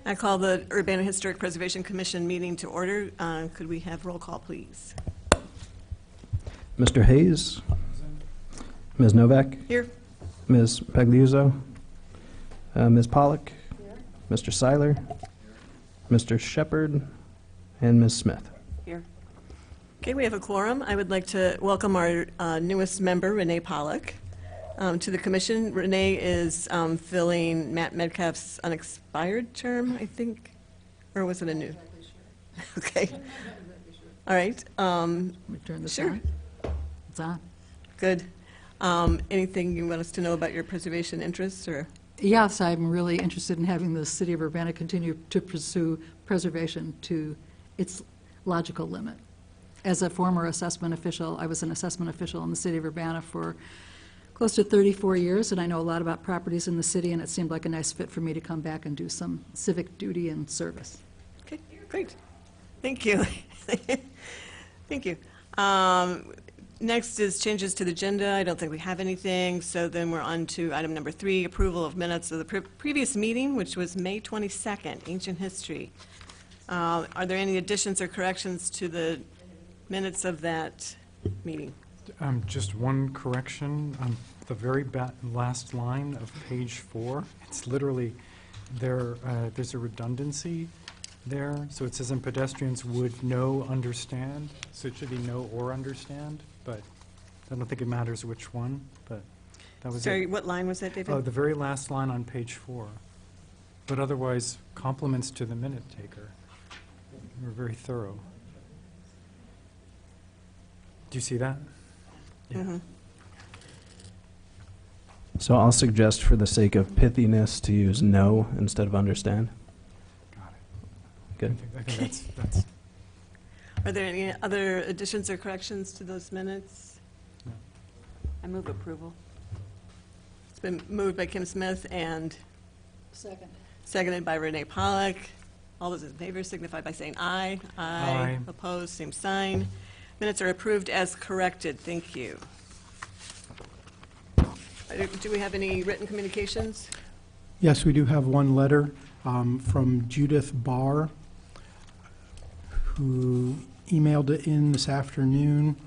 I call the Urbana Historic Preservation Commission meeting to order. Could we have roll call, please? Mr. Hayes, Ms. Novak, Here. Ms. Pagliuzzo, Ms. Pollock, Mr. Seiler, Mr. Shepard, and Ms. Smith. Here. Okay, we have a quorum. I would like to welcome our newest member, Renee Pollock, to the commission. Renee is filling Matt Metcalf's unexpired term, I think, or was it a new? Okay. All right. Turn this Sure. on. It's on. Good. Anything you want us to know about your preservation interests, or? Yes, I'm really interested in having the city of Urbana continue to pursue preservation to its logical limit. As a former assessment official, I was an assessment official in the city of Urbana for close to 34 years, and I know a lot about properties in the city, and it seemed like a nice fit for me to come back and do some civic duty and service. Okay, great. Thank you. Thank you. Next is changes to the agenda. I don't think we have anything, so then we're on to item number 3, approval of minutes of the previous meeting, which was May 22nd, Ancient History. Are there any additions or corrections to the minutes of that meeting? Just one correction on the very last line of page 4. It's literally there. There's a redundancy there, so it says, "And pedestrians would know, understand." So it should be know or understand, but I don't think it matters which one. But that was Sorry, it. what line was that, David? Oh, the very last line on page 4. But otherwise, compliments to the minute taker. You were very thorough. Do you see that? Yeah. Mhm. So I'll suggest, for the sake of pithiness, to use know instead of understand. Got it. Good. I think that's Are there any other additions or corrections to those minutes? No. I move approval. It's been moved by Kim Smith and Second. seconded by Renee Pollock. All those in favor signify by saying aye. Aye. Opposed, same sign. Minutes are approved as corrected. Thank you. Do we have any written communications? Yes, we do have one letter from Judith Barr, who emailed it in this afternoon.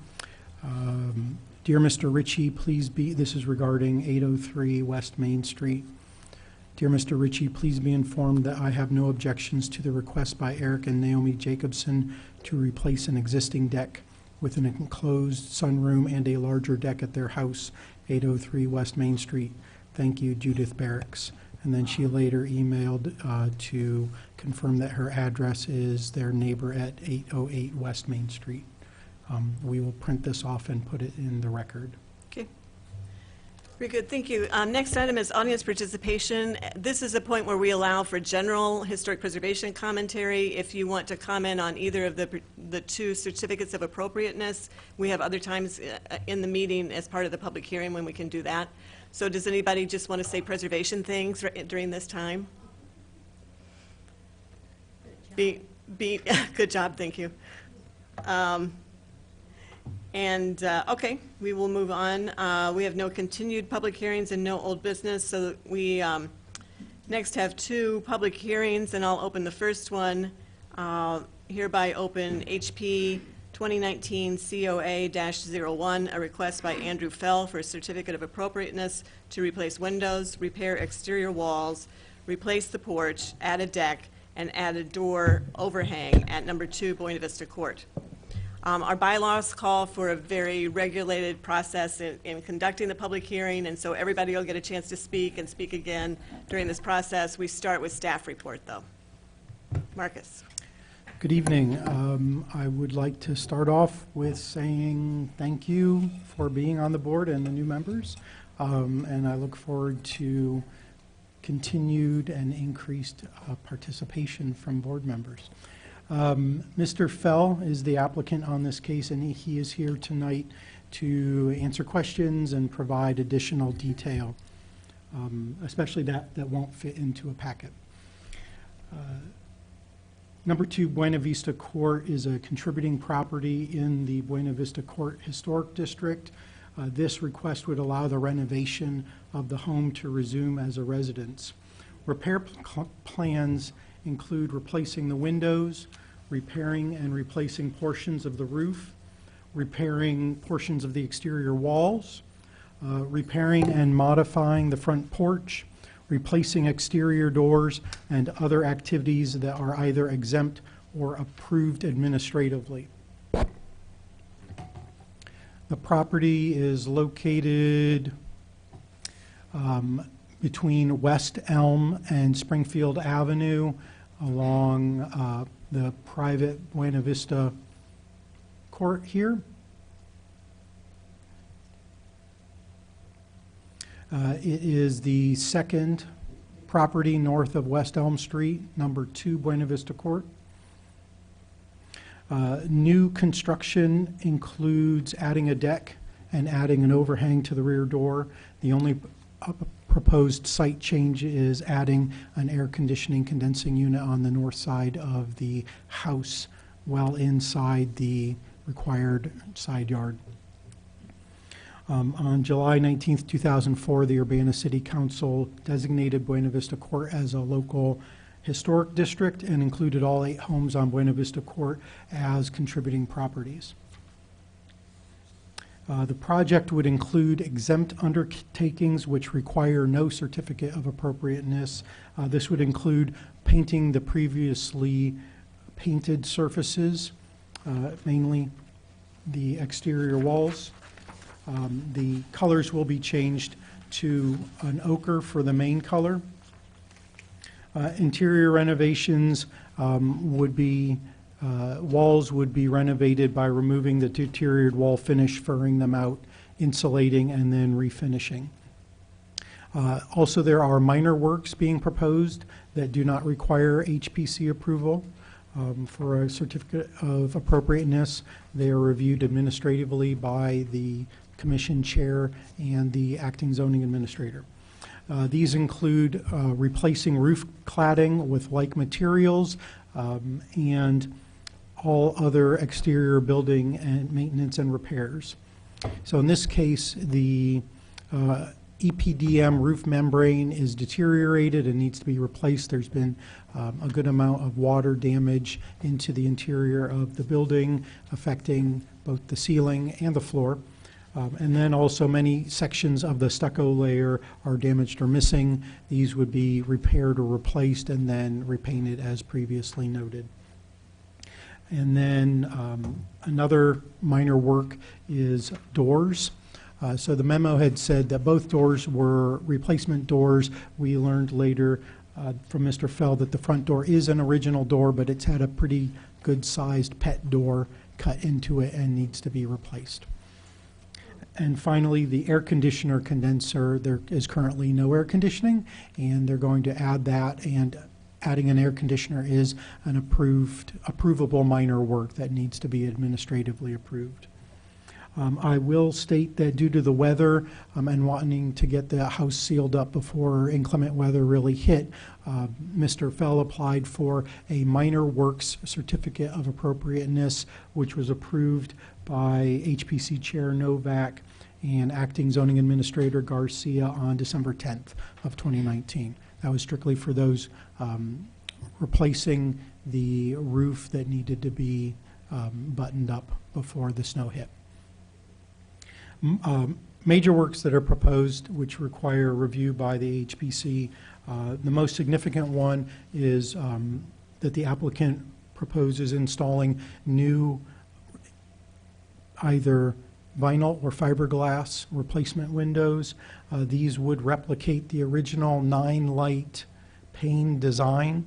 Dear Mr. Ritchie, please be, this is regarding 803 West Main Street. Dear Mr. Ritchie, please be informed that I have no objections to the request by Eric and Naomi Jacobson to replace an existing deck with an enclosed sunroom and a larger deck at their house, 803 West Main Street. Thank you, Judith Barracks. And then she later emailed to confirm that her address is their neighbor at 808 West Main Street. We will print this off and put it in the record. Okay. Very good, thank you. Next item is audience participation. This is a point where we allow for general historic preservation commentary. If you want to comment on either of the two certificates of appropriateness, we have other times in the meeting as part of the public hearing when we can do that. So does anybody just want to say preservation things during this time? Good job, thank you. Okay, we will move on. We have no continued public hearings and no old business, so we next have 2 public hearings, and I'll open the first one. Hereby open HP 2019 COA-01, a request by Andrew Fell for a certificate of appropriateness to replace windows, repair exterior walls, replace the porch, add a deck, and add a door overhang at number 2 Buena Vista Court. Our bylaws call for a very regulated process in conducting the public hearing, and so everybody will get a chance to speak and speak again during this process. We start with staff report, though. Marcus. Good evening. I would like to start off with saying thank you for being on the board and the new members, and I look forward to continued and increased participation from board members. Mr. Fell is the applicant on this case, and he is here tonight to answer questions and provide additional detail, especially that won't fit into a packet. Number 2 Buena Vista Court is a contributing property in the Buena Vista Court Historic District. This request would allow the renovation of the home to resume as a residence. Repair plans include replacing the windows, repairing and replacing portions of the roof, repairing portions of the exterior walls, repairing and modifying the front porch, replacing exterior doors, and other activities that are either exempt or approved administratively. The property is located between West Elm and Springfield Avenue along the private Buena Vista Court here. It is the second property north of West Elm Street, number 2 Buena Vista Court. New construction includes adding a deck and adding an overhang to the rear door. The only proposed site change is adding an air conditioning condensing unit on the north side of the house, well inside the required side yard. On July 19th, 2004, the Urbana City Council designated Buena Vista Court as a local historic district and included all 8 homes on Buena Vista Court as contributing properties. The project would include exempt undertakings which require no certificate of appropriateness. This would include painting the previously painted surfaces, mainly the exterior walls. The colors will be changed to an ochre for the main color. Interior renovations would be, walls would be renovated by removing the deteriorated wall finish, furring them out, insulating, and then refinishing. Also, there are minor works being proposed that do not require HPC approval. For a certificate of appropriateness, they are reviewed administratively by the commission chair and the acting zoning administrator. These include replacing roof cladding with like materials and all other exterior building and maintenance and repairs. So in this case, the EPDM roof membrane is deteriorated and needs to be replaced. There's been a good amount of water damage into the interior of the building, affecting both the ceiling and the floor. And then also many sections of the stucco layer are damaged or missing. These would be repaired or replaced and then repainted as previously noted. And then another minor work is doors. So the memo had said that both doors were replacement doors. We learned later from Mr. Fell that the front door is an original door, but it's had a pretty good sized pet door cut into it and needs to be replaced. And finally, the air conditioner condenser, there is currently no air conditioning, and they're going to add that, and adding an air conditioner is an approvable minor work that needs to be administratively approved. I will state that due to the weather and wanting to get the house sealed up before inclement weather really hit, Mr. Fell applied for a minor works certificate of appropriateness, which was approved by HPC Chair Novak and Acting Zoning Administrator Garcia on December 10th of 2019. That was strictly for those replacing the roof that needed to be buttoned up before the snow hit. Major works that are proposed which require review by the HPC, the most significant one is that the applicant proposes installing new either vinyl or fiberglass replacement windows. These would replicate the original 9-light pane design.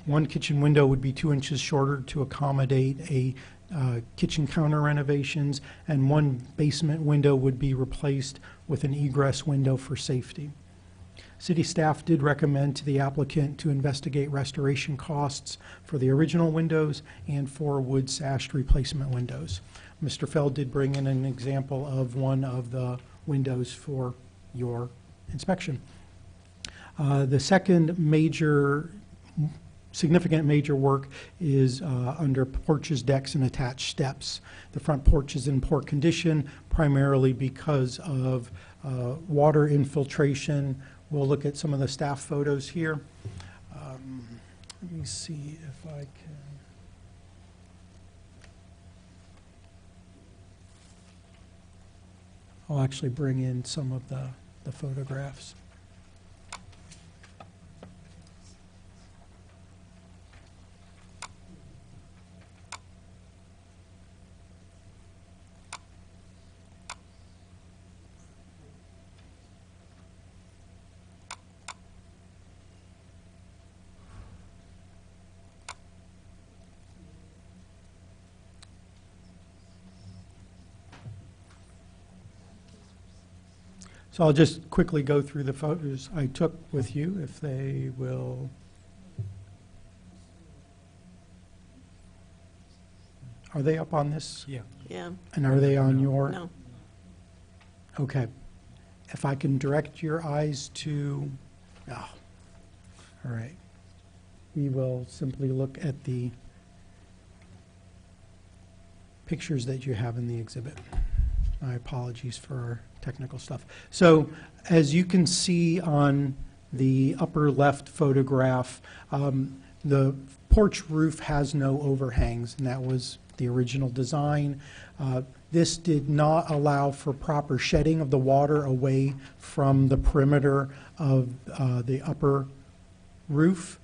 One kitchen window would be 2 inches shorter to accommodate a kitchen counter renovations, and one basement window would be replaced with an egress window for safety. City staff did recommend to the applicant to investigate restoration costs for the original windows and for wood sashed replacement windows. Mr. Fell did bring in an example of one of the windows for your inspection. The second significant major work is under porches, decks, and attached steps. The front porch is in poor condition, primarily because of water infiltration. We'll look at some of the staff photos here. Let me see if I can. I'll actually bring in some of the photographs. So I'll just quickly go through the photos I took with you, if they will. Are they up on this? Yeah. Yeah, And are they on your? no. Okay. If I can direct your eyes to, oh, all right. We will simply look at the pictures that you have in the exhibit. My apologies for our technical stuff. So as you can see on the upper left photograph, the porch roof has no overhangs, and that was the original design. This did not allow for proper shedding of the water away from the perimeter of the upper roof,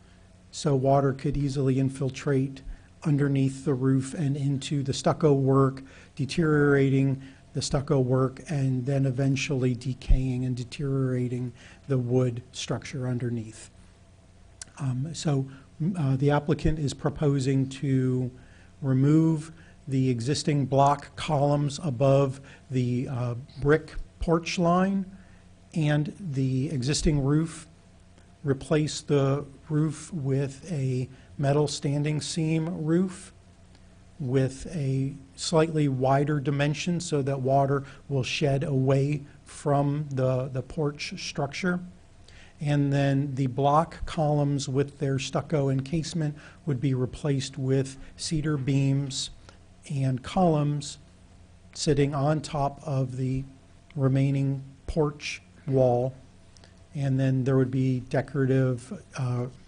so water could easily infiltrate underneath the roof and into the stucco work, deteriorating the stucco work, and then eventually decaying and deteriorating the wood structure underneath. The applicant is proposing to remove the existing block columns above the brick porch line and the existing roof, replace the roof with a metal standing seam roof with a slightly wider dimension so that water will shed away from the porch structure. And then the block columns with their stucco encasement would be replaced with cedar beams and columns sitting on top of the remaining porch wall. And then there would be decorative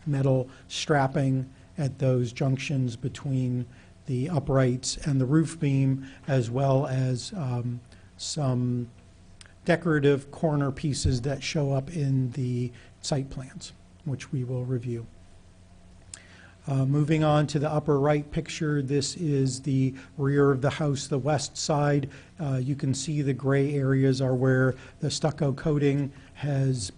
metal strapping at those junctions between the uprights and the roof beam, as well as some decorative corner pieces that show up in the site plans, which we will review. Moving on to the upper right picture, this is the rear of the house, the west side. You can see the gray areas are where the stucco coating has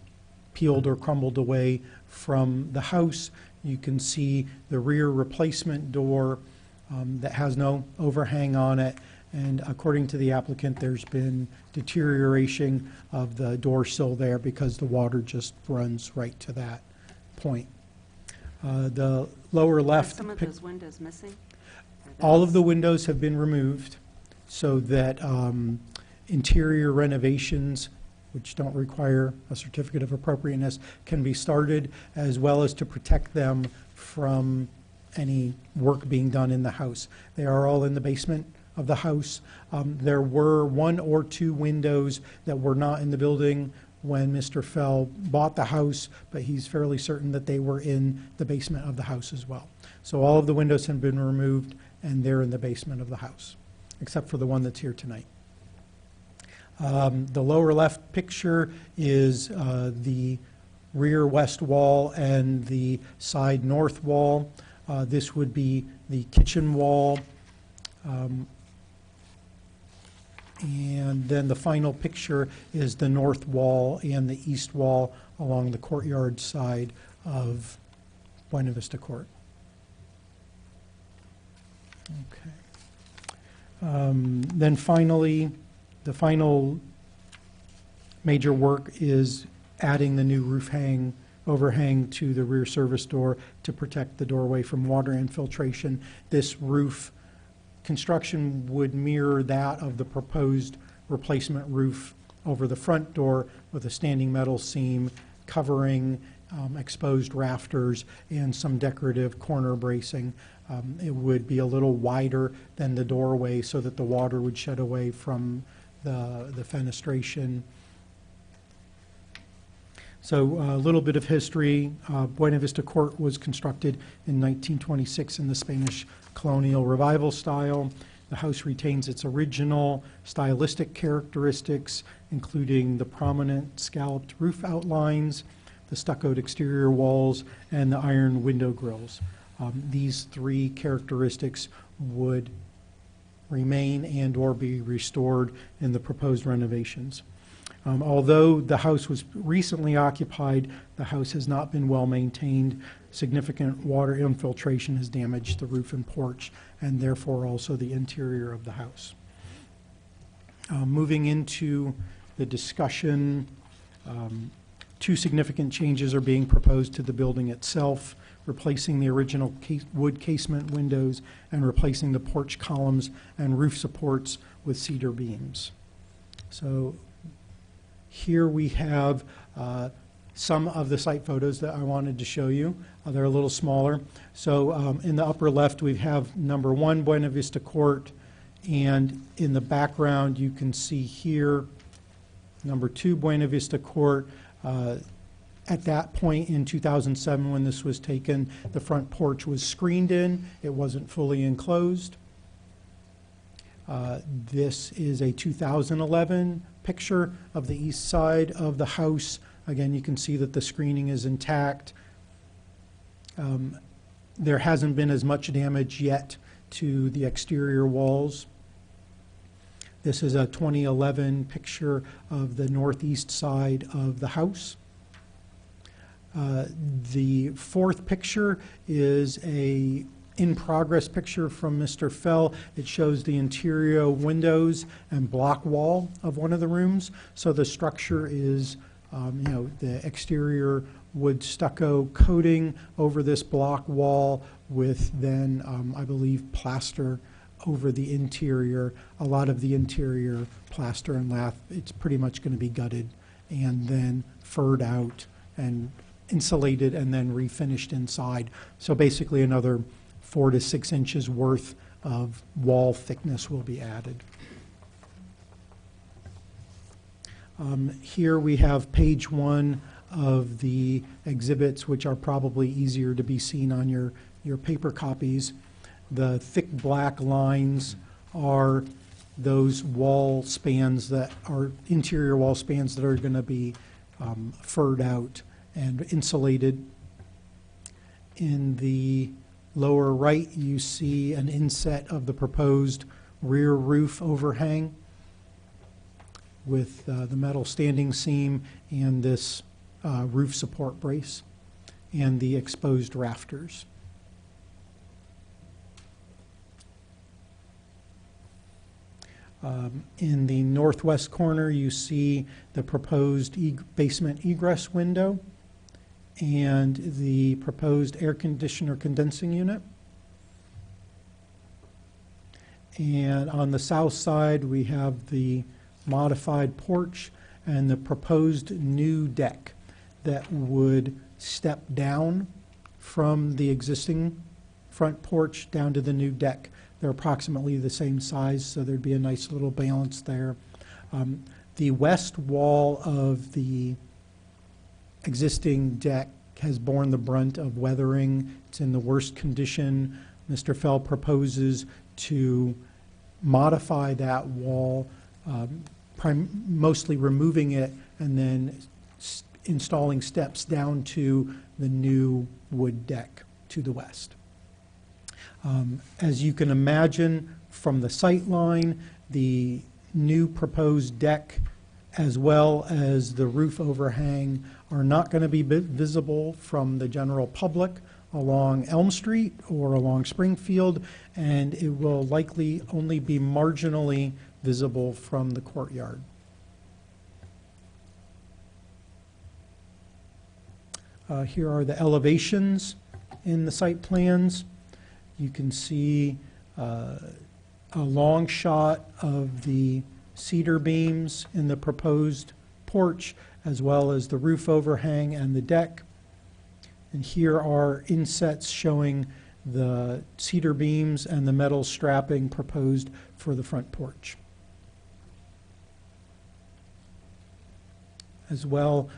peeled or crumbled away from the house. You can see the rear replacement door that has no overhang on it, and according to the applicant, there's been deterioration of the door sill there because the water just runs right to that point. The lower Are left, some of those windows missing? all of the windows have been removed so that interior renovations, which don't require a certificate of appropriateness, can be started, as well as to protect them from any work being done in the house. They are all in the basement of the house. There were 1 or 2 windows that were not in the building when Mr. Fell bought the house, but he's fairly certain that they were in the basement of the house as well. So all of the windows have been removed, and they're in the basement of the house, except for the one that's here tonight. The lower left picture is the rear west wall and the side north wall. This would be the kitchen wall. And then the final picture is the north wall and the east wall along the courtyard side of Buena Vista Court. Okay. Then finally, the final major work is adding the new roof overhang to the rear service door to protect the doorway from water infiltration. This roof construction would mirror that of the proposed replacement roof over the front door with a standing metal seam covering exposed rafters and some decorative corner bracing. It would be a little wider than the doorway so that the water would shed away from the fenestration. So a little bit of history. Buena Vista Court was constructed in 1926 in the Spanish colonial revival style. The house retains its original stylistic characteristics, including the prominent scalloped roof outlines, the stuccoed exterior walls, and the iron window grills. These three characteristics would remain and/or be restored in the proposed renovations. Although the house was recently occupied, the house has not been well maintained. Significant water infiltration has damaged the roof and porch, and therefore also the interior of the house. Moving into the discussion, two significant changes are being proposed to the building itself, replacing the original wood casement windows and replacing the porch columns and roof supports with cedar beams. So here we have some of the site photos that I wanted to show you. They're a little smaller. So in the upper left, we have number 1 Buena Vista Court, and in the background, you can see here number 2 Buena Vista Court. At that point in 2007, when this was taken, the front porch was screened in. It wasn't fully enclosed. This is a 2011 picture of the east side of the house. Again, you can see that the screening is intact. There hasn't been as much damage yet to the exterior walls. This is a 2011 picture of the northeast side of the house. The fourth picture is a in-progress picture from Mr. Fell. It shows the interior windows and block wall of one of the rooms. So the structure is, the exterior wood stucco coating over this block wall with then, I believe, plaster over the interior. A lot of the interior plaster and lath, it's pretty much going to be gutted and then furred out and insulated and then refinished inside. So basically another 4 to 6 inches worth of wall thickness will be added. Here we have page 1 of the exhibits, which are probably easier to be seen on your paper copies. The thick black lines are those wall spans that are interior wall spans that are going to be furred out and insulated. In the lower right, you see an inset of the proposed rear roof overhang with the metal standing seam and this roof support brace and the exposed rafters. In the northwest corner, you see the proposed basement egress window and the proposed air conditioner condensing unit. And on the south side, we have the modified porch and the proposed new deck that would step down from the existing front porch down to the new deck. They're approximately the same size, so there'd be a nice little balance there. The west wall of the existing deck has borne the brunt of weathering. It's in the worst condition. Mr. Fell proposes to modify that wall, mostly removing it and then installing steps down to the new wood deck to the west. As you can imagine from the sight line, the new proposed deck as well as the roof overhang are not going to be visible from the general public along Elm Street or along Springfield, and it will likely only be marginally visible from the courtyard. Here are the elevations in the site plans. You can see a long shot of the cedar beams in the proposed porch, as well as the roof overhang and the deck. And here are insets showing the cedar beams and the metal strapping proposed for the front porch. as well.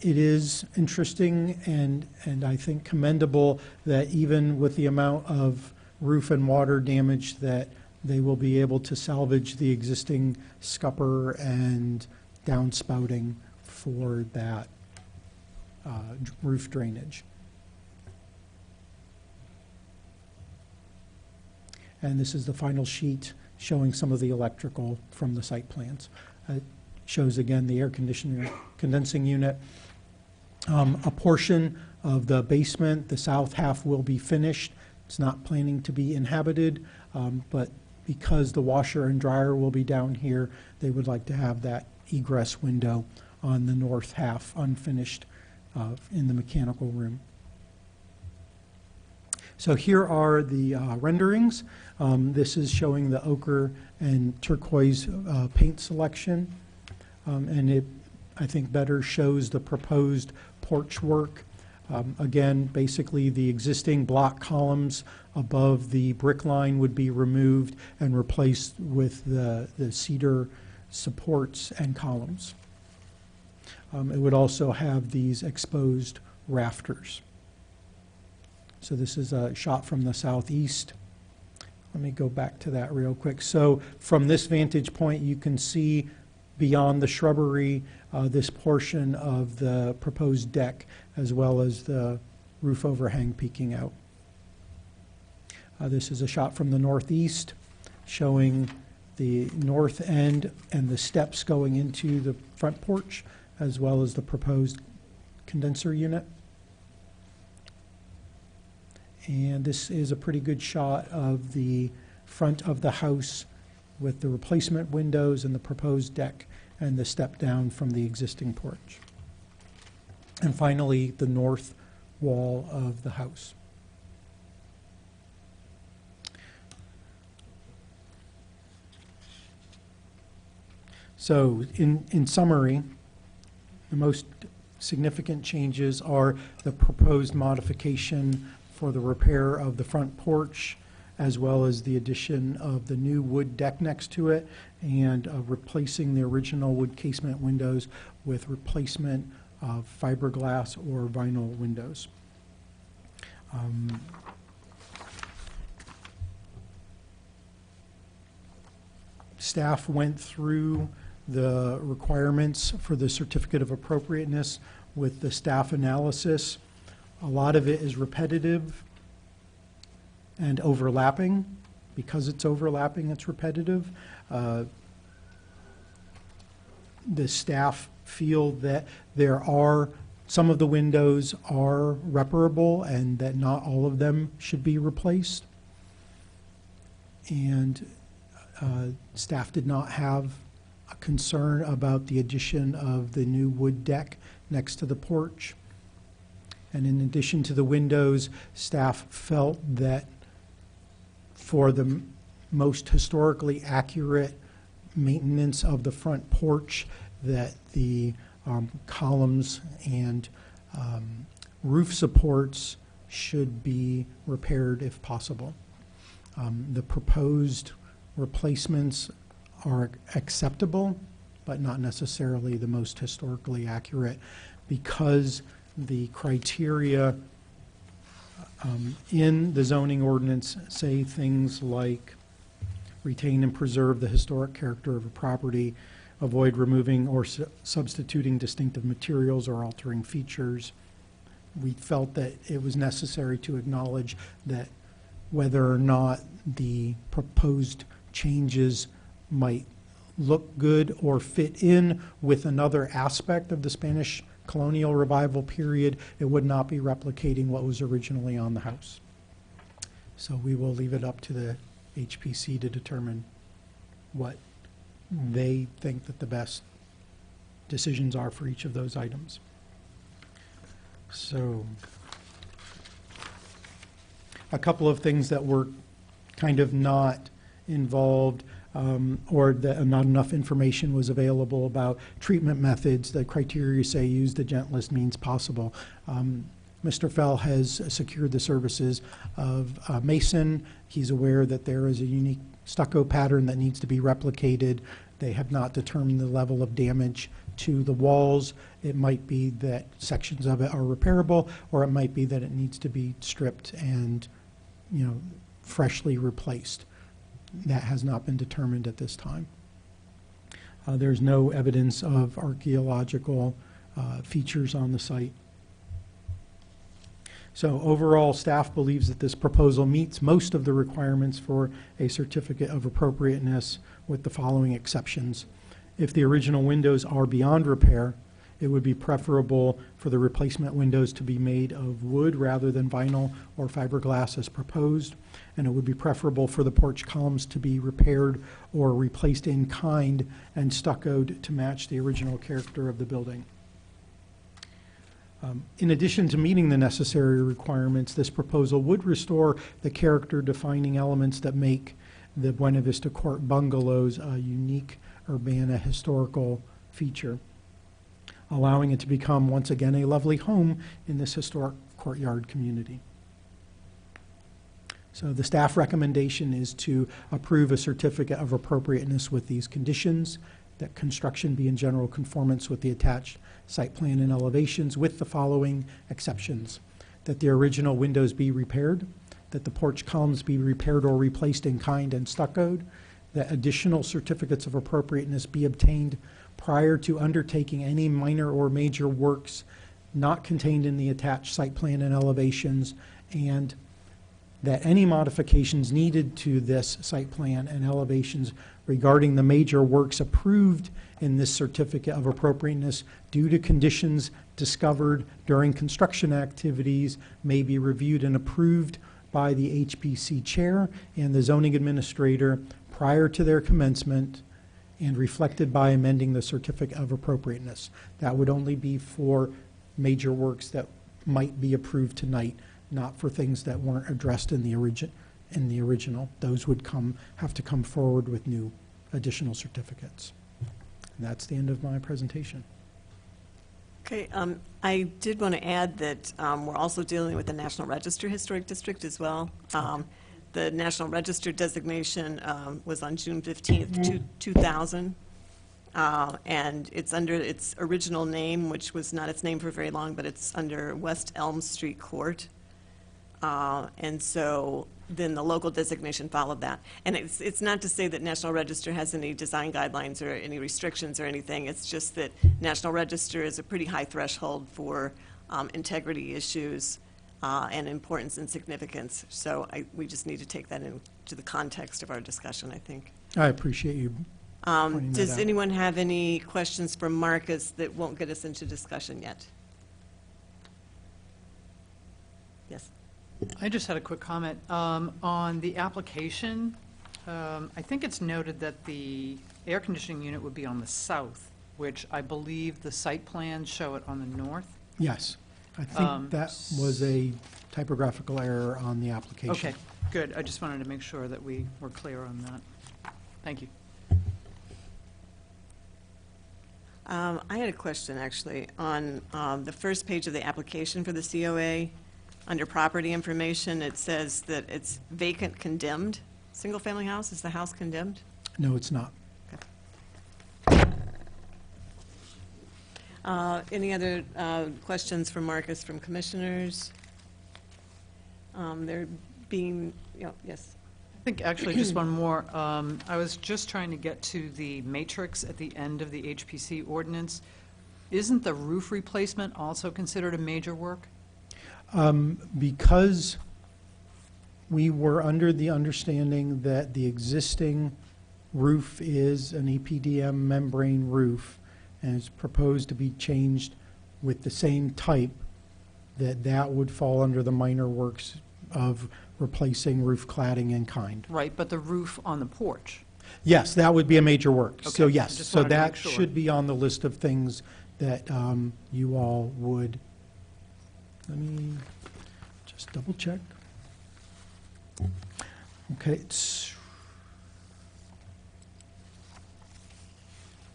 It is interesting and I think commendable that even with the amount of roof and water damage that they will be able to salvage the existing scupper and downspouting for that roof drainage. And this is the final sheet showing some of the electrical from the site plans. It shows again the air conditioner condensing unit. A portion of the basement, the south half, will be finished. It's not planning to be inhabited, but because the washer and dryer will be down here, they would like to have that egress window on the north half unfinished in the mechanical room. So here are the renderings. This is showing the ochre and turquoise paint selection, and it, I think, better shows the proposed porch work. Again, basically the existing block columns above the brick line would be removed and replaced with the cedar supports and columns. It would also have these exposed rafters. So this is a shot from the southeast. Let me go back to that real quick. So from this vantage point, you can see beyond the shrubbery this portion of the proposed deck, as well as the roof overhang peeking out. This is a shot from the northeast, showing the north end and the steps going into the front porch, as well as the proposed condenser unit. And this is a pretty good shot of the front of the house with the replacement windows and the proposed deck and the step down from the existing porch. And finally, the north wall of the house. So in summary, the most significant changes are the proposed modification for the repair of the front porch, as well as the addition of the new wood deck next to it, and replacing the original wood casement windows with replacement of fiberglass or vinyl windows. Staff went through the requirements for the certificate of appropriateness with the staff analysis. A lot of it is repetitive and overlapping. Because it's overlapping, it's repetitive. The staff feel that some of the windows are reparable and that not all of them should be replaced. And staff did not have a concern about the addition of the new wood deck next to the porch. And in addition to the windows, staff felt that for the most historically accurate maintenance of the front porch, that the columns and roof supports should be repaired if possible. The proposed replacements are acceptable, but not necessarily the most historically accurate, because the criteria in the zoning ordinance say things like retain and preserve the historic character of a property, avoid removing or substituting distinctive materials or altering features. We felt that it was necessary to acknowledge that whether or not the proposed changes might look good or fit in with another aspect of the Spanish colonial revival period, it would not be replicating what was originally on the house. So we will leave it up to the HPC to determine what they think that the best decisions are for each of those items. So a couple of things that were kind of not involved, or that not enough information was available about treatment methods. The criteria say use the gentlest means possible. Mr. Fell has secured the services of a mason. He's aware that there is a unique stucco pattern that needs to be replicated. They have not determined the level of damage to the walls. It might be that sections of it are repairable, or it might be that it needs to be stripped and, freshly replaced. That has not been determined at this time. There's no evidence of archaeological features on the site. So overall, staff believes that this proposal meets most of the requirements for a certificate of appropriateness, with the following exceptions. If the original windows are beyond repair, it would be preferable for the replacement windows to be made of wood rather than vinyl or fiberglass as proposed, and it would be preferable for the porch columns to be repaired or replaced in kind and stuccoed to match the original character of the building. In addition to meeting the necessary requirements, this proposal would restore the character-defining elements that make the Buena Vista Court bungalows a unique Urbana historical feature, allowing it to become once again a lovely home in this historic courtyard community. So the staff recommendation is to approve a certificate of appropriateness with these conditions, that construction be in general conformance with the attached site plan and elevations, with the following exceptions: that the original windows be repaired, that the porch columns be repaired or replaced in kind and stuccoed, that additional certificates of appropriateness be obtained prior to undertaking any minor or major works not contained in the attached site plan and elevations, and that any modifications needed to this site plan and elevations regarding the major works approved in this certificate of appropriateness due to conditions discovered during construction activities may be reviewed and approved by the HPC chair and the zoning administrator prior to their commencement, and reflected by amending the certificate of appropriateness. That would only be for major works that might be approved tonight, not for things that weren't addressed in the original. Those would have to come forward with new additional certificates. And that's the end of my presentation. Okay, I did want to add that we're also dealing with the National Register Historic District as well. The National Register designation was on June 15th, 2000, and it's under its original name, which was not its name for very long, but it's under West Elm Street Court. And so then the local designation followed that. And it's not to say that National Register has any design guidelines or any restrictions or anything. It's just that National Register is a pretty high threshold for integrity issues and importance and significance. So we just need to take that into the context of our discussion, I think. I appreciate you pointing that Does out. anyone have any questions for Marcus that won't get us into discussion yet? Yes. I just had a quick comment. On the application, I think it's noted that the air conditioning unit would be on the south, which I believe the site plans show it on the north. Yes. I think that was a typographical error on the application. Okay, good. I just wanted to make sure that we were clear on that. Thank you. I had a question, actually, on the first page of the application for the COA. Under property information, it says that it's vacant condemned. Single-family house, is the house condemned? No, it's not. Any other questions for Marcus from commissioners? There being, yes. I think actually just one more. I was just trying to get to the matrix at the end of the HPC ordinance. Isn't the roof replacement also considered a major work? Because we were under the understanding that the existing roof is an EPDM membrane roof and is proposed to be changed with the same type, that would fall under the minor works of replacing roof cladding in kind. Right, but the roof on the porch. Yes, that would be a major work. So Okay, yes, just so wanted to that make sure. should be on the list of things that you all would, let me just double check. Okay,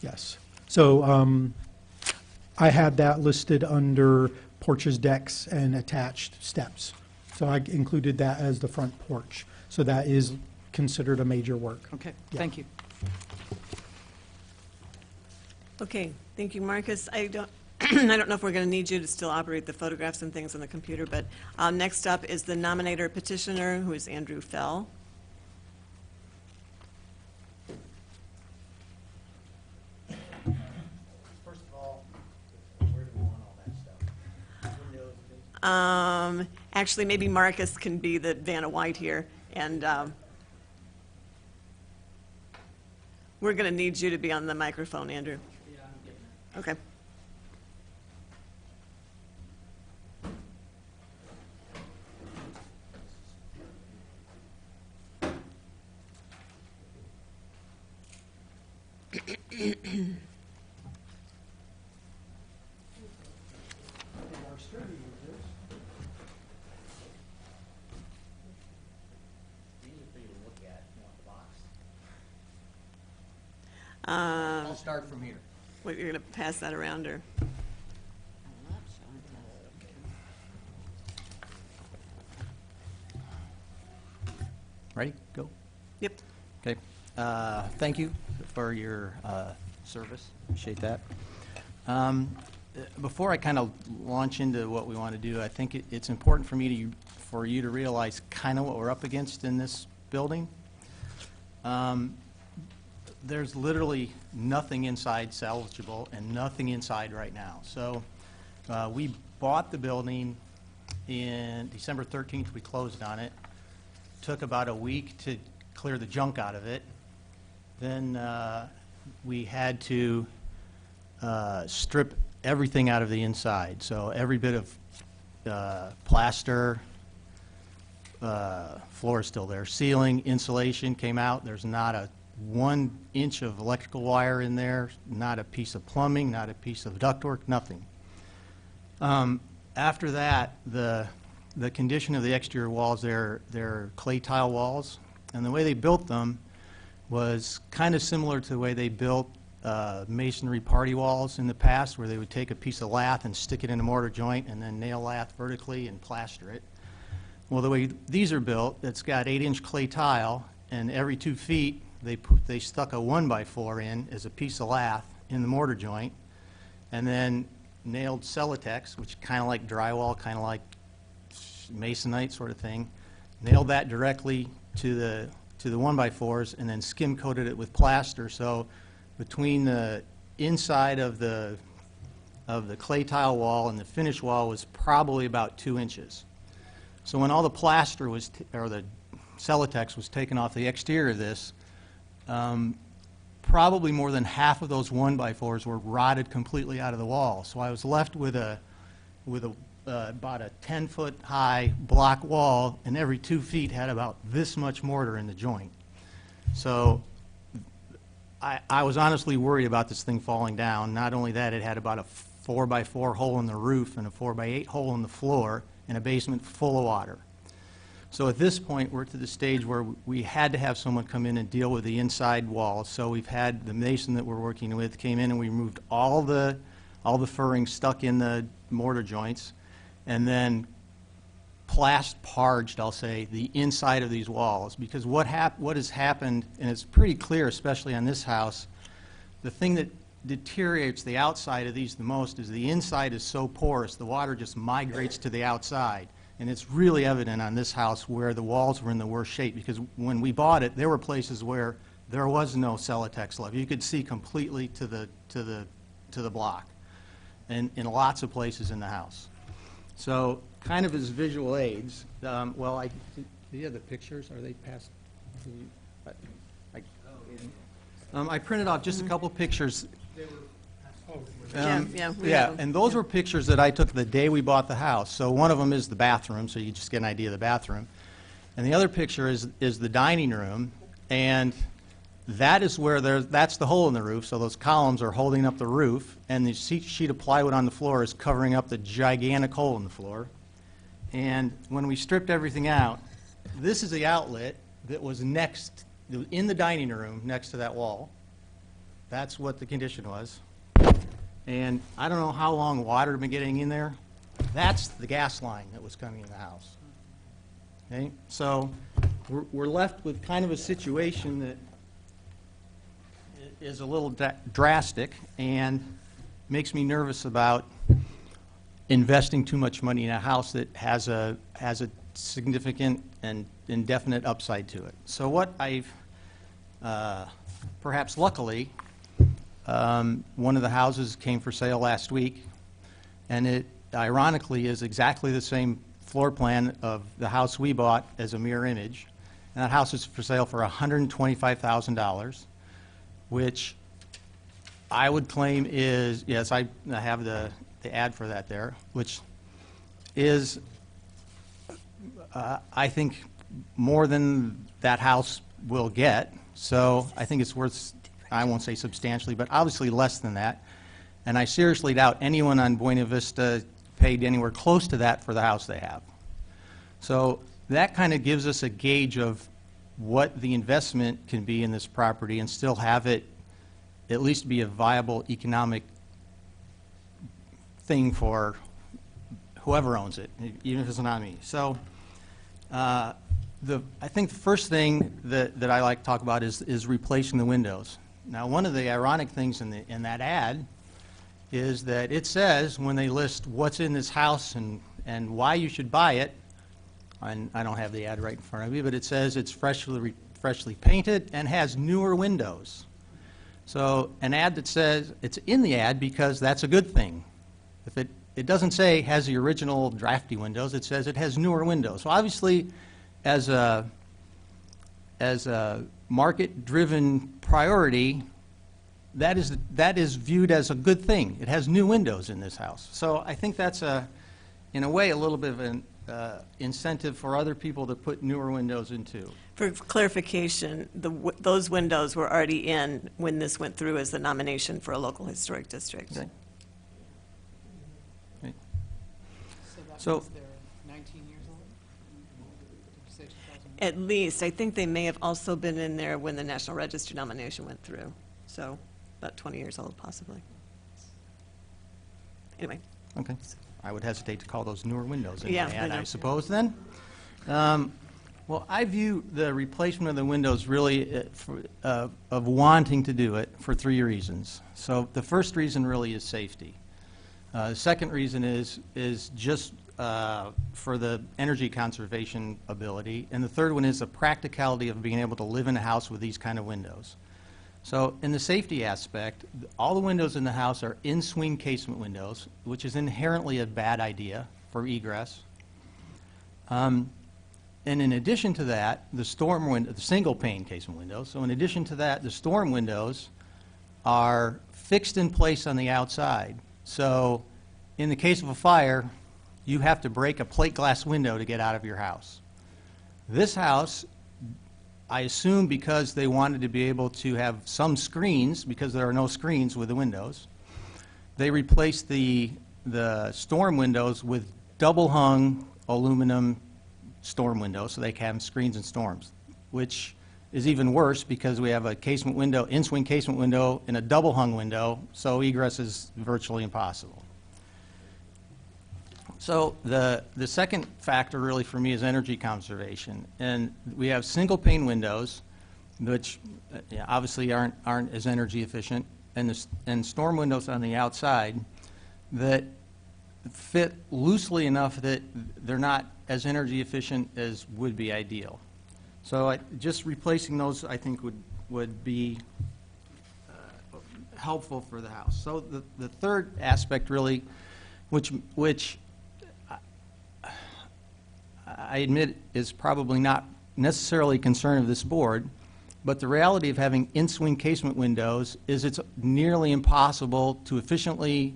yes. So I had that listed under porches, decks, and attached steps. So I included that as the front porch. So that is considered a major work. Okay, Yeah. thank you. Okay, Thank you, Marcus. I don't, I don't know if we're going to need you to still operate the photographs and things on the computer, but next up is the nominator petitioner, who is Andrew Fell. First of all, where do we want all that stuff? Windows, Actually, maybe Marcus can be the Vanna White here, and we're going to need you to be on the microphone, Andrew. yeah, I'm getting it. Okay. These are for you to look at, you want the box? Um, I'll start from here. What, you're going to pass that around, or? Ready? Go. Yep. Okay. Thank you for your service. Appreciate that. Before I kind of launch into what we want to do, I think it's important for you to realize kind of what we're up against in this building. There's literally nothing inside salvageable and nothing inside right now. So we bought the building in December 13th. We closed on it. Took about a week to clear the junk out of it. Then we had to strip everything out of the inside. So every bit of plaster, floor is still there. Ceiling, insulation came out. There's not a 1 inch of electrical wire in there, not a piece of plumbing, not a piece of ductwork, nothing. After that, the condition of the exterior walls, they're clay tile walls, and the way they built them was kind of similar to the way they built masonry party walls in the past, where they would take a piece of lath and stick it in a mortar joint and then nail lath vertically and plaster it. Well, the way these are built, it's got 8-inch clay tile, and every 2 feet they stuck a 1x4 in as a piece of lath in the mortar joint, and then nailed Celotex, which kind of like drywall, kind of like masonite sort of thing, nailed that directly to the 1x4s, and then skim coated it with plaster. So between the inside of the clay tile wall and the finish wall was probably about 2 inches. So when all the plaster was, or the Celotex was taken off the exterior of this, probably more than half of those 1x4s were rotted completely out of the wall. So I was left with about a 10-foot high block wall, and every 2 feet had about this much mortar in the joint. So I was honestly worried about this thing falling down. Not only that, it had about a 4x4 hole in the roof and a 4x8 hole in the floor and a basement full of water. So at this point, we're to the stage where we had to have someone come in and deal with the inside walls. So we've had the mason that we're working with came in, and we removed all the furring stuck in the mortar joints, and then parged, I'll say, the inside of these walls. Because what has happened, and it's pretty clear, especially on this house, the thing that deteriorates the outside of these the most is the inside is so porous, the water just migrates to the outside. And it's really evident on this house where the walls were in the worst shape, because when we bought it, there were places where there was no Celotex left. You could see completely to the block, and in lots of places in the house. So kind of as visual aids, well, do you have the pictures? Are they past? I printed off just a couple pictures. Yeah, we have 'em. And those were pictures that I took the day we bought the house. So one of them is the bathroom, so you just get an idea of the bathroom. And the other picture is the dining room, and that is where that's the hole in the roof, so those columns are holding up the roof, and the sheet of plywood on the floor is covering up the gigantic hole in the floor. And when we stripped everything out, this is the outlet that was in the dining room next to that wall. That's what the condition was. And I don't know how long water had been getting in there. That's the gas line that was coming in the house. Okay? So we're left with kind of a situation that is a little drastic, and makes me nervous about investing too much money in a house that has a significant and indefinite upside to it. So what I've, perhaps luckily, one of the houses came for sale last week, and it ironically is exactly the same floor plan of the house we bought as a mirror image. And that house is for sale for $125,000, which I would claim is, yes, I have the ad for that there, which is, I think, more than that house will get. So I think it's worth, I won't say substantially, but obviously less than that. And I seriously doubt anyone on Buena Vista paid anywhere close to that for the house they have. So that kind of gives us a gauge of what the investment can be in this property and still have it at least be a viable economic thing for whoever owns it, even if it's not me. So I think the first thing that I like to talk about is replacing the windows. Now, one of the ironic things in that ad is that it says, when they list what's in this house and why you should buy it, and I don't have the ad right in front of me, but it says it's freshly painted and has newer windows. So an ad that says, it's in the ad because that's a good thing. If it doesn't say has the original drafty windows, it says it has newer windows. So obviously, as a market-driven priority, that is viewed as a good thing. It has new windows in this house. So I think that's in a way, a little bit of an incentive for other people to put newer windows into. For clarification, those windows were already in when this went through as the nomination for a local historic district. Okay. Okay. So So- that means they're 19 years old? Did you say 2000? At least, I think they may have also been in there when the National Register nomination went through. So about 20 years old, possibly. Anyway. Okay. I would hesitate to call those newer windows in Yeah, my I ad, know. I suppose, then. Well, I view the replacement of the windows really of wanting to do it for 3 reasons. So the first reason really is safety. The second reason is just for the energy conservation ability. And the third one is the practicality of being able to live in a house with these kind of windows. So in the safety aspect, all the windows in the house are in-swing casement windows, which is inherently a bad idea for egress. And in addition to that, the single-pane casement windows, so in addition to that, the storm windows are fixed in place on the outside. So in the case of a fire, you have to break a plate glass window to get out of your house. This house, I assume because they wanted to be able to have some screens, because there are no screens with the windows, they replaced the storm windows with double-hung aluminum storm windows so they can have screens and storms, which is even worse because we have a casement window, in-swing casement window, and a double-hung window, so egress is virtually impossible. So the second factor really for me is energy conservation. And we have single pane windows, which obviously aren't as energy efficient, and storm windows on the outside that fit loosely enough that they're not as energy efficient as would be ideal. So just replacing those, I think, would be helpful for the house. So the third aspect really, which I admit is probably not necessarily a concern of this board, but the reality of having in-swing casement windows is it's nearly impossible to efficiently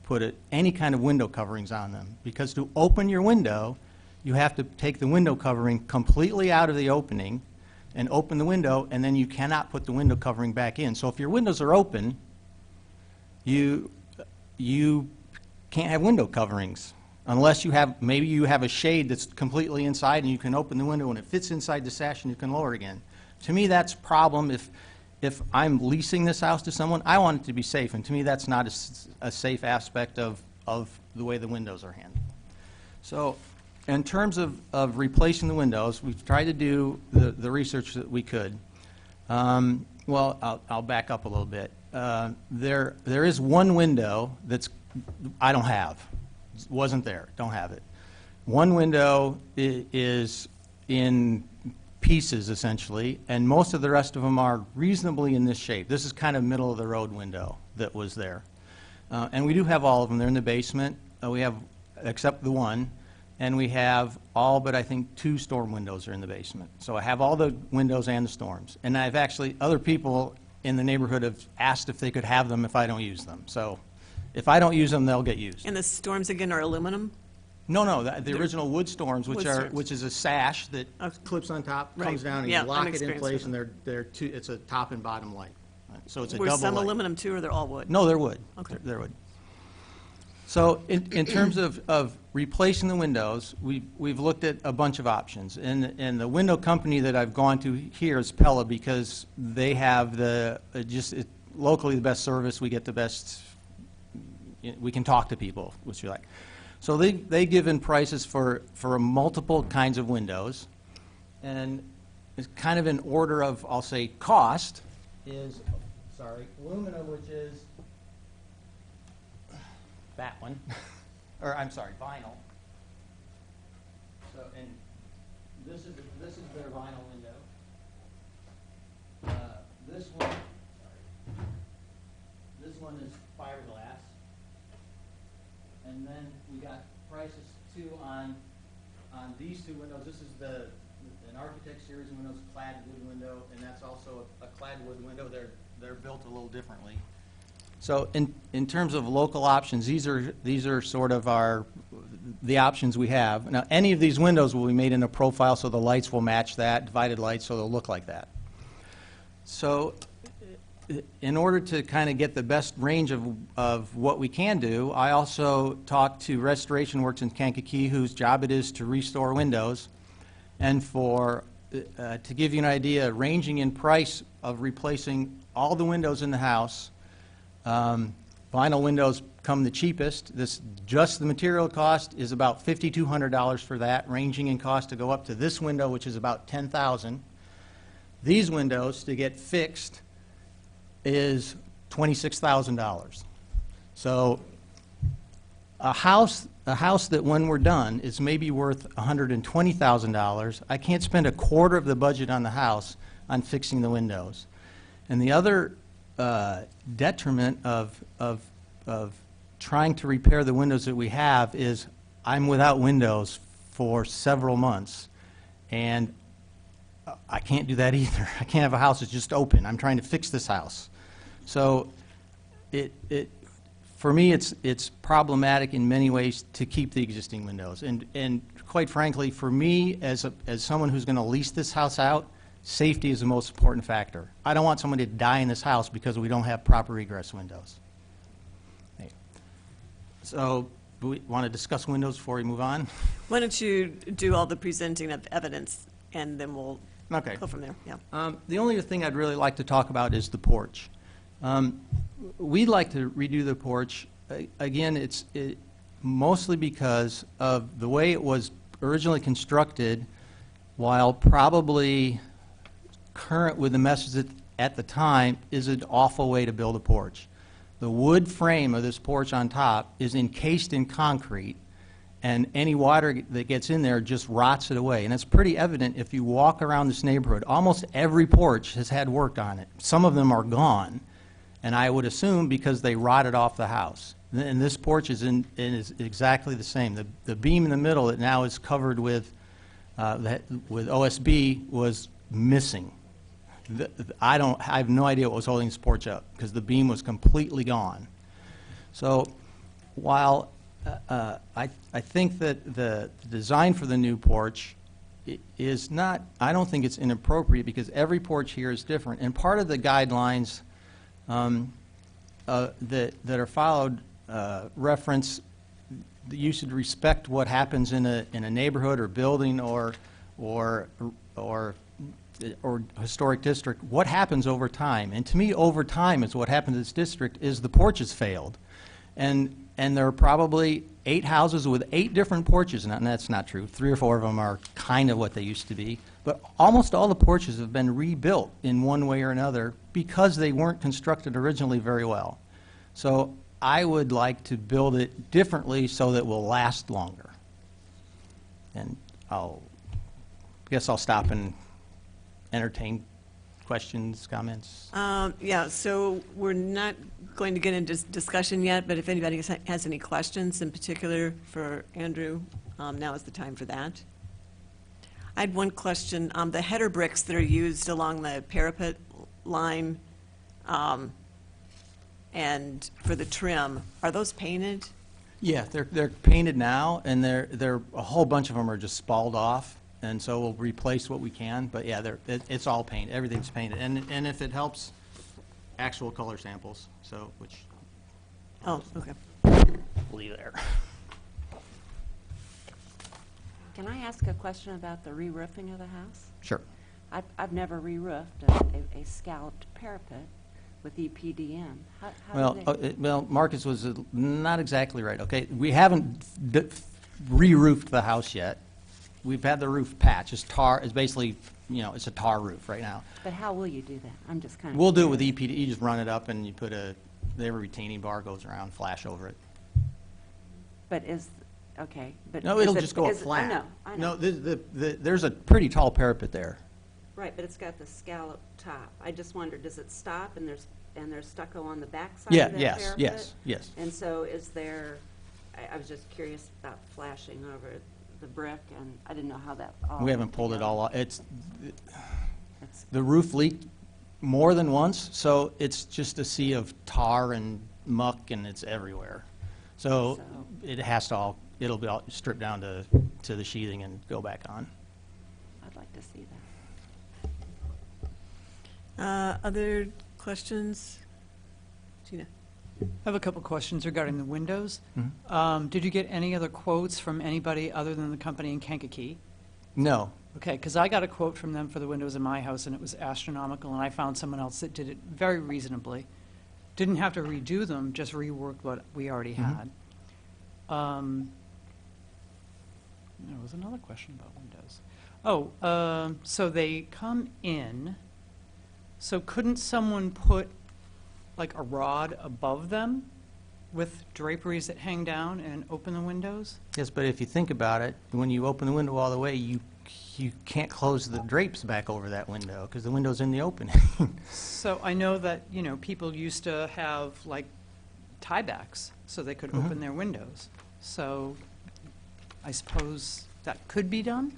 put any kind of window coverings on them. Because to open your window, you have to take the window covering completely out of the opening and open the window, and then you cannot put the window covering back in. So if your windows are open, you can't have window coverings unless maybe you have a shade that's completely inside and you can open the window and it fits inside the sash and you can lower it again. To me, that's a problem. If I'm leasing this house to someone, I want it to be safe, and to me that's not a safe aspect of the way the windows are handled. So in terms of replacing the windows, we've tried to do the research that we could. Well, I'll back up a little bit. there is one window I don't have, wasn't there, don't have it. One window is in pieces, essentially, and most of the rest of them are reasonably in this shape. This is kind of middle-of-the-road window that was there. And we do have all of them. They're in the basement. We have, except the one, and we have all but, I think, 2 storm windows are in the basement. So I have all the windows and the storms. And I've actually, other people in the neighborhood have asked if they could have them if I don't use them. So if I don't use them, they'll get used. And the storms, again, are aluminum? No, the original wood storms, Wood storms. which is a sash that Okay. clips on top, Right. comes down, and Yeah, you lock I'm it in experienced place, with and it's a top and bottom light. Right. So it's a Were double some light. aluminum too, or they're all wood? No, they're wood. Okay. They're wood. So in terms of replacing the windows, we've looked at a bunch of options. And the window company that I've gone to here is Pella, because they have locally the best service. We get the best, we can talk to people, which you like. So they give in prices for multiple kinds of windows. And it's kind of in order of, I'll say, cost is, aluminum, which is that one, or I'm sorry, vinyl. So, and this is their vinyl window. This one is fiberglass. And then we got prices too on these 2 windows. This is an Architect Series windows, clad wood window, and that's also a clad wood window. They're built a little differently. So in terms of local options, these are sort of the options we have. Now, any of these windows will be made in a profile, so the lights will match that, divided lights, so they'll look like that. So in order to kind of get the best range of what we can do, I also talked to Restoration Works in Kankakee, whose job it is to restore windows. And to give you an idea, ranging in price of replacing all the windows in the house, vinyl windows come the cheapest. Just the material cost is about $5,200 for that, ranging in cost to go up to this window, which is about $10,000. These windows, to get fixed, is $26,000. So a house that, when we're done, is maybe worth $120,000. I can't spend a quarter of the budget on the house on fixing the windows. And the other detriment of trying to repair the windows that we have is I'm without windows for several months, and I can't do that either. I can't have a house that's just open. I'm trying to fix this house. So for me, it's problematic in many ways to keep the existing windows. And quite frankly, for me, as someone who's going to lease this house out, safety is the most important factor. I don't want someone to die in this house because we don't have proper egress windows. Okay. So we want to discuss windows before we move on? Why don't you do all the presenting of evidence, and then we'll Okay. go from there, yeah. The only other thing I'd really like to talk about is the porch. We'd like to redo the porch. Again, it's mostly because of the way it was originally constructed, while probably current with the message at the time, is an awful way to build a porch. The wood frame of this porch on top is encased in concrete, and any water that gets in there just rots it away. And it's pretty evident if you walk around this neighborhood. Almost every porch has had work on it. Some of them are gone, and I would assume because they rotted off the house. And this porch is exactly the same. The beam in the middle that now is covered with OSB was missing. I have no idea what was holding this porch up, because the beam was completely gone. So while I think that the design for the new porch is not, I don't think it's inappropriate, because every porch here is different. And part of the guidelines that are followed reference that you should respect what happens in a neighborhood or building or historic district, what happens over time. And to me, over time is what happened to this district is the porch has failed. And and there are probably 8 houses with 8 different porches, and that's not true. 3 or 4 of them are kind of what they used to be, but almost all the porches have been rebuilt in one way or another because they weren't constructed originally very well. So I would like to build it differently so that it will last longer. And guess I'll stop and entertain questions, comments. Yeah, so we're not going to get into discussion yet, but if anybody has any questions in particular for Andrew, now is the time for that. I had one question. The header bricks that are used along the parapet line and for the trim, are those painted? Yeah, they're painted now, and they're a whole bunch of them are just spalled off, and so we'll replace what we can. But yeah, it's all painted. Everything's painted, and if it helps, actual color samples. So which Oh, okay. will leave there. Can I ask a question about the re-roofing of the house? Sure. I've never re-roofed a scalloped parapet with EPDM. How Well, do they? well, Marcus was not exactly right. Okay, we haven't re-roofed the house yet. We've had the roof patch. It's tar. It's basically, it's a tar roof right now. But how will you do that? I'm just kind of. We'll do it with EPD. You just run it up and you put every retaining bar goes around, flash over it. But okay, but. No, is it'll it- just go up is it- flat. I know. No, there's a pretty tall parapet there. Right, but it's got the scallop top. I just wondered, does it stop and there's stucco on the backside Yeah, of that yes, parapet? yes. And so is there, I was just curious about flashing over the brick, and I didn't know how that all. We haven't pulled it all off. That's- The roof leaked more than once, so it's just a sea of tar and muck, and it's everywhere. So it'll be all stripped down to the sheathing and go back on. I'd like to see that. Other questions? Gina? I have a couple questions regarding the windows. Mhm. Did you get any other quotes from anybody other than the company in Kankakee? No, Okay, because I got a quote from them for the windows in my house, and it was astronomical, and I found someone else that did it very reasonably. Didn't have to redo them, just reworked what we already had. There was another question about windows. So they come in, so couldn't someone put like a rod above them with draperies that hang down and open the windows? yes, but if you think about it, when you open the window all the way, you can't close the drapes back over that window because the window's in the opening. So I know that, people used to have like tiebacks so they could open their windows. So I suppose that could be done?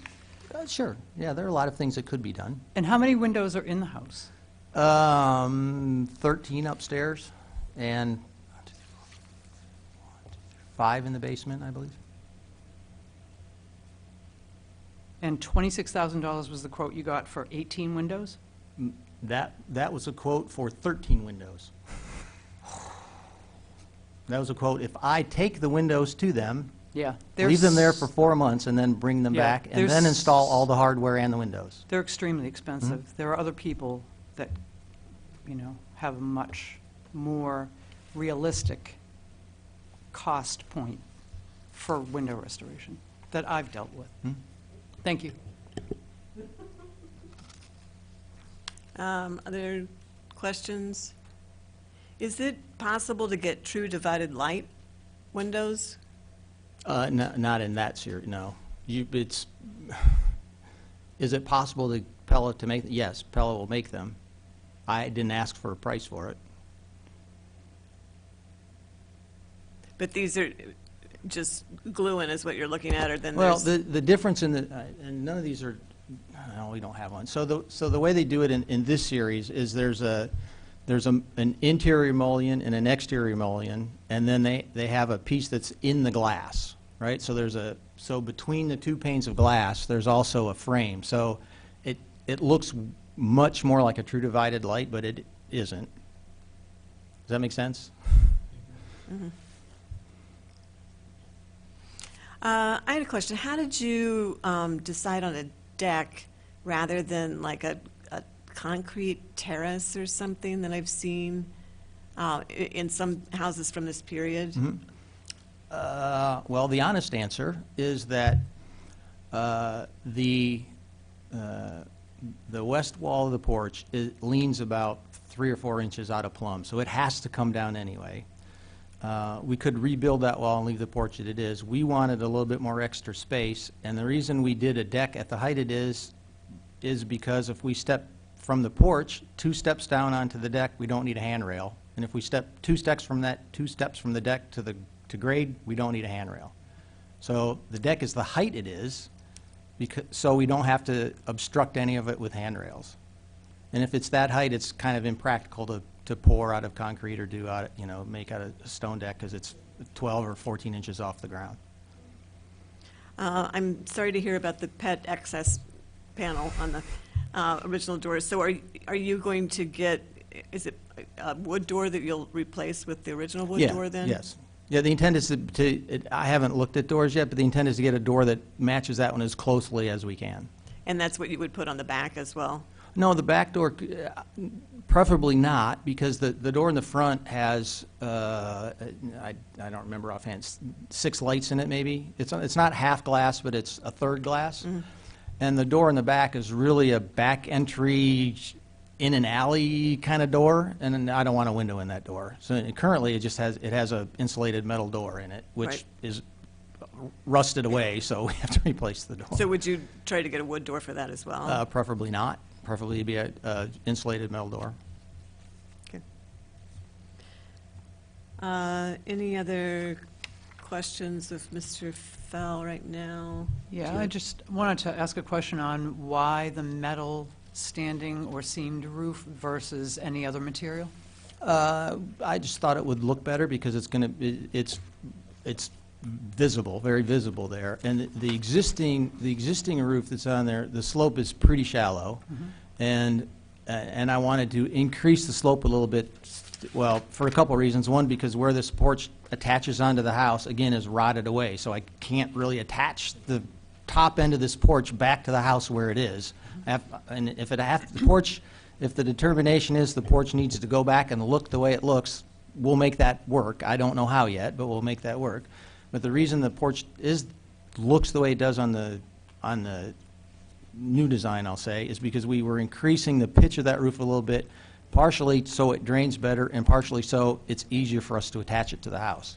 Sure, yeah, there are a lot of things that could be done. And how many windows are in the house? 13 upstairs and 5 in the basement, I believe. And $26,000 was the quote you got for 18 windows? That was a quote for 13 windows. That was a quote, if I take the windows to them, Yeah. leave them there for 4 months and then bring them Yeah, back, and there's- then install all the hardware and the windows. They're extremely expensive. There are other people that, have a much more realistic cost point for window restoration that I've dealt with. Thank you. Other questions? Is it possible to get true divided light windows? Not in that series, no. Is it possible to Pella to make? Yes, Pella will make them. I didn't ask for a price for it. But these are just glue-in is what you're looking at, or then Well, there's... the difference in and none of these are, no, we don't have one. So the way they do it in this series is there's an interior mullion and an exterior mullion, and then they have a piece that's in the glass, right? So between the 2 panes of glass, there's also a frame. So it looks much more like a true divided light, but it isn't. Does that make sense? I had a question. How did you decide on a deck rather than like a concrete terrace or something that I've seen in some houses from this period? Well, the honest answer is that the west wall of the porch leans about 3 or 4 inches out of plumb, so it has to come down anyway. We could rebuild that wall and leave the porch as it is. We wanted a little bit more extra space, and the reason we did a deck at the height it is because if we step from the porch 2 steps down onto the deck, we don't need a handrail. And if we step 2 steps from the deck to grade, we don't need a handrail. So the deck is the height it is, so we don't have to obstruct any of it with handrails. And if it's that height, it's kind of impractical to pour out of concrete or do out, make out a stone deck because it's 12 or 14 inches off the ground. I'm sorry to hear about the PET access panel on the original doors. So are you going to get, is it a wood door that you'll replace with the original wood door then? Yes. Yeah, the intent is I haven't looked at doors yet, but the intent is to get a door that matches that one as closely as we can. And that's what you would put on the back as well? No, the back door, preferably not, because the door in the front has, I don't remember offhand, 6 lights in it maybe. It's not half glass, but it's a third glass. Mm-hmm. And the door in the back is really a back entry in an alley kind of door, and I don't want a window in that door. So currently it has a insulated metal door in it, which Right. is rusted away, so we have to replace the door. So would you try to get a wood door for that as well? Preferably not. Preferably it'd be a insulated metal door. Okay. Any other questions of Mr. Fell right now? Yeah, I just wanted to ask a question on why the metal standing or seamed roof versus any other material? I just thought it would look better because it's visible, very visible there. And the existing roof that's on there, the slope is pretty shallow. And I wanted to increase the slope a little bit, well, for a couple of reasons. One, because where this porch attaches onto the house, again, is rotted away. So I can't really attach the top end of this porch back to the house where it is. And if the determination is the porch needs to go back and look the way it looks, we'll make that work. I don't know how yet, but we'll make that work. But the reason the porch looks the way it does on the new design, I'll say, is because we were increasing the pitch of that roof a little bit, partially so it drains better, and partially so it's easier for us to attach it to the house.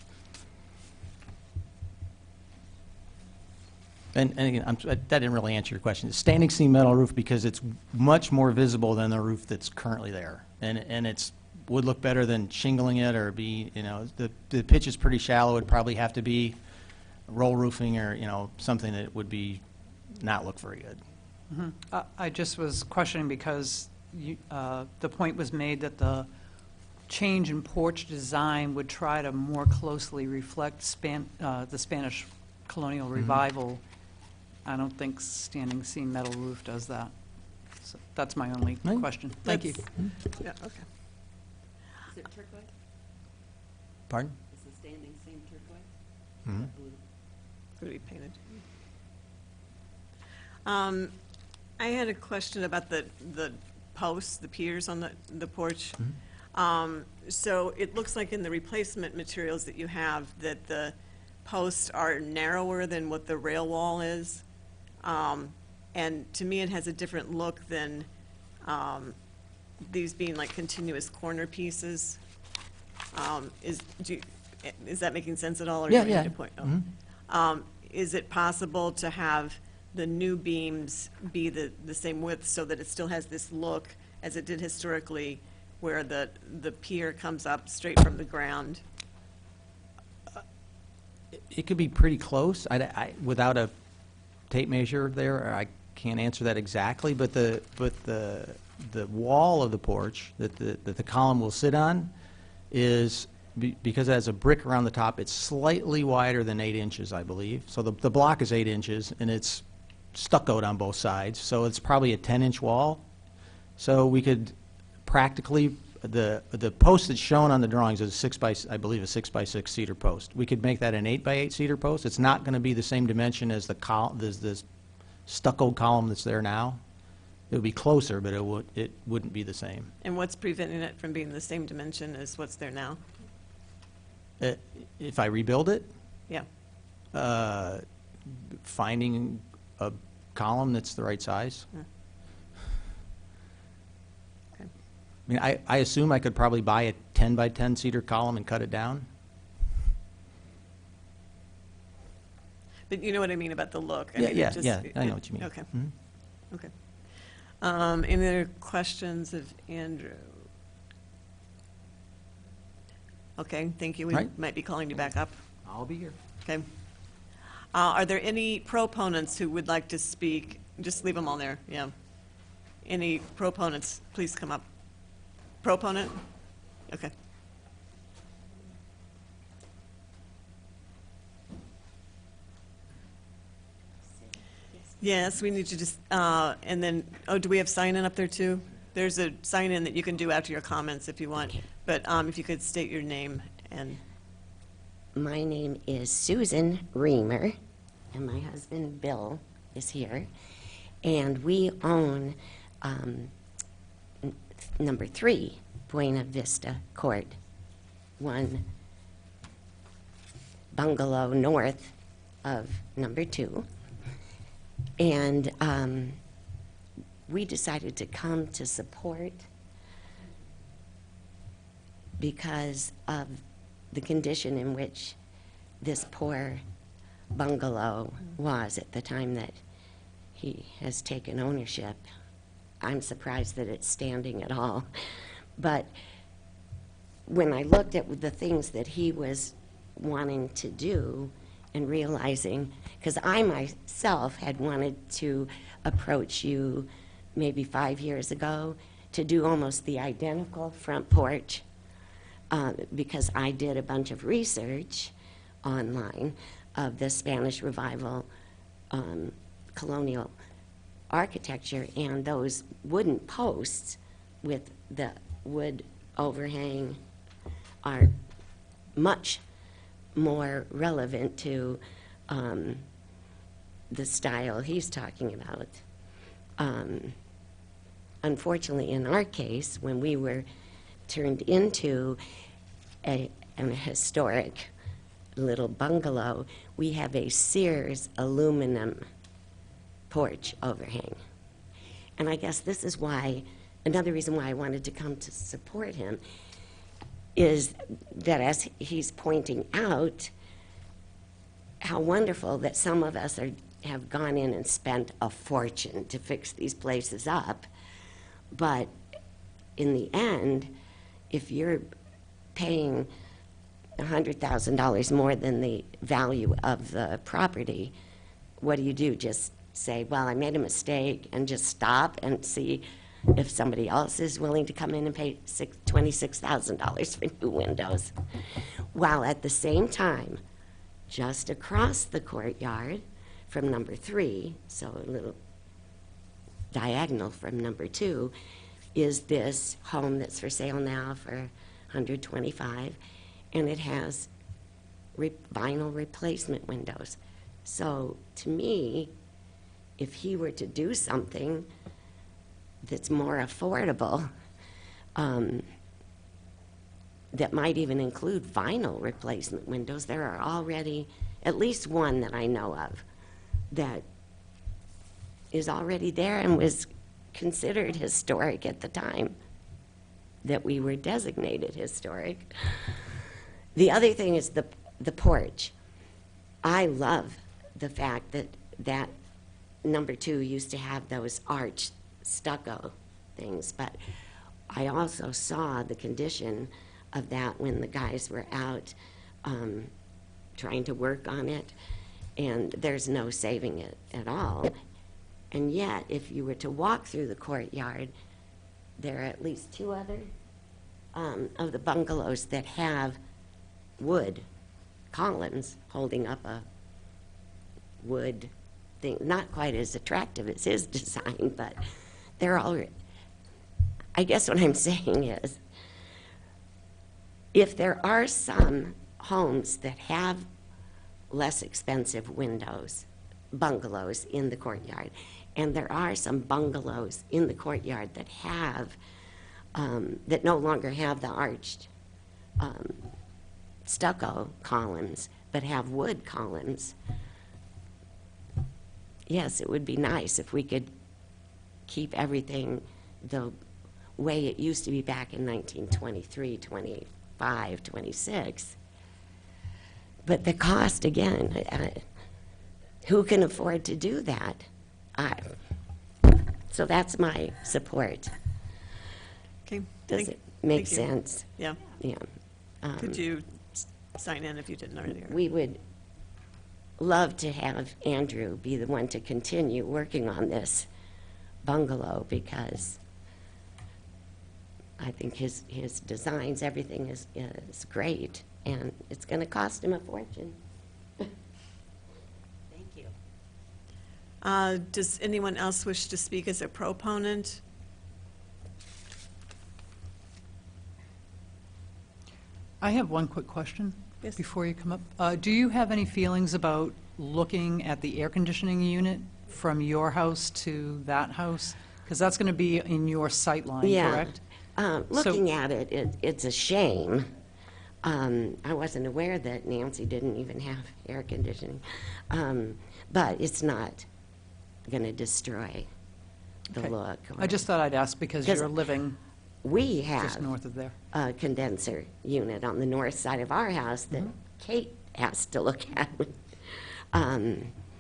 And again, that didn't really answer your question. It's standing seam metal roof because it's much more visible than the roof that's currently there, and would look better than shingling it or the pitch is pretty shallow. It'd probably have to be roll roofing or something that would not look very good. I just was questioning because the point was made that the change in porch design would try to more closely reflect the Spanish colonial revival. I don't think standing seam metal roof does that. So that's my only Right. question. Thank you. Yeah, okay. Is it turquoise? Pardon? Is the standing seam turquoise? Mhm. Blue. Could be painted. I had a question about the posts, the piers on the porch. So it looks like in the replacement materials that you have that the posts are narrower than what the rail wall is. And to me, it has a different look than these being like continuous corner pieces. Is that making sense at all? Or do Yeah, I need yeah. to point- oh. Mhm. Is it possible to have the new beams be the same width so that it still has this look as it did historically, where the pier comes up straight from the ground? It could be pretty close. Without a tape measure there, I can't answer that exactly, but the wall of the porch that the column will sit on is, because it has a brick around the top, it's slightly wider than 8 inches, I believe. So the block is 8 inches, and it's stuccoed on both sides, so it's probably a 10-inch wall. So we could practically, the post that's shown on the drawings is I believe a 6x6 cedar post. We could make that an 8x8 cedar post. It's not going to be the same dimension as the stucco column that's there now. It would be closer, but it wouldn't be the same. And what's preventing it from being the same dimension as what's there now? If I rebuild it, Yeah, Finding a column that's the right size. Yeah. Okay. I mean, I assume I could probably buy a 10 by 10 cedar column and cut it down. but you know what I mean about the look. I Yeah, mean, it yeah, just- yeah, I know what you mean. Okay, Mhm. okay. Any other questions of Andrew? Okay, thank you. We Right. might be calling you back up. I'll be here. Okay. Are there any proponents who would like to speak? Just leave them all there, yeah. Any proponents, please come up. Proponent? Okay. Yes, we need to just, and then, oh, do we have sign-in up there too? There's a sign-in that you can do after your comments if you want, but if you could state your name and, My name is Susan Reamer, and my husband Bill is here. And we own number 3, Buena Vista Court, one bungalow north of number 2. And we decided to come to support because of the condition in which this poor bungalow was at the time that he has taken ownership. I'm surprised that it's standing at all. But when I looked at the things that he was wanting to do and realizing, because I myself had wanted to approach you maybe 5 years ago to do almost the identical front porch, because I did a bunch of research online of the Spanish Revival colonial architecture, and those wooden posts with the wood overhang are much more relevant to the style he's talking about. Unfortunately, in our case, when we were turned into a historic little bungalow, we have a Sears aluminum porch overhang. And I guess this is why, another reason why I wanted to come to support him is that as he's pointing out, how wonderful that some of us have gone in and spent a fortune to fix these places up. But in the end, if you're paying $100,000 more than the value of the property, what do? Just say, well, I made a mistake, and just stop and see if somebody else is willing to come in and pay $26,000 for new windows. While at the same time, just across the courtyard from number 3, so a little diagonal from number 2, is this home that's for sale now for $125,000, and it has vinyl replacement windows. So to me, if he were to do something that's more affordable, that might even include vinyl replacement windows, there are already at least one that I know of that is already there and was considered historic at the time that we were designated historic. The other thing is the porch. I love the fact that number 2 used to have those arched stucco things, but I also saw the condition of that when the guys were out trying to work on it, and there's no saving it at all. And yet, if you were to walk through the courtyard, there are at least 2 other of the bungalows that have wood columns holding up a wood thing. Not quite as attractive as his design, but they're all, I guess what I'm saying is, if there are some homes that have less expensive windows, bungalows in the courtyard, and there are some bungalows in the courtyard that have, that no longer have the arched stucco columns, but have wood columns. Yes, it would be nice if we could keep everything the way it used to be back in 1923, 25, 26. But the cost, again, who can afford to do that? So that's my support. Okay. Does it make thank you. sense? Yeah. Yeah. Could you sign in if you didn't already? We would love to have Andrew be the one to continue working on this bungalow, because I think his designs, everything is great, and it's going to cost him a fortune. Thank you. Does anyone else wish to speak as a proponent? I have one quick question Yes. before you come up. Do you have any feelings about looking at the air conditioning unit from your house to that house? Because that's going to be in your sight line, Yeah. correct? Looking at it, it's a shame. I wasn't aware that Nancy didn't even have air conditioning. But it's not going to destroy the Okay. look. I just thought I'd ask because 'Cause you're living We just have north of there. a condenser unit on the north side of our house that Kate has to look at.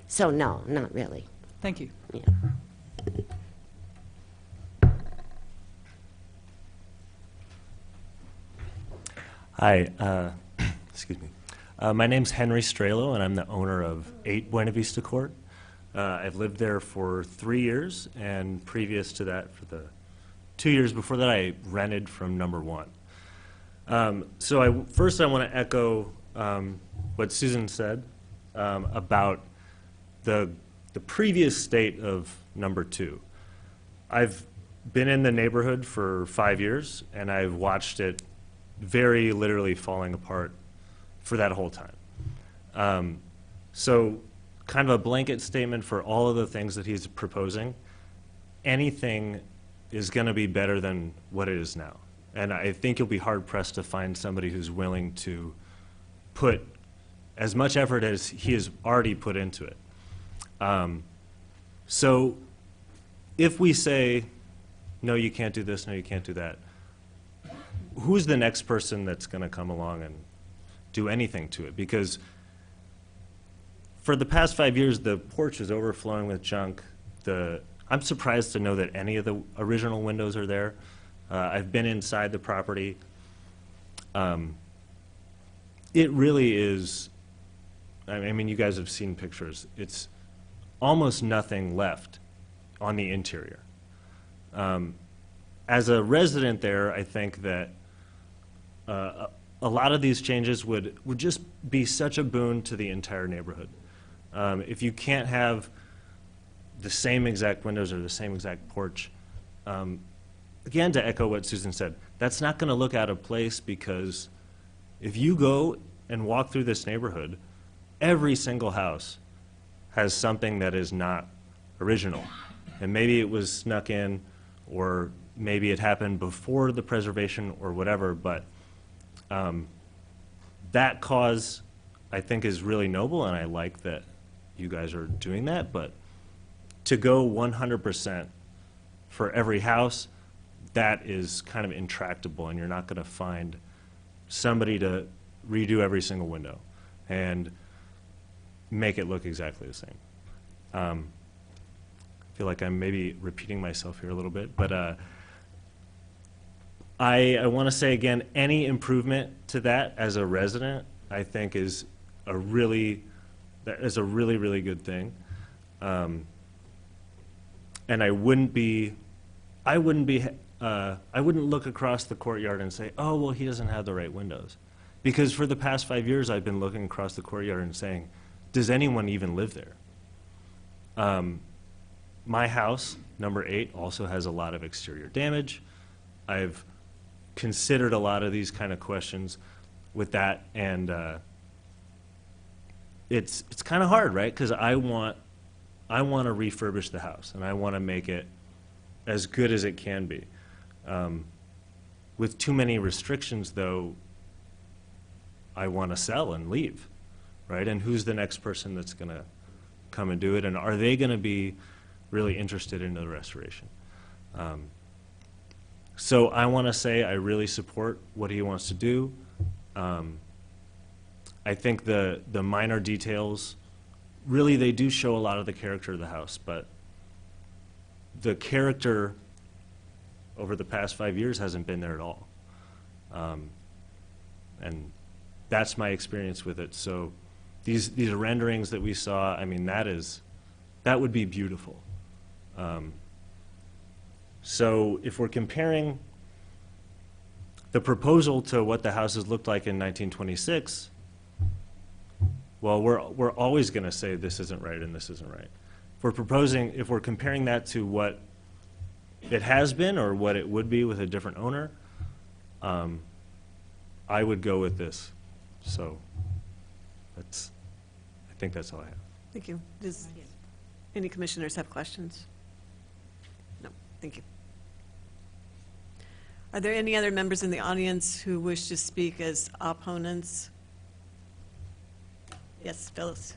So no, not really. Thank you. Yeah. Hi, excuse me. My name's Henry Strelo, and I'm the owner of 8 Buena Vista Court. I've lived there for 3 years, and previous to that, for the 2 years before that, I rented from Number 1. First I want to echo what Susan said about the previous state of Number 2. I've been in the neighborhood for 5 years, and I've watched it very literally falling apart for that whole time. So kind of a blanket statement for all of the things that he's proposing. Anything is going to be better than what it is now. And I think you'll be hard-pressed to find somebody who's willing to put as much effort as he has already put into it. So if we say, no, you can't do this, no, you can't do that, who's the next person that's going to come along and do anything to it? Because for the past 5 years, the porch is overflowing with junk. I'm surprised to know that any of the original windows are there. I've been inside the property. It really is, I mean, you guys have seen pictures. It's almost nothing left on the interior. As a resident there, I think that a lot of these changes would just be such a boon to the entire neighborhood. If you can't have the same exact windows or the same exact porch, again, to echo what Susan said, that's not going to look out of place, because if you go and walk through this neighborhood, every single house has something that is not original. And maybe it was snuck in, or maybe it happened before the preservation or whatever, but that cause, I think, is really noble, and I like that you guys are doing that. But to go 100% for every house, that is kind of intractable, and you're not going to find somebody to redo every single window and make it look exactly the same. I feel like I'm maybe repeating myself here a little bit, but I want to say again, any improvement to that as a resident, I think is a really good thing. And I wouldn't look across the courtyard and say, oh, well, he doesn't have the right windows. Because for the past 5 years, I've been looking across the courtyard and saying, does anyone even live there? My house, number 8, also has a lot of exterior damage. I've considered a lot of these kind of questions with that, and it's kind of hard, right? Because I want to refurbish the house, and I want to make it as good as it can be. With too many restrictions, though, I want to sell and leave. right? And who's the next person that's going to come and do it? And are they going to be really interested in the restoration? So I want to say I really support what he wants to do. I think the minor details, really, they do show a lot of the character of the house, but the character over the past 5 years hasn't been there at all. And that's my experience with it. So these renderings that we saw, I mean, that would be beautiful. So if we're comparing the proposal to what the houses looked like in 1926, well, we're always going to say this isn't right and this isn't right. If we're comparing that to what it has been or what it would be with a different owner, I would go with this. So I think that's all I have. Thank you. Does any commissioners have questions? No, thank you. Are there any other members in the audience who wish to speak as opponents? Yes, Phyllis.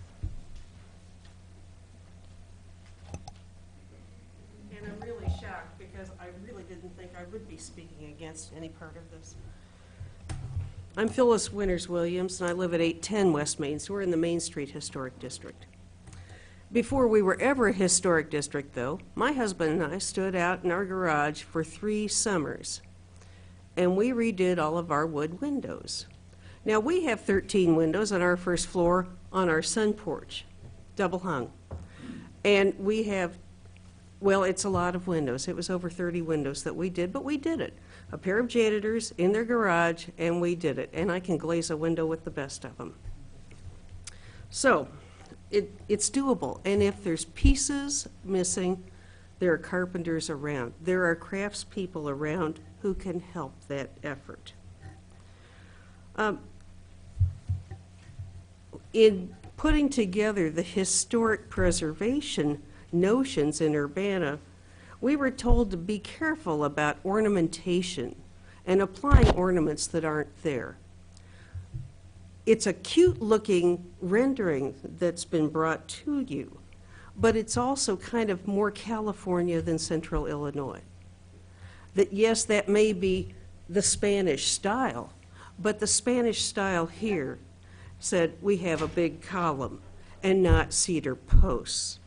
And I'm really shocked because I really didn't think I would be speaking against any part of this. I'm Phyllis Winters Williams, and I live at 810 West Main, so we're in the Main Street Historic District. Before we were ever a historic district, though, my husband and I stood out in our garage for 3 summers, and we redid all of our wood windows. Now, we have 13 windows on our first floor on our sun porch, double hung. And we have, well, it's a lot of windows. It was over 30 windows that we did, but we did it. A pair of janitors in their garage, and we did it. And I can glaze a window with the best of them. So, it's doable. And if there's pieces missing, there are carpenters around. There are craftspeople around who can help that effort. In putting together the historic preservation notions in Urbana, we were told to be careful about ornamentation and applying ornaments that aren't there. It's a cute-looking rendering that's been brought to you, but it's also kind of more California than Central Illinois. That, yes, that may be the Spanish style, but the Spanish style here said we have a big column and not cedar posts.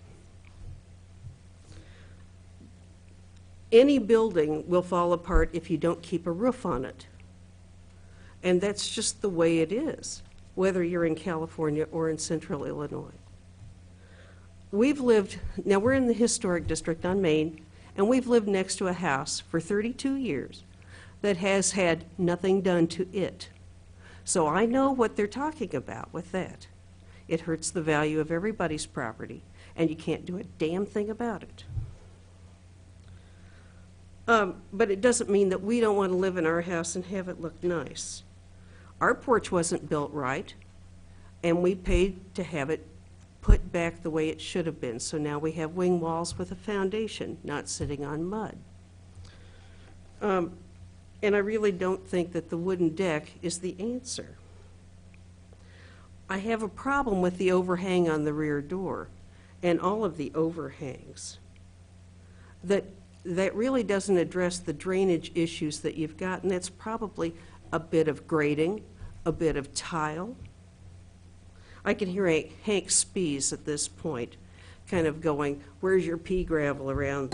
Any building will fall apart if you don't keep a roof on it. And that's just the way it is, whether you're in California or in Central Illinois. Now we're in the historic district on Main, and we've lived next to a house for 32 years that has had nothing done to it. So I know what they're talking about with that. It hurts the value of everybody's property, and you can't do a damn thing about it. But it doesn't mean that we don't want to live in our house and have it look nice. Our porch wasn't built right, and we paid to have it put back the way it should have been. So now we have wing walls with a foundation, not sitting on mud. And I really don't think that the wooden deck is the answer. I have a problem with the overhang on the rear door and all of the overhangs. That really doesn't address the drainage issues that you've got, and that's probably a bit of grading, a bit of tile. I can hear Hank Spees at this point kind of going, where's your pea gravel around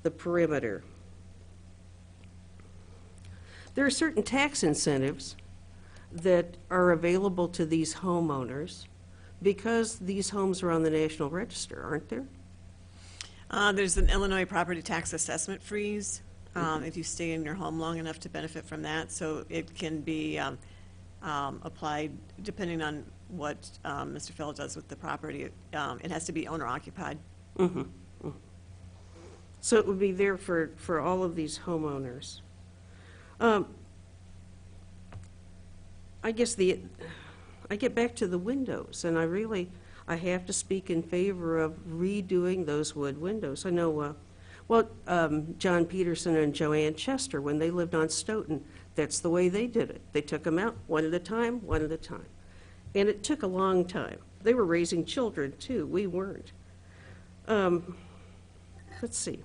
the perimeter? There are certain tax incentives that are available to these homeowners because these homes are on the National Register, aren't there? There's an Illinois property tax assessment freeze if you stay in your home long enough to benefit from that. So it can be applied depending on what Mr. Phil does with the property. It has to be owner occupied. Mm-hmm. Mm-hmm. So it would be there for all of these homeowners. I guess I get back to the windows, and I have to speak in favor of redoing those wood windows. I know, John Peterson and Joanne Chester, when they lived on Stoughton, that's the way they did it. They took them out one at a time, one at a time. And it took a long time. They were raising children, too. We weren't. Let's see.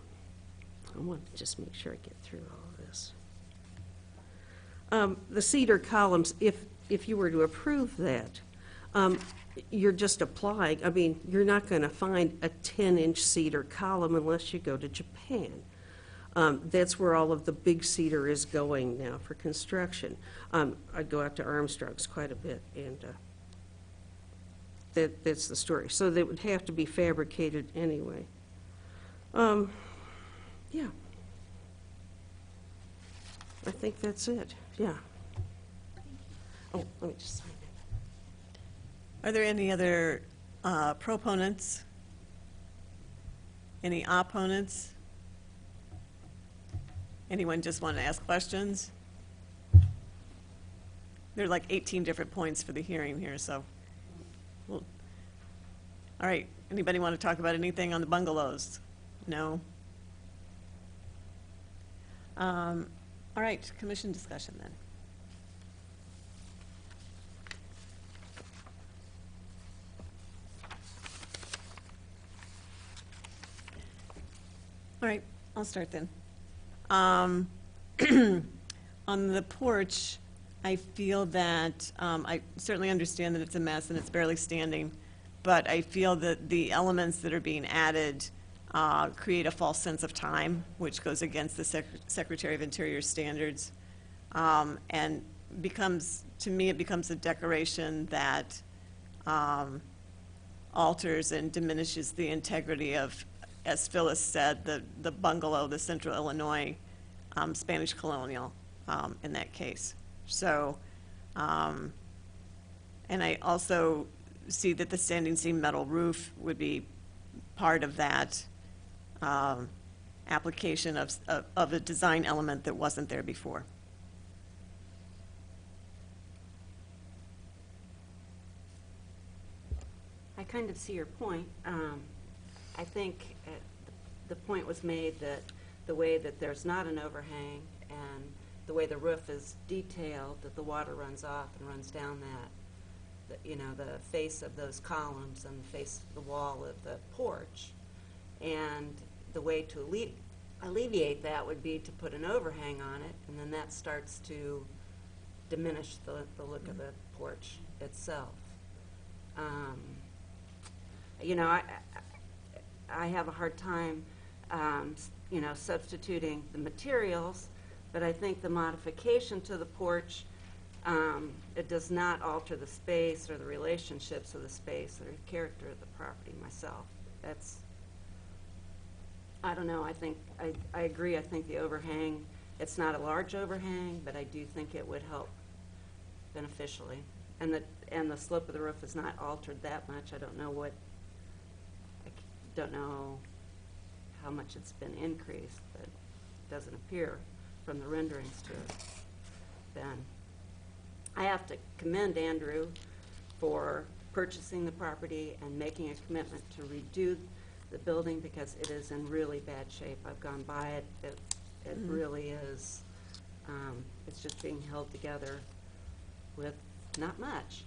I want to just make sure I get through all of this. The cedar columns, if you were to approve that, you're just applying, I mean, you're not going to find a 10-inch cedar column unless you go to Japan. That's where all of the big cedar is going now for construction. I'd go out to Armstrong's quite a bit, and that's the story. So they would have to be fabricated anyway. Yeah. I think that's it, yeah. Oh, let me just sign it. Are there any other proponents? Any opponents? Anyone just want to ask questions? There are like 18 different points for the hearing here, so. All right, anybody want to talk about anything on the bungalows? No? All right, commission discussion then. All right, I'll start then. On the porch, I feel that, I certainly understand that it's a mess and it's barely standing, but I feel that the elements that are being added create a false sense of time, which goes against the Secretary of Interior standards, and becomes, to me, it becomes a decoration that alters and diminishes the integrity of, as Phyllis said, the bungalow, the Central Illinois Spanish colonial in that case. So, and I also see that the standing seam metal roof would be part of that application of a design element that wasn't there before. I kind of see your point. I think the point was made that the way that there's not an overhang and the way the roof is detailed, that the water runs off and runs down you know, the face of those columns and the face of the wall of the porch. And the way to alleviate that would be to put an overhang on it, and then that starts to diminish the look of the porch itself. You know, I have a hard time, you know, substituting the materials, but I think the modification to the porch, it does not alter the space or the relationships of the space or the character of the property myself. That's, I don't know, I think, I agree, I think the overhang, it's not a large overhang, but I do think it would help beneficially. And the slope of the roof is not altered that much. I don't know don't know how much it's been increased, but it doesn't appear from the renderings to have been. I have to commend Andrew for purchasing the property and making a commitment to redo the building because it is in really bad shape. I've gone by it. It really is. It's just being held together with not much.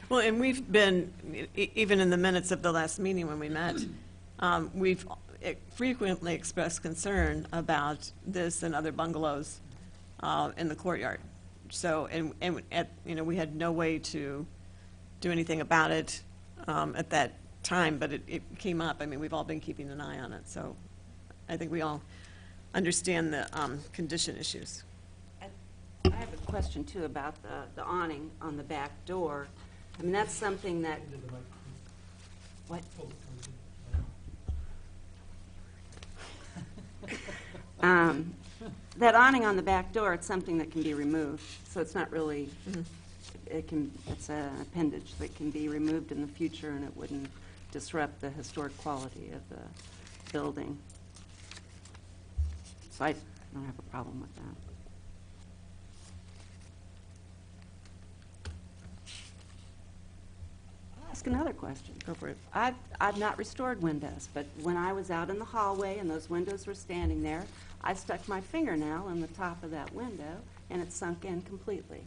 Well, and we've been, even in the minutes of the last meeting when we met, we've frequently expressed concern about this and other bungalows in the courtyard. So, you know, we had no way to do anything about it at that time, but it came up. I mean, we've all been keeping an eye on it, so I think we all understand the condition issues. I have a question, too, about the awning on the back door. I mean, that's something that... What? That awning on the back door, it's something that can be removed, so it's not really... It's an appendage that can be removed in the future, and it wouldn't disrupt the historic quality of the building. So I don't have a problem with that. Ask another question. Go for it. I've not restored windows, but when I was out in the hallway and those windows were standing there, I stuck my fingernail in the top of that window and it sunk in completely.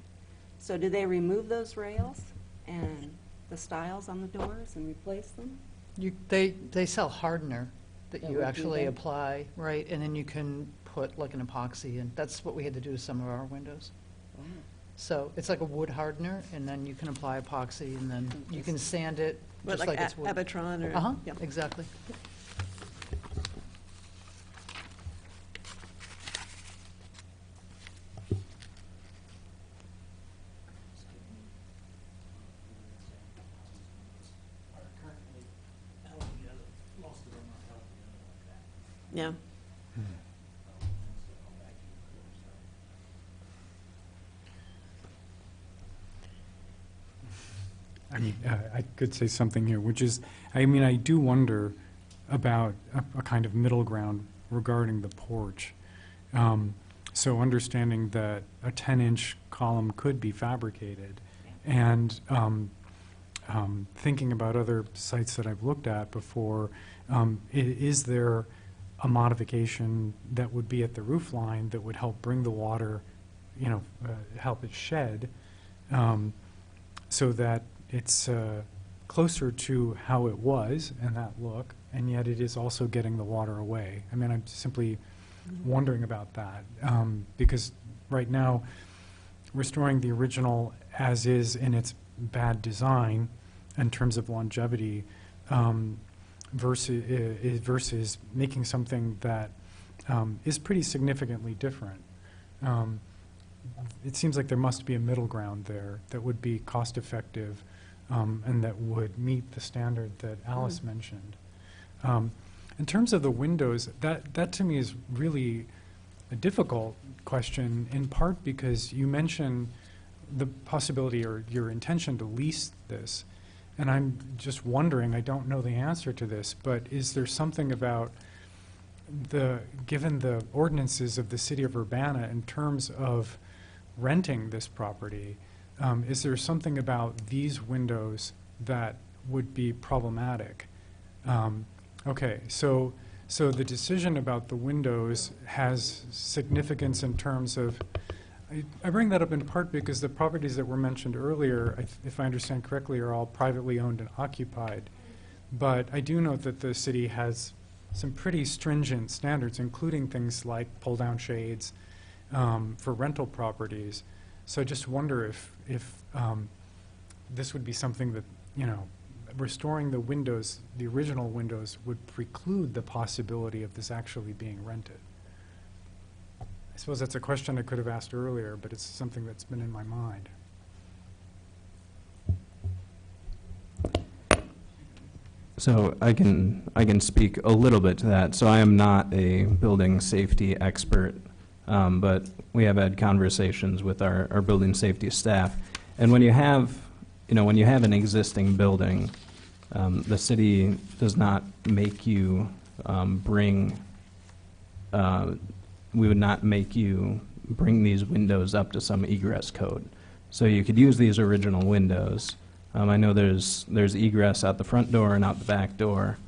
So do they remove those rails? and the stiles on the doors and replace them? They sell hardener that That you would be actually there? apply, right? And then you can put like an epoxy in. That's what we had to do to some of our windows. So it's like a wood hardener, and then you can apply epoxy, and then you can sand it What, just like it's wood. Abatron or? Uh-huh, yeah. exactly. Yeah. I mean, I could say something here, which is, I mean, I do wonder about a kind of middle ground regarding the porch. So understanding that a 10-inch column could be fabricated, and thinking about other sites that I've looked at before, is there a modification that would be at the roof line that would help bring the water, you know, help it shed, so that it's closer to how it was and that look, and yet it is also getting the water away. I mean, I'm simply wondering about that, because right now, restoring the original as is in its bad design in terms of longevity, versus making something that is pretty significantly different. It seems like there must be a middle ground there that would be cost-effective, and that would meet the standard that Alice mentioned. In terms of the windows, that to me is really a difficult question, in part because you mentioned the possibility or your intention to lease this. And I'm just wondering, I don't know the answer to this, but is there something about given the ordinances of the city of Urbana in terms of renting this property, is there something about these windows that would be problematic? Okay, so the decision about the windows has significance in terms of, I bring that up in part because the properties that were mentioned earlier, if I understand correctly, are all privately owned and occupied. But I do note that the city has some pretty stringent standards, including things like pull-down shades for rental properties. So I just wonder if this would be something that, you know, restoring the windows, the original windows, would preclude the possibility of this actually being rented. I suppose that's a question I could have asked earlier, but it's something that's been in my mind. So I can speak a little bit to that. So I am not a building safety expert, but we have had conversations with our building safety staff. And when you have an existing building, the city does not make you we would not make you bring these windows up to some egress code. So you could use these original windows. I know there's egress out the front door and out the back door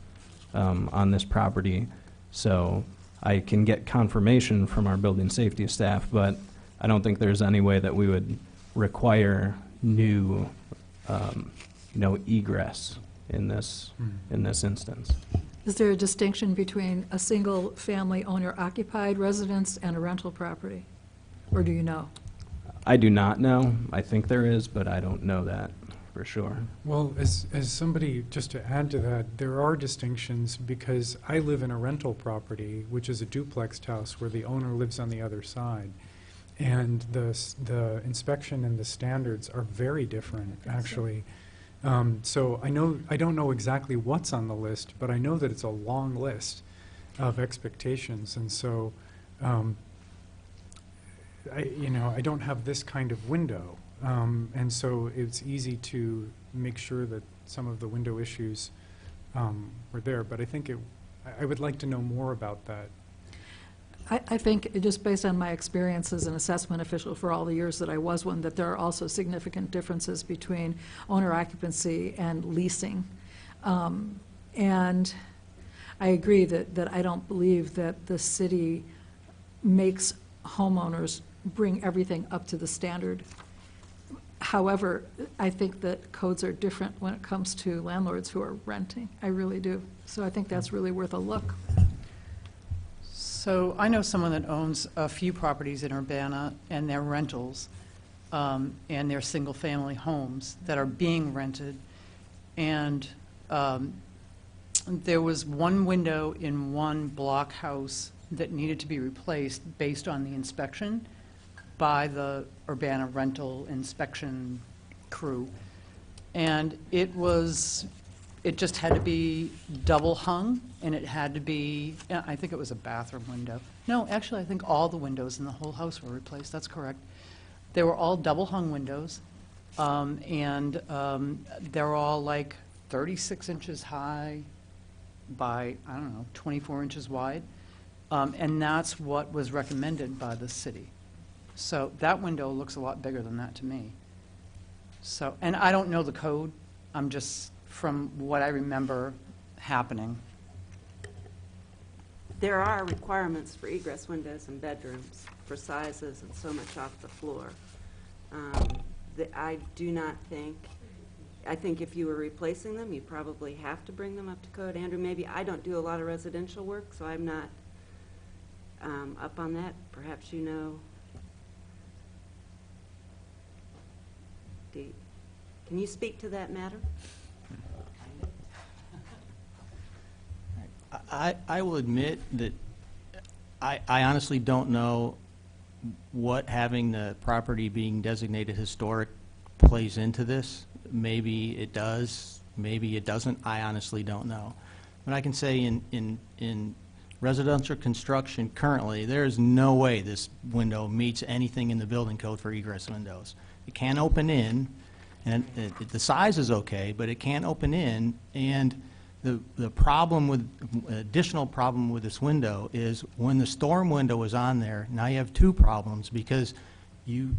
on this property. So I can get confirmation from our building safety staff, but I don't think there's any way that we would require new egress in this instance. Is there a distinction between a single-family owner-occupied residence and a rental property? Or do you know? I do not know. I think there is, but I don't know that for sure. Well, as somebody, just to add to that, there are distinctions because I live in a rental property, which is a duplexed house where the owner lives on the other side. And the inspection and the standards are very different, actually. So I don't know exactly what's on the list, but I know that it's a long list of expectations. And so, I don't have this kind of window. And so it's easy to make sure that some of the window issues were there. But I think I would like to know more about that. I think, just based on my experience as an assessment official for all the years that I was one, that there are also significant differences between owner occupancy and leasing. And I agree that I don't believe that the city makes homeowners bring everything up to the standard. However, I think that codes are different when it comes to landlords who are renting. I really do. So I think that's really worth a look. So I know someone that owns a few properties in Urbana, and they're rentals, and they're single-family homes that are being rented. And there was one window in one block house that needed to be replaced based on the inspection by the Urbana rental inspection crew. And it just had to be double hung, and it had to be, I think it was a bathroom window. No, actually, I think all the windows in the whole house were replaced, that's correct. They were all double hung windows, and they're all like 36 inches high by, I don't know, 24 inches wide. And that's what was recommended by the city. So that window looks a lot bigger than that to me. So, and I don't know the code, I'm just, from what I remember happening. There are requirements for egress windows in bedrooms for sizes and so much off the floor. I do not think, I think if you were replacing them, you probably have to bring them up to code. Andrew, maybe, I don't do a lot of residential work, so I'm not up on that. Perhaps you know. Can you speak to that matter? I will admit that I honestly don't know what having the property being designated historic plays into this. Maybe it does, maybe it doesn't. I honestly don't know. But I can say in residential construction currently, there is no way this window meets anything in the building code for egress windows. It can't open in, and the size is okay, but it can't open in, and the problem with, additional problem with this window is when the storm window is on there, now you have two problems, because you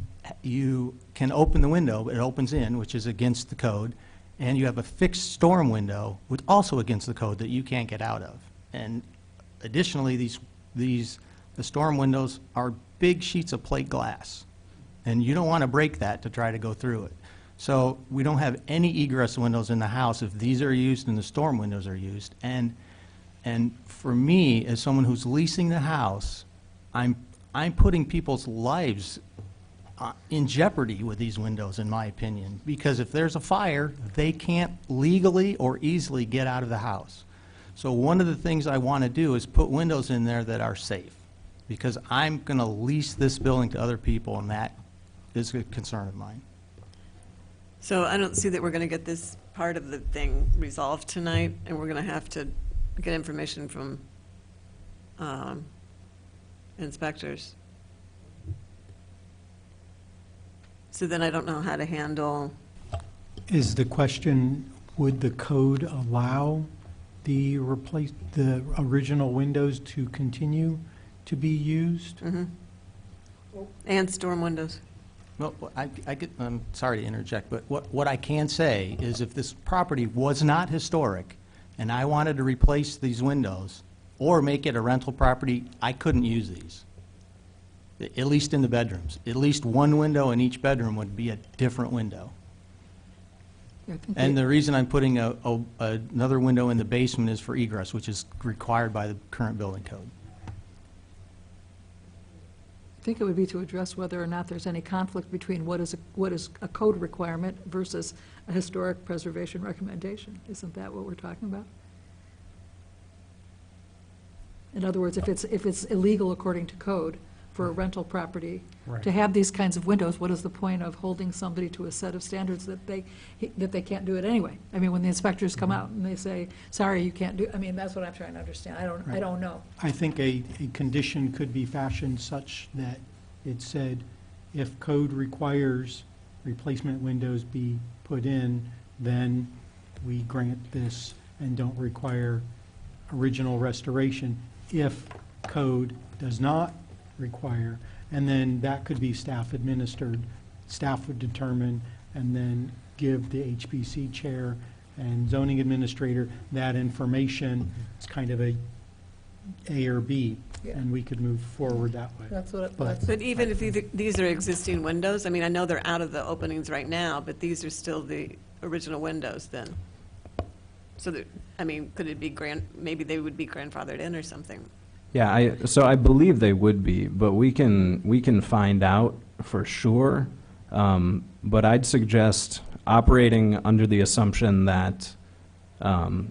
can open the window, but it opens in, which is against the code, and you have a fixed storm window, which also against the code, that you can't get out of. And additionally, the storm windows are big sheets of plate glass, and you don't want to break that to try to go through it. So we don't have any egress windows in the house if these are used and the storm windows are used. And for me, as someone who's leasing the house, I'm putting people's lives in jeopardy with these windows, in my opinion, because if there's a fire, they can't legally or easily get out of the house. So one of the things I want to do is put windows in there that are safe, because I'm going to lease this building to other people, and that is a concern of mine. So I don't see that we're going to get this part of the thing resolved tonight, and we're going to have to get information from inspectors. So then I don't know how to handle, Is the question, would the code allow the original windows to continue to be used? and storm windows. Well, I'm sorry to interject, but what I can say is if this property was not historic and I wanted to replace these windows or make it a rental property, I couldn't use these, at least in the bedrooms. At least one window in each bedroom would be a different window. I think And the- the reason I'm putting another window in the basement is for egress, which is required by the current building code. I think it would be to address whether or not there's any conflict between what is a code requirement versus a historic preservation recommendation. Isn't that what we're talking about? In other words, if it's illegal according to code for a rental property Right. to have these kinds of windows, what is the point of holding somebody to a set of standards that they can't do it anyway? I mean, when the inspectors come out and they say, sorry, you can't do, I mean, that's what I'm trying to understand. I don't know. I think a condition could be fashioned such that it said, if code requires replacement windows be put in, then we grant this and don't require original restoration. If code does not require, and then that could be staff administered, staff would determine, and then give the HPC chair and zoning administrator that information. It's kind of a A or B, Yeah. and we could move forward that way. That's what, But- But even if these are existing windows, I mean, I know they're out of the openings right now, but these are still the original windows then. So that, I mean, could it be maybe they would be grandfathered in or something? Yeah, so I believe they would be, but we can find out for sure. But I'd suggest operating under the assumption that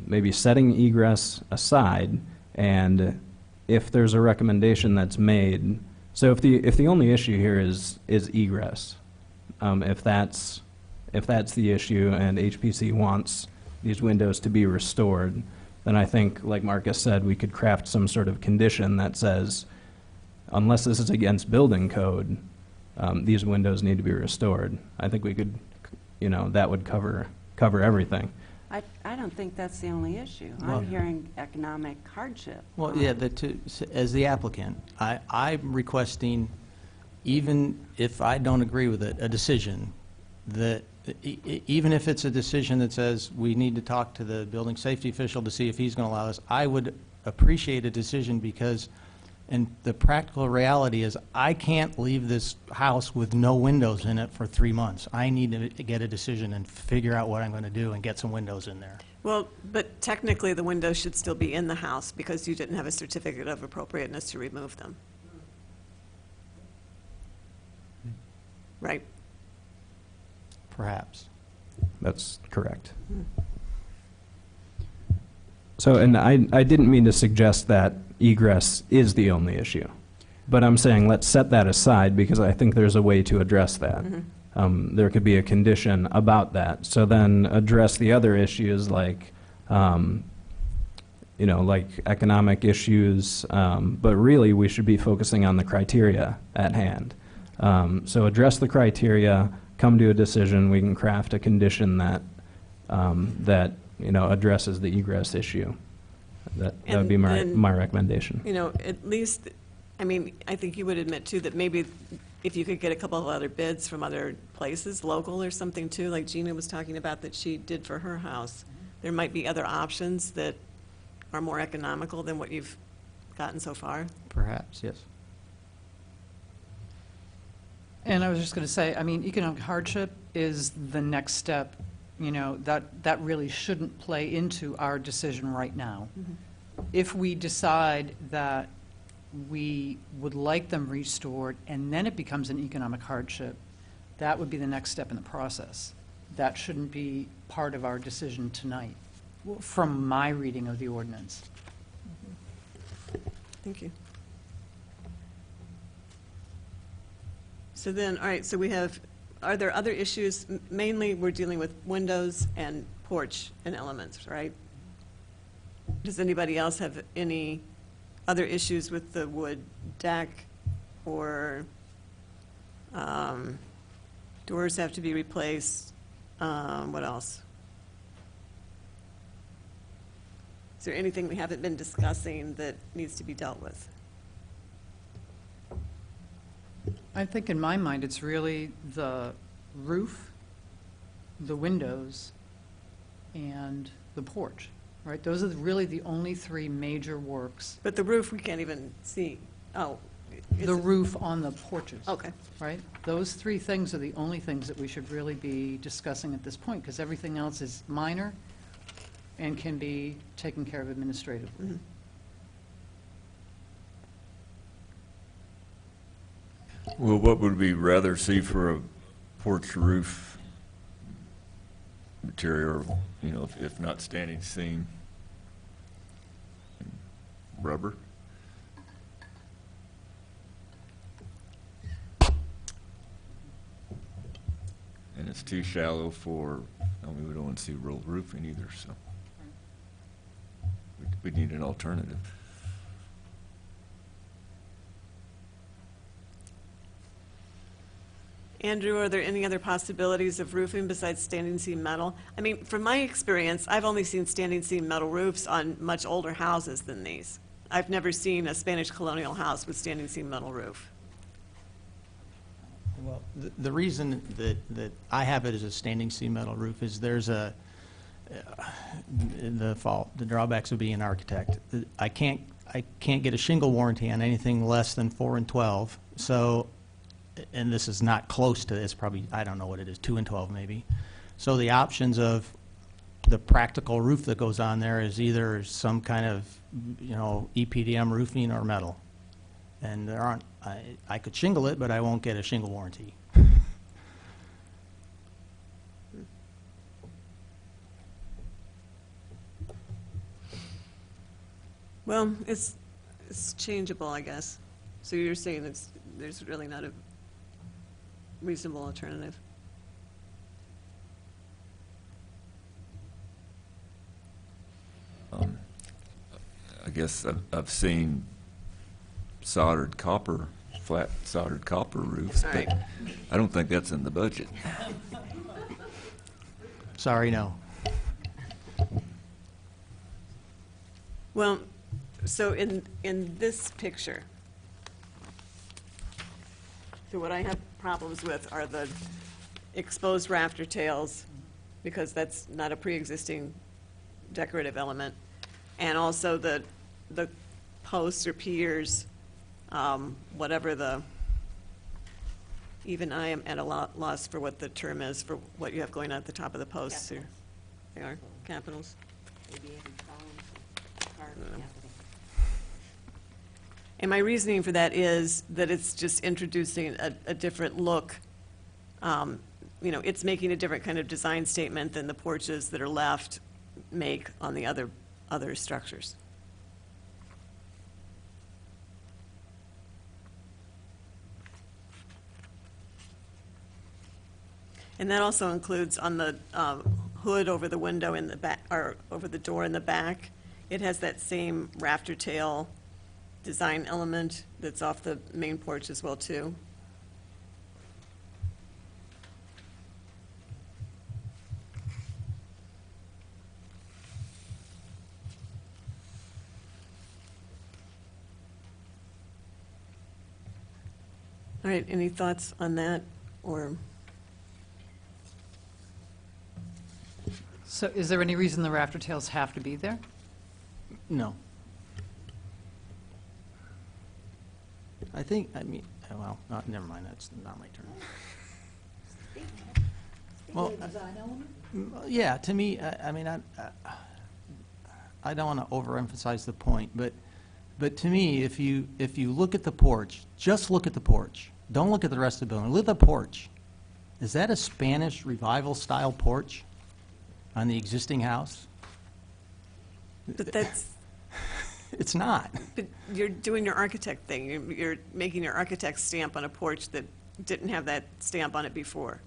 maybe setting egress aside, and if there's a recommendation that's made, so if the only issue here is egress, if that's the issue and HPC wants these windows to be restored, then I think, like Marcus said, we could craft some sort of condition that says, unless this is against building code, these windows need to be restored. I think we could, that would cover everything. I don't think that's the only issue. Well- I'm hearing economic hardship. Well, yeah, as the applicant, I'm requesting, even if I don't agree with it, a decision, that even if it's a decision that says we need to talk to the building safety official to see if he's going to allow us, I would appreciate a decision because, and the practical reality is, I can't leave this house with no windows in it for 3 months. I need to get a decision and figure out what I'm going to do and get some windows in there. Well, but technically, the windows should still be in the house because you didn't have a certificate of appropriateness to remove them. Right? Perhaps. That's correct. So, and I didn't mean to suggest that egress is the only issue, but I'm saying let's set that aside because I think there's a way to address that. There could be a condition about that. So then address the other issues like, like economic issues, but really we should be focusing on the criteria at hand. So address the criteria, come to a decision, we can craft a condition that, addresses the egress issue. That would be And- my recommendation. At least, I mean, I think you would admit too that maybe if you could get a couple of other bids from other places, local or something too, like Gina was talking about that she did for her house, there might be other options that are more economical than what you've gotten so far. Perhaps, yes. And I was just going to say, I mean, economic hardship is the next step, that really shouldn't play into our decision right now. If we decide that we would like them restored and then it becomes an economic hardship, that would be the next step in the process. That shouldn't be part of our decision tonight, from my reading of the ordinance. Thank you. So then, all right, so we have, are there other issues? Mainly, we're dealing with windows and porch and elements, right? Does anybody else have any other issues with the wood deck or doors have to be replaced? What else? Is there anything we haven't been discussing that needs to be dealt with? I think in my mind, it's really the roof, the windows, and the porch, right? Those are really the only three major works. But the roof, we can't even see. Oh. is The it- roof on the porches. Okay. Right? Those three things are the only things that we should really be discussing at this point, because everything else is minor and can be taken care of administratively. Well, what would we rather see for a porch roof material, if not standing seam? Rubber? And it's too shallow for, we don't want to see rolled roofing either, so we need an alternative. Andrew, are there any other possibilities of roofing besides standing seam metal? I mean, from my experience, I've only seen standing seam metal roofs on much older houses than these. I've never seen a Spanish colonial house with standing seam metal roof. Well, the reason that I have it as a standing seam metal roof is there's the drawbacks of being an architect. I I can't get a shingle warranty on anything less than 4 and 12. So, and this is not close to this, probably, I don't know what it is, 2 and 12 maybe. So the options of the practical roof that goes on there is either some kind of, you know, EPDM roofing or metal. And there aren't, I could shingle it, but I won't get a shingle warranty. Well, it's changeable, I guess. So you're saying there's really not a reasonable alternative? I guess I've seen soldered copper, flat soldered copper roofs, All but right. I don't think that's in the budget. Sorry, no. Well, so in this picture, so what I have problems with are the exposed rafter tails, because that's not a pre-existing decorative element, and also the posts or piers, whatever the, even I am at a loss for what the term is for what you have going on at the top of the posts here. They are capitals. And my reasoning for that is that it's just introducing a different look. You know, it's making a different kind of design statement than the porches that are left make on the other structures. And that also includes on the hood over the window in the back, or over the door in the back. It has that same rafter tail design element that's off the main porch as well, too. All right, any thoughts on that, or? So is there any reason the rafter tails have to be there? No. I think, I mean, well, never mind, that's not my turn. Well, yeah, to me, I mean, I don't want to overemphasize the point, but to me, if you look at the porch, just look at the porch. Don't look at the rest of the building. Look at the porch. Is that a Spanish Revival style porch on the existing house? But that's, It's not. but you're doing your architect thing. You're making your architect's stamp on a porch that didn't have that stamp on it before.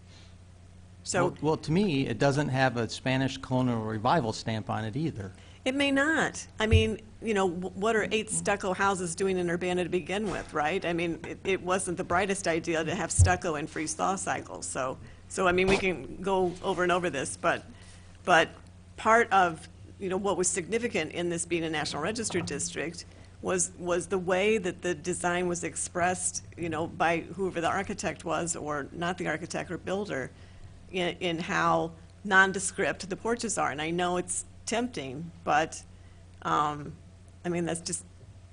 So Well, to me, it doesn't have a Spanish Colonial Revival stamp on it either. it may not. I mean, you know, what are 8 stucco houses doing in Urbana to begin with, right? I mean, it wasn't the brightest idea to have stucco and freeze-thaw cycles. So I mean, we can go over and over this, but part of, you know, what was significant in this being a National Register district was the way that the design was expressed, you know, by whoever the architect was, or not the architect or builder, in how nondescript the porches are. And I know it's tempting, but, I mean, that's just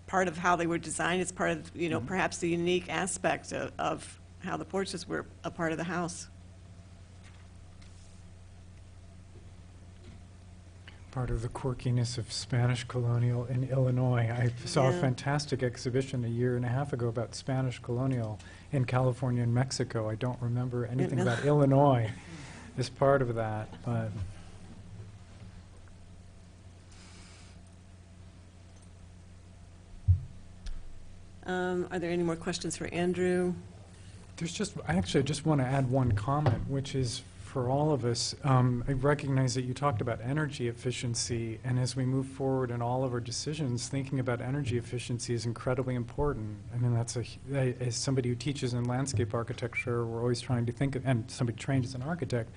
part of how they were designed. It's part of, you know, perhaps the unique aspect of how the porches were a part of the house. Part of the quirkiness of Spanish colonial in Illinois. I saw a Yeah. fantastic exhibition a year and a half ago about Spanish colonial in California and Mexico. I don't remember anything about Illinois as part of that, but Are there any more questions for Andrew? there's just, I actually just want to add one comment, which is for all of us. I recognize that you talked about energy efficiency, and as we move forward in all of our decisions, thinking about energy efficiency is incredibly important. I mean, as somebody who teaches in landscape architecture, we're always trying to think, and somebody trained as an architect,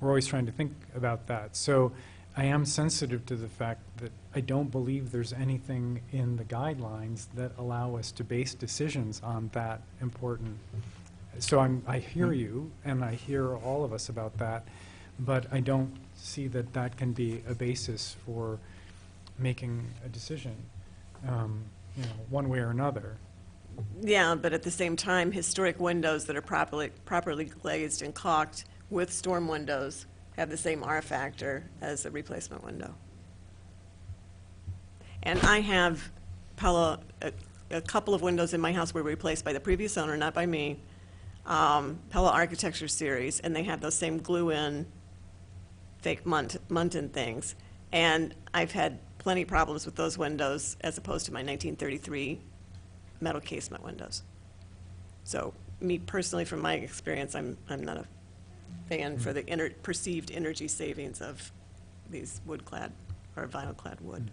we're always trying to think about that. So I am sensitive to the fact that I don't believe there's anything in the guidelines that allow us to base decisions on that important. So I hear you, and I hear all of us about that, but I don't see that that can be a basis for making a decision. one way or another. Yeah, but at the same time, historic windows that are properly glazed and caulked with storm windows have the same R factor as a replacement window. And I have, Pella, a couple of windows in my house were replaced by the previous owner, not by me, Pella Architecture Series, and they have those same glue-in fake Muntin things. And I've had plenty of problems with those windows as opposed to my 1933 metal casement windows. So me personally, from my experience, I'm not a fan for the perceived energy savings of these wood-clad or vinyl-clad wood.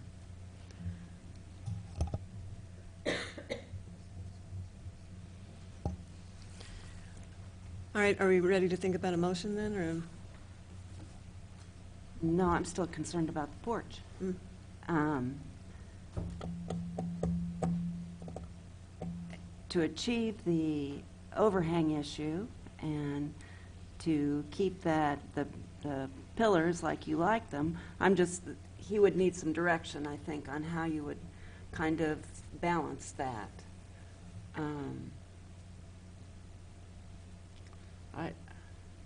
All right, are we ready to think about a motion then, or? No, I'm still concerned about the porch. To achieve the overhang issue and to keep the pillars like you like them, he would need some direction, I think, on how you would kind of balance that.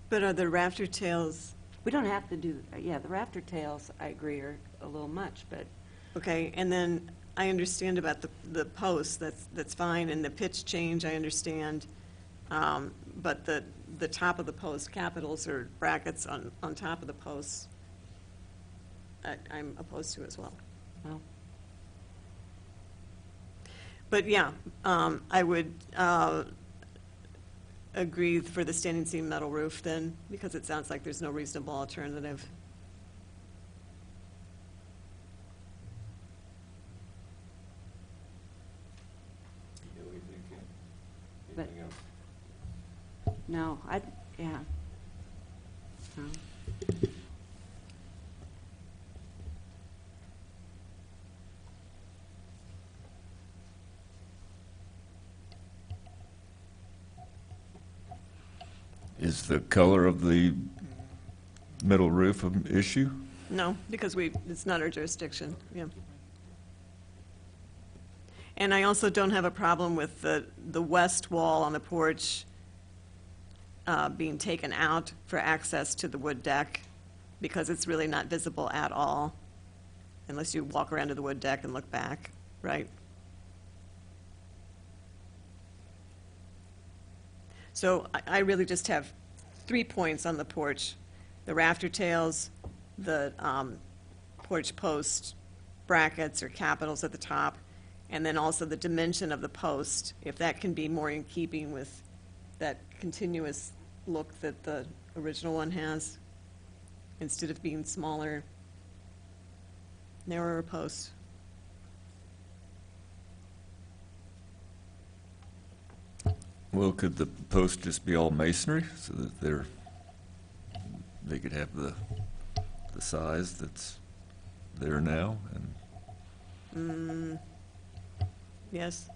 But are the rafter tails, We don't have to do, the rafter tails, I agree, are a little much, but okay, and then I understand about the posts, that's fine, and the pitch change, I understand. But the top of the post, capitals or brackets on top of the posts, I'm opposed to as well. well, But yeah, I would agree for the standing seam metal roof then, because it sounds like there's no reasonable alternative. But- no, yeah. No. Is the color of the metal roof an issue? No, because it's not our jurisdiction, yeah. And I also don't have a problem with the west wall on the porch being taken out for access to the wood deck, because it's really not visible at all, unless you walk around to the wood deck and look back, right? So I really just have 3 points on the porch: the rafter tails, the porch post brackets or capitals at the top, and then also the dimension of the post, if that can be more in keeping with that continuous look that the original one has, instead of being smaller, narrower posts. Well, could the post just be all masonry so that they could have the size that's there now, Yes,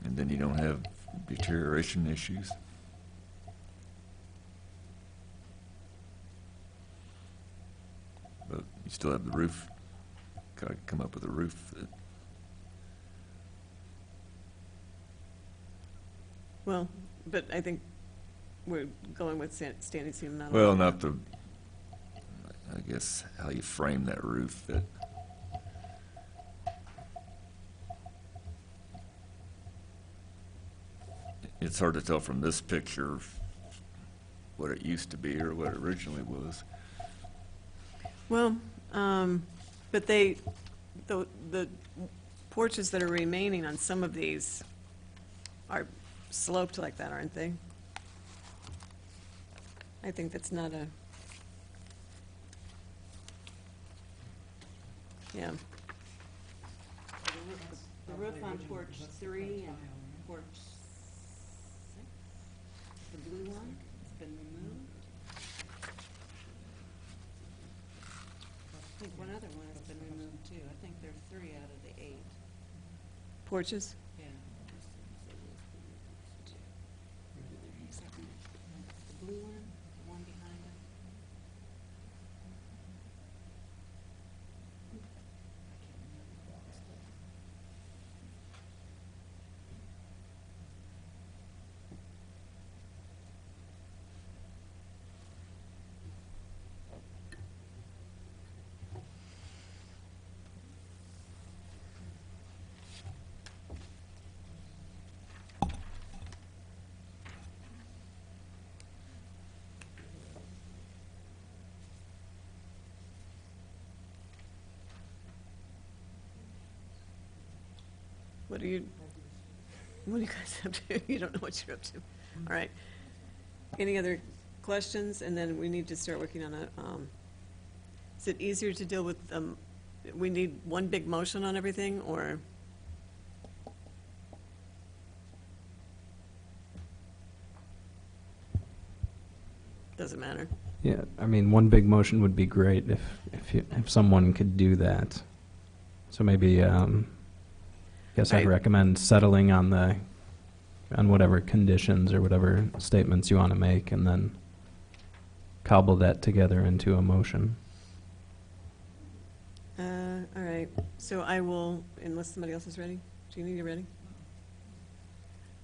and then you don't have deterioration issues? But you still have the roof, gotta come up with a roof that, well, but I think we're going with standing seam metal. well, not the, I guess, how you frame that roof, that, it's hard to tell from this picture what it used to be or what it originally was. Well, but the porches that are remaining on some of these are sloped like that, aren't they? I think that's not a, yeah. The roof on porch 3 and porch 6, the blue one, has been removed. I think one other one has been removed too. I think there are 3 out of the 8. Porches? Yeah. The blue one, the one behind it. What do you guys up to? You don't know what you're up to. All right. Any other questions? And then we need to start working on a, is it easier to deal with, we need one big motion on everything, or? Doesn't matter. Yeah, I mean, one big motion would be great if someone could do that. So maybe, guess I'd Right. recommend settling on whatever conditions or whatever statements you want to make, and then cobble that together into a motion. All right, so I will, unless somebody else is ready. Jeannie, you ready?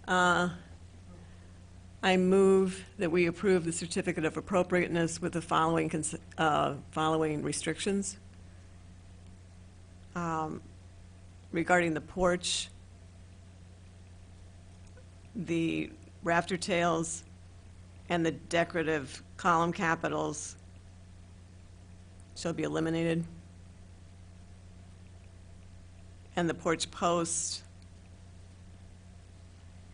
I move that we approve the certificate of appropriateness with the following, following restrictions. Regarding the porch, the rafter tails, and the decorative column capitals shall be eliminated. And the porch posts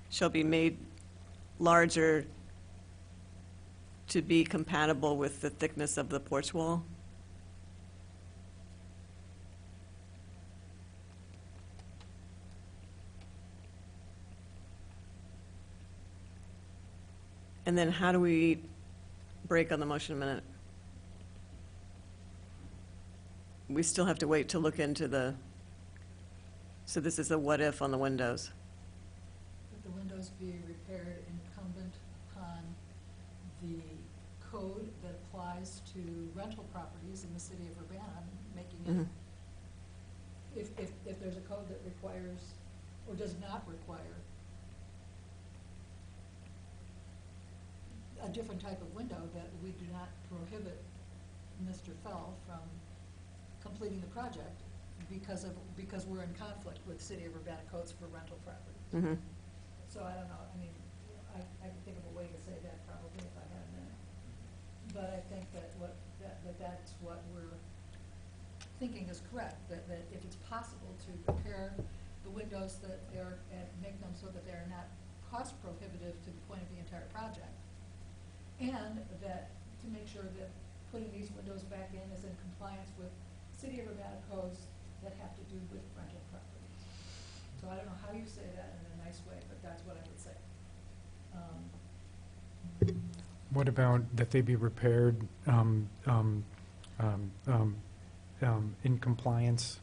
shall be made larger to be compatible with the thickness of the porch wall. And then how do we break on the motion a minute? We still have to wait to look into the, so this is a what if on the windows. That the windows be repaired incumbent upon the code that applies to rental properties in the city of Urbana, making it, if there's a code that requires or does not require a different type of window, that we do not prohibit Mr. Fell from completing the project because we're in conflict with city of Urbana codes for rental properties. Mhm. So I don't know, I mean, I can think of a way to say that probably if I had a minute. But I think that that's what we're thinking is correct, that if it's possible to repair the windows that are, and make them so that they're not cost prohibitive to the point of the entire project, and that to make sure that putting these windows back in is in compliance with city of Urbana codes that have to do with rental properties. So I don't know how you say that in a nice way, but that's what I would say. What about that they be repaired in compliance,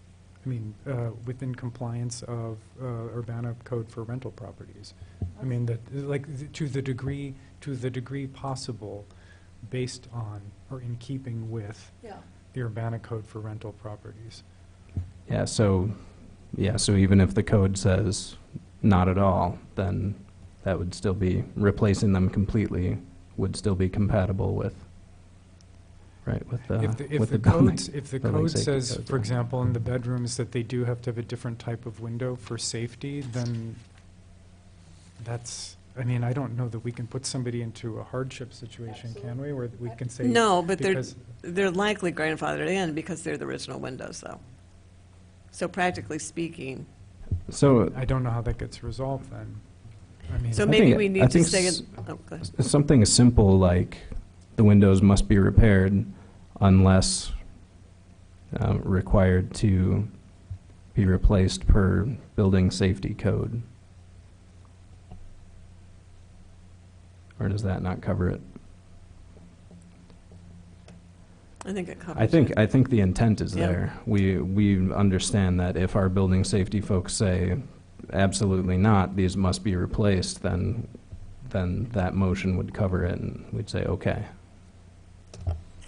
within compliance of Urbana code for rental properties? I mean, that, like, to the degree possible, based on or in keeping with Yeah. the Urbana code for rental properties. Yeah, so even if the code says not at all, then that would still be, replacing them completely would still be compatible with, right, with the, If the building- code, if the building code safety says, codes. for example, in the bedrooms that they do have to have a different type of window for safety, then that's, I mean, I don't know that we can put somebody into a hardship situation, can we? Where we can say. No, but because- they're likely grandfathered in because they're the original windows, though. So practically speaking, So I don't know how that gets resolved then. I mean. so I maybe think- we I need to think say, s- oh, go ahead. something as simple like the windows must be repaired unless required to be replaced per building safety code. Or does that not cover it? I think it covers I it. think the intent is Yeah. there. We understand that if our building safety folks say absolutely not, these must be replaced, then that motion would cover it, and we'd say, okay.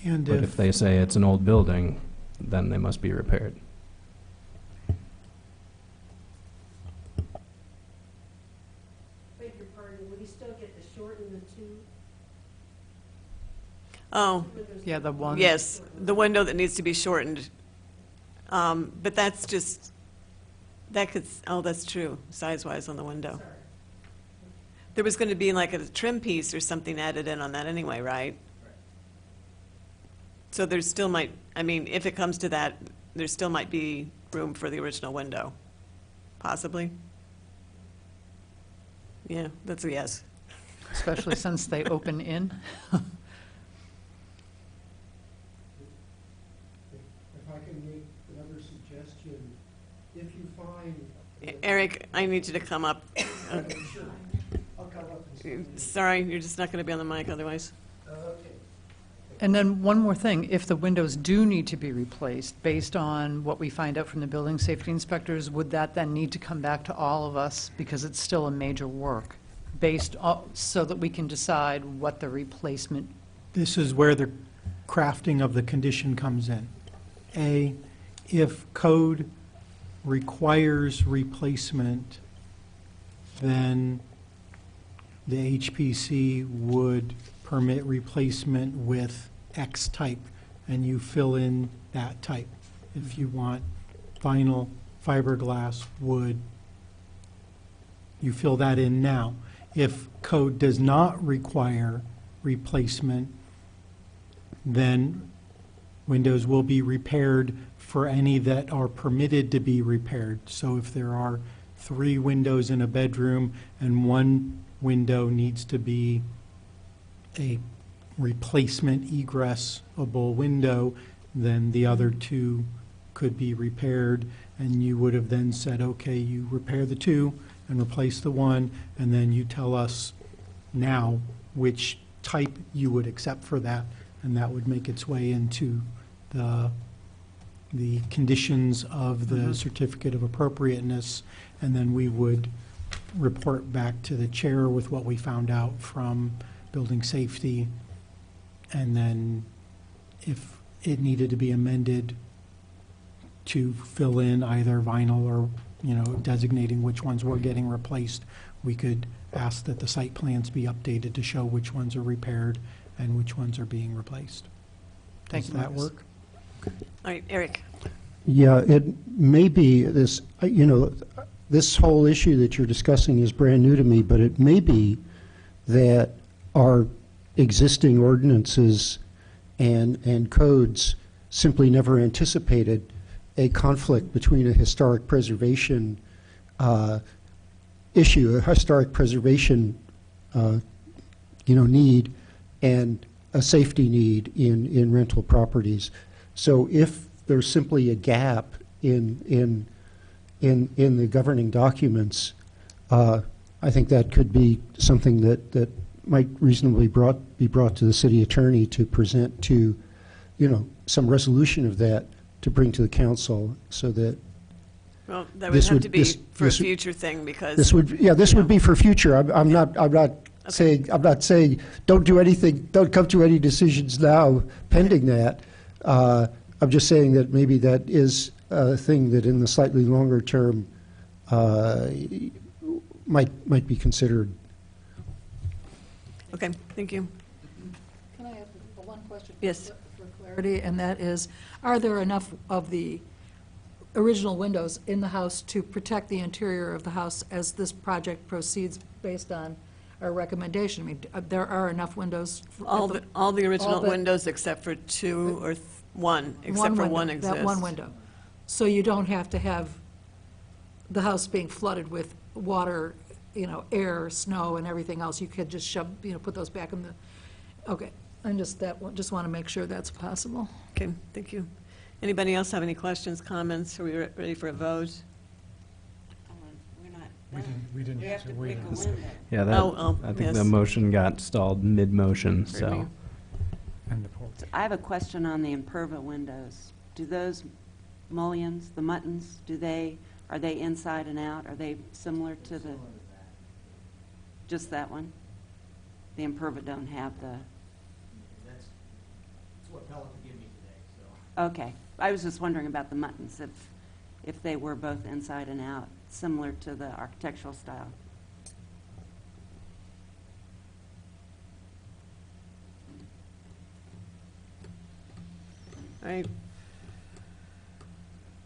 And But if they say it's an old building, then they must be repaired. Beg your pardon, will you still get to shorten the two Oh, windows? Yeah, the one. yes, the window that needs to be shortened. But that's just, that could, that's true, size-wise on the window. Sorry. There was going to be like a trim piece or something added in on that anyway, right? So there still might, I mean, if it comes to that, there still might be room for the original window, possibly. Yeah, that's a yes. especially since they open in. If I can make another suggestion, if you find... Eric, I need you to come up. Sure, I'll come up and say... Sorry, you're just not going to be on the mic otherwise. Okay. And then one more thing, if the windows do need to be replaced, based on what we find out from the building safety inspectors, would that then need to come back to all of us, because it's still a major work, so that we can decide what the replacement? This is where the crafting of the condition comes in. A, if code requires replacement, then the HPC would permit replacement with X type, and you fill in that type. If you want vinyl, fiberglass, wood, you fill that in now. If code does not require replacement, then windows will be repaired for any that are permitted to be repaired. So if there are 3 windows in a bedroom and 1 window needs to be a replacement egress-able window, then the other 2 could be repaired, and you would have then said, okay, you repair the 2 and replace the 1, and then you tell us now which type you would accept for that, and that would make its way into the conditions of the certificate of appropriateness, and then we would report back to the chair with what we found out from building safety, and then if it needed to be amended to fill in either vinyl or, designating which ones were getting replaced, we could ask that the site plans be updated to show which ones are repaired and which ones are being replaced. Thank you, Does that Marcus. work? All right, Eric. Yeah, it may be this, this whole issue that you're discussing is brand new to me, but it may be that our existing ordinances and codes simply never anticipated a conflict between a historic preservation issue, a historic preservation need, and a safety need in rental properties. So if there's simply a gap in the governing documents, I think that could be something that might reasonably be brought to the city attorney to present to, some resolution of that to bring to the council, so that Well, that would This have would- to be this- for a this- future thing, because... this would be for future. I'm not saying don't do anything, don't come to any decisions now pending that. I'm just saying that maybe that is a thing that in the slightly longer term might be considered. Okay, thank you. Can I ask one question? Yes. For clarity, and that is, are there enough of the original windows in the house to protect the interior of the house as this project proceeds based on our recommendation? I mean, there are enough windows? All the original but- windows except for 2 or 1, except for window, one exists. That one window. So you don't have to have the house being flooded with water, air, snow, and everything else. You could just shove, put those back in the, okay. I'm just want to make sure that's possible. Okay, thank you. Anybody else have any questions, comments? Are we ready for a vote? We're not We done. we didn't We have to wait pick a on this. window. Yeah, I think yes. the motion got stalled mid-motion, Pardon me. so. And the poll. I have a question on the Imperva windows. Do those mullions, the muttons, are they inside and out? Are they similar to the, just that one? The Imperva don't have the... That's what Pella could give me today, so. Okay. I was just wondering about the muttons, if they were both inside and out, similar to the architectural style. All right.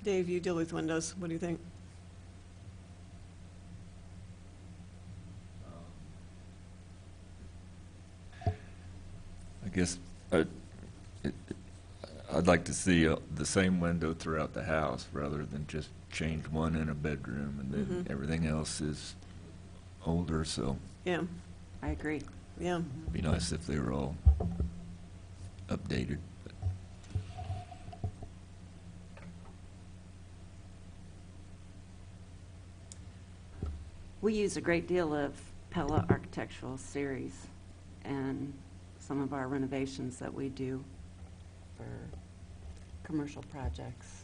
Dave, you deal with windows. What do you think? I guess I'd like to see the same window throughout the house rather than just change one in a bedroom and then everything else is older, so Yeah, I agree. yeah. it'd be nice if they were all updated. We use a great deal of Pella Architectural Series and some of our renovations that we do for commercial projects.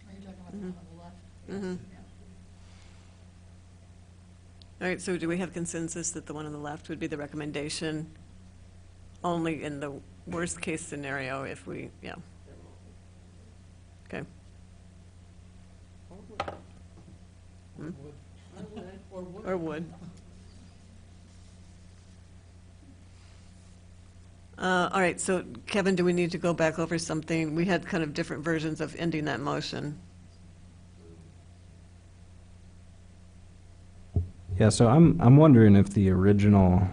Are you talking about the one on the left? Mhm. All right, so do we have consensus that the one on the left would be the recommendation only in the worst-case scenario if we, yeah. Okay. Hmm? Or would. All right, so Kevin, do we need to go back over something? We had kind of different versions of ending that motion. Yeah, so I'm wondering if the original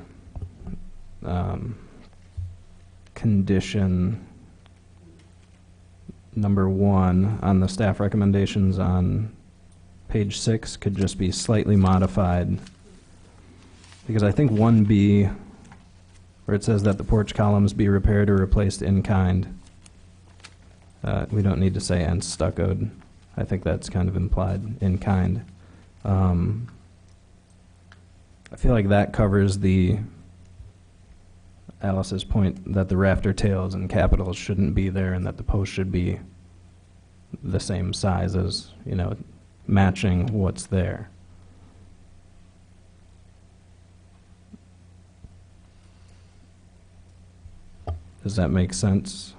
condition number 1 on the staff recommendations on page 6 could just be slightly modified. Because I think 1B, where it says that the porch columns be repaired or replaced in kind, we don't need to say and stuccoed. I think that's kind of implied, in kind. I feel like that covers Alice's point that the rafter tails and capitals shouldn't be there and that the post should be the same size as, matching what's there. Does that make sense?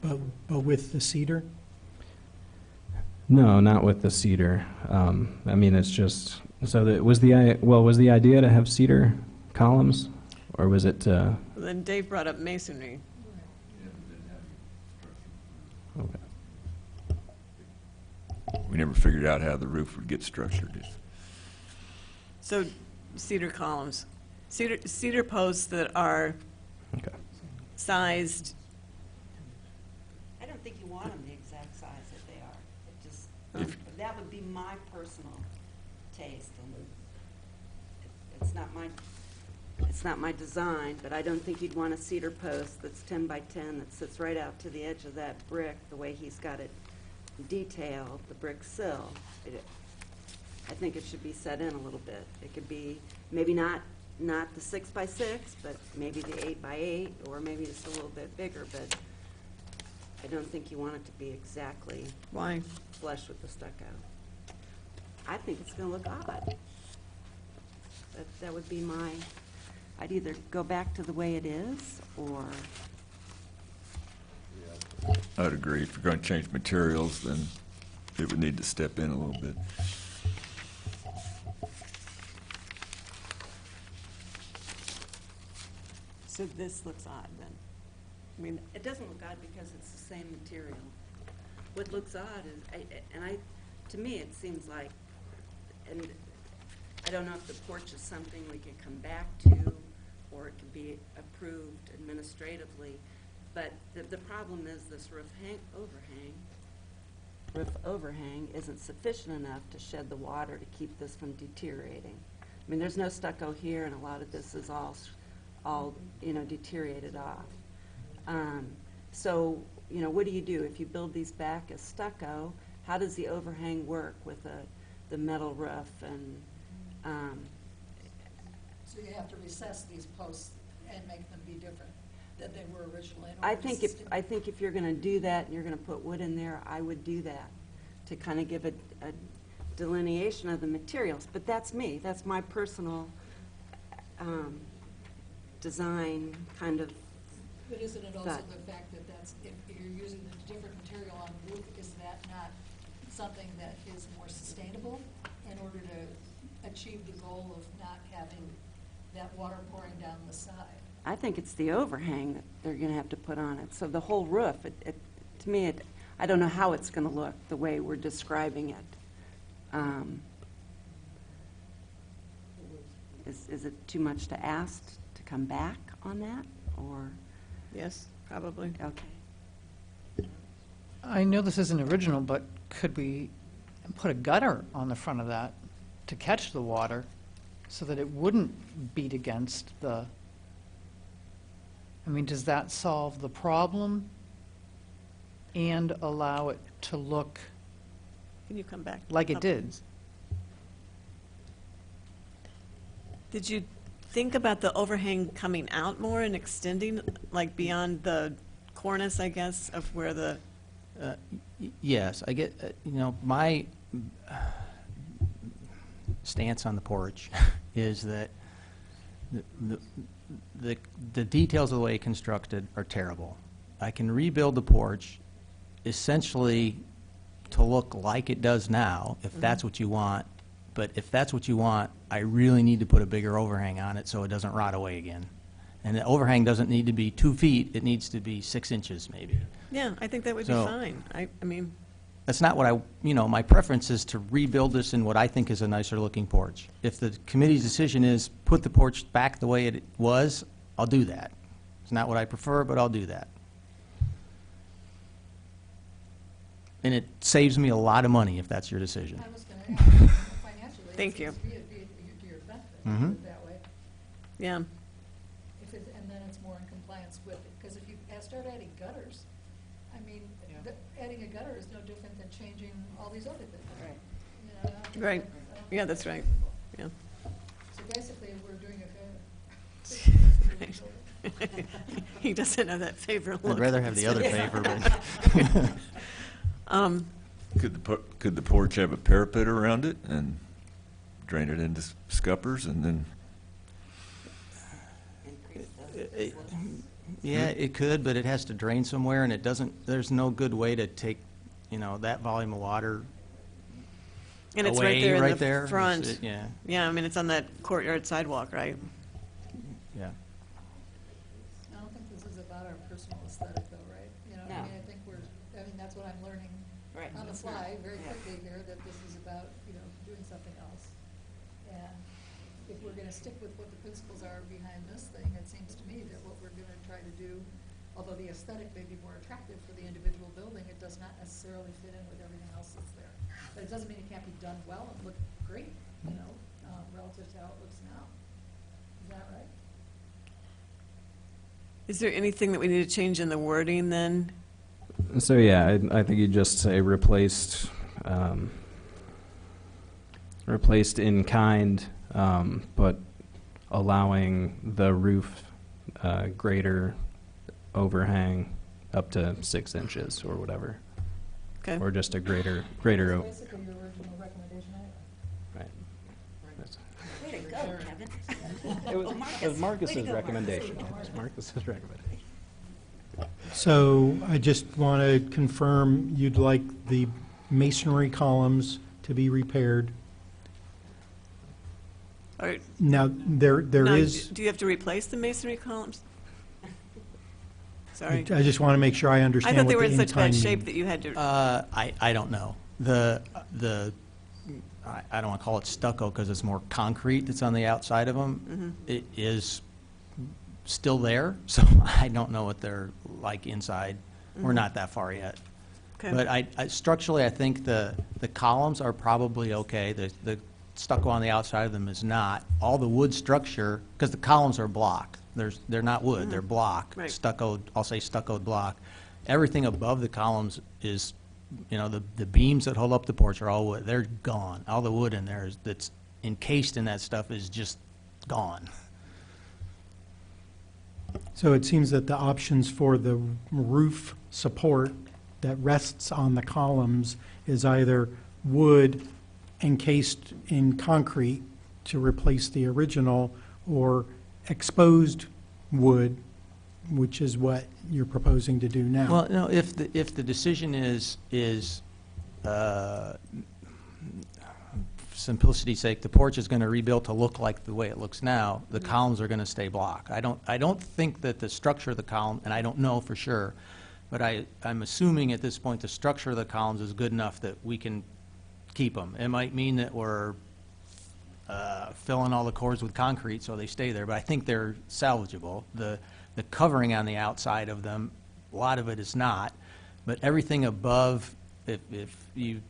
But with the cedar? No, not with the cedar. I mean, it's just, so that was the idea to have cedar columns? Or was it, Then Dave brought up masonry. okay. We never figured out how the roof would get structured. So cedar columns, cedar posts that are Okay. sized, I don't think you want them the exact size that they are. It just, If- that would be my personal taste. And it's not my design, but I don't think you'd want a cedar post that's 10 by 10 that sits right out to the edge of that brick, the way he's got it detailed, the brick sill. I think it should be set in a little bit. It could be maybe not the 6 by 6, but maybe the 8 by 8, or maybe just a little bit bigger, but I don't think you want it to be exactly why? flush with the stucco. I think it's gonna look odd. That would be I'd either go back to the way it is, or, I'd agree. If you're going to change materials, then it would need to step in a little bit. So this looks odd then. I mean, it doesn't look odd because it's the same material. What looks odd is, to me, it seems like, and I don't know if the porch is something we could come back to, or it could be approved administratively, but the problem is this roof overhang isn't sufficient enough to shed the water to keep this from deteriorating. I mean, there's no stucco here, and a lot of this is all deteriorated off. So, what do you do? If you build these back as stucco, how does the overhang work with the metal roof? And So you have to recess these posts and make them be different than they were originally. in I order to think sustain- if you're going to do that and you're going to put wood in there, I would do that to kind of give a delineation of the materials. But that's me. That's my personal design kind of. But isn't it also thought. the fact that if you're using a different material on the roof, is that not something that is more sustainable in order to achieve the goal of not having that water pouring down the side? I think it's the overhang that they're going to have to put on it. So the whole roof, to me, I don't know how it's going to look the way we're describing it. Is it too much to ask to come back on that, or? yes, probably. Okay. I know this isn't original, but could we put a gutter on the front of that to catch the water so that it wouldn't beat against the, I mean, does that solve the problem and allow it to look Can you come back? like it up? did? Did you think about the overhang coming out more and extending, like beyond the cornice, I guess, of where the, Yes, I get, my stance on the porch is that the details of the way it's constructed are terrible. I can rebuild the porch essentially to look like it does now, if that's what you want. But if that's what you want, I really need to put a bigger overhang on it so it doesn't rot away again. And the overhang doesn't need to be 2 feet, it needs to be 6 inches maybe. yeah, I think that would be So- fine. I mean, That's not what my preference is to rebuild this in what I think is a nicer looking porch. If the committee's decision is put the porch back the way it was, I'll do that. It's not what I prefer, but I'll do that. And it saves me a lot of money if that's your decision. I was going to ask, financially, Thank you. it seems to be to your benefit, Mhm. put it that way. yeah, And then it's more in compliance with, because if you start adding gutters, I mean, adding a gutter is no different than changing all these other things. Right. You know, I don't think Right. that- I don't Yeah, think that's right. yeah. So basically, we're doing a favor. He doesn't have that favor look. I'd rather have the other favor, but. Could the porch have a parapet around it and drain it into scuppers and then? Yeah, it could, but it has to drain somewhere, and it doesn't, there's no good way to take, that volume of water And it's away right there in the there. front. Yeah, Yeah, I mean, it's on that courtyard sidewalk, right? yeah. I don't think this is about our personal aesthetic though, right? No. I mean, I think that's what I'm learning Right. on the It's not. fly very Yeah. quickly here, that this is about, doing something else. And if we're gonna stick with what the principles are behind this thing, it seems to me that what we're gonna try to do, although the aesthetic may be more attractive for the individual building, it does not necessarily fit in with everything else that's there. But it doesn't mean it can't be done well and look great, relative to how it looks now. Is that right? Is there anything that we need to change in the wording then? So yeah, I think you just say replaced in kind, but allowing the roof greater overhang up to 6 inches or whatever, Okay, or just a greater. Basically, your original recommendation, Right. Way to go, Kevin. It was Marcus's recommendation. It was Marcus's recommendation. So I just want to confirm you'd like the masonry columns to be repaired. all right. Now, there Now, is, do you have to replace the masonry columns? Sorry. I just want to make sure I I understand thought what they the were in such bad in-kind shape means. that you had to, I don't know. I don't want to call it stucco because it's more concrete that's on the outside of them. It is still there, so I don't know what they're like inside. We're not that far yet. okay. But I structurally, I think the columns are probably okay. The stucco on the outside of them is not. All the wood structure, because the columns are block. They're not wood, they're block. Right. Stuccoed, I'll say stuccoed block. Everything above the columns is, the beams that hold up the porch are all wood. They're gone. All the wood in there that's encased in that stuff is just gone. So it seems that the options for the roof support that rests on the columns is either wood encased in concrete to replace the original, or exposed wood, which is what you're proposing to do now. Well, no, if the decision is simplicity's sake, the porch is going to rebuild to look like the way it looks now, the columns are going to stay block. I don't think that the structure of the column, and I don't know for sure, but I'm assuming at this point the structure of the columns is good enough that we can keep them. It might mean that we're filling all the cores with concrete so they stay there, but I think they're salvageable. The covering on the outside of them, a lot of it is not, but everything above, if you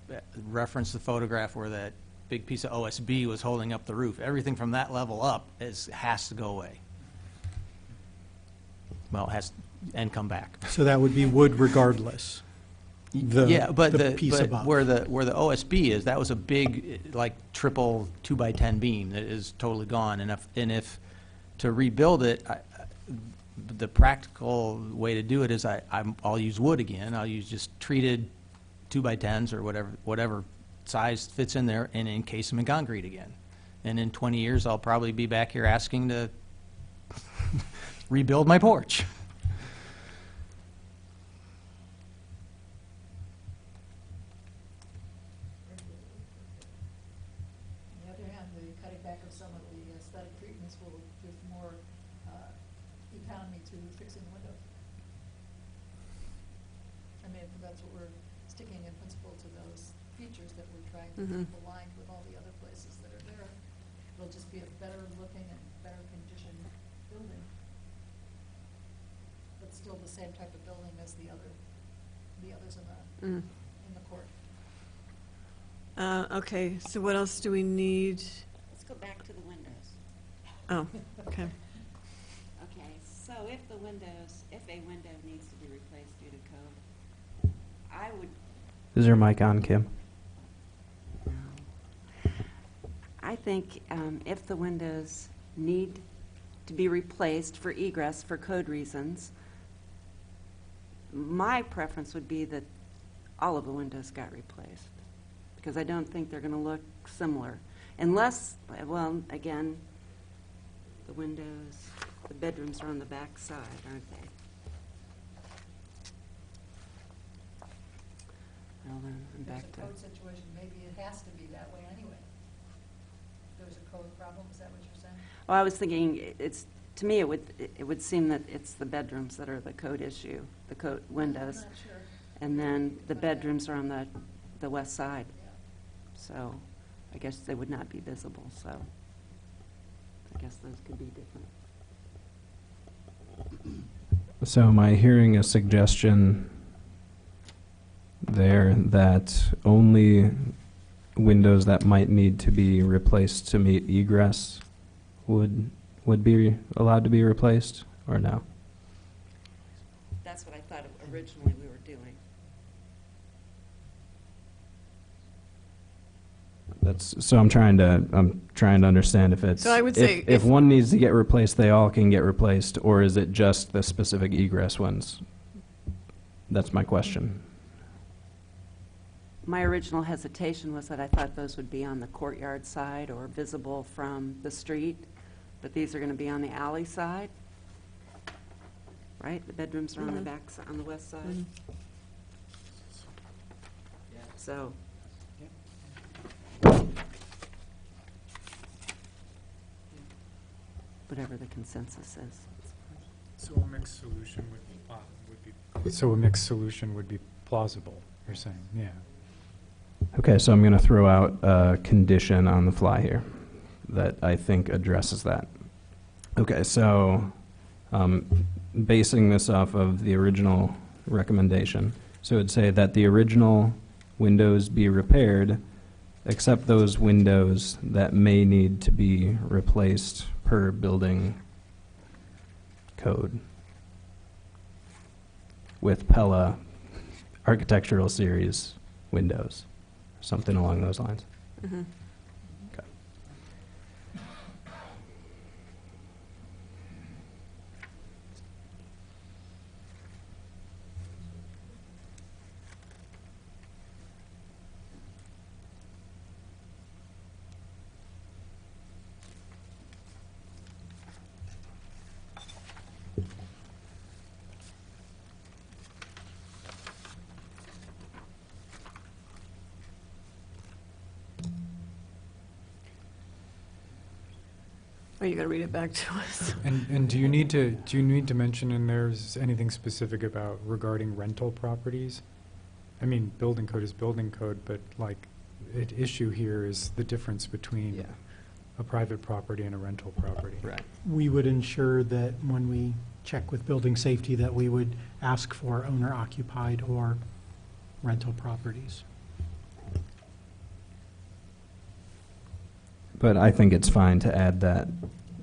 reference the photograph where that big piece of OSB was holding up the roof. Everything from that level up has to go away. Well, and come back. So that would be wood regardless? Yeah, but the piece but above. where the OSB is, that was a big, like, triple 2x10 beam that is totally gone. And if to rebuild it, the practical way to do it is I'll use wood again. I'll use just treated 2x10s or whatever size fits in there, and encase them in concrete again. And in 20 years, I'll probably be back here asking to rebuild my porch. On the other hand, the cutting back of some of the aesthetic treatments will give more economy to fixing the windows. I mean, that's what we're sticking in principle to those features that we're trying to keep aligned with all the other places that are there. It'll just be a better looking and better conditioned building, but still the same type of building as the others in the court. Okay, so what else do we need? Let's go back to the windows. Oh, okay. Okay, so if a window needs to be replaced due to code, I would, Is your mic on, Kim? I think if the windows need to be replaced for egress for code reasons, my preference would be that all of the windows got replaced, because I don't think they're going to look similar. Unless, well, again, the windows, the bedrooms are on the back side, aren't they? Well, then, I'm back to... If there's a code situation, maybe it has to be that way anyway. If there's a code problem, is that what you're saying? Well, I was thinking, to me, it would seem that it's the bedrooms that are the code issue, the code windows. I'm not sure. And then the bedrooms are on the west side. Yeah. So I guess they would not be visible, so I guess those could be different. So am I hearing a suggestion there that only windows that might need to be replaced to meet egress would be allowed to be replaced, or no? That's what I thought originally we were doing. So I'm trying to understand if it's, So I would say if if- one needs to get replaced, they all can get replaced, or is it just the specific egress ones? That's my question. My original hesitation was that I thought those would be on the courtyard side or visible from the street, but these are going to be on the alley side, right? The bedrooms are on the back, on the west side. So, whatever the consensus is. So a mixed solution would be plausible, you're saying, yeah. Okay, so I'm going to throw out a condition on the fly here that I think addresses that. Okay, so basing this off of the original recommendation, so it'd say that the original windows be repaired, except those windows that may need to be replaced per building code with Pella Architectural Series windows, something along those lines. Mhm. Okay. Oh, you got to read it back to us. And do you need to mention in there anything specific about regarding rental properties? I mean, building code is building code, but like, at issue here is the difference between Yeah. a private property and a rental property. Right. We would ensure that when we check with building safety, that we would ask for owner-occupied or rental properties. But I think it's fine to add that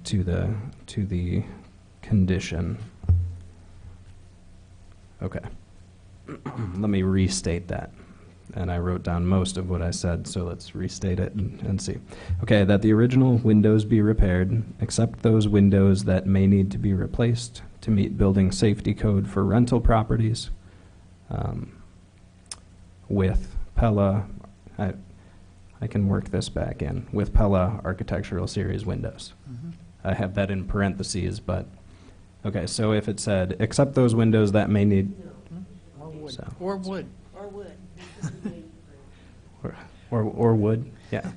to the condition. Okay. Let me restate that. And I wrote down most of what I said, so let's restate it and see. Okay, that the original windows be repaired, except those windows that may need to be replaced to meet building safety code for rental properties, with Pella, I can work this back in, with Pella Architectural Series windows. I have that in parentheses, but, okay, so if it said, except those windows that may need, Or wood. So- Or wood. Or would. or wood, yeah.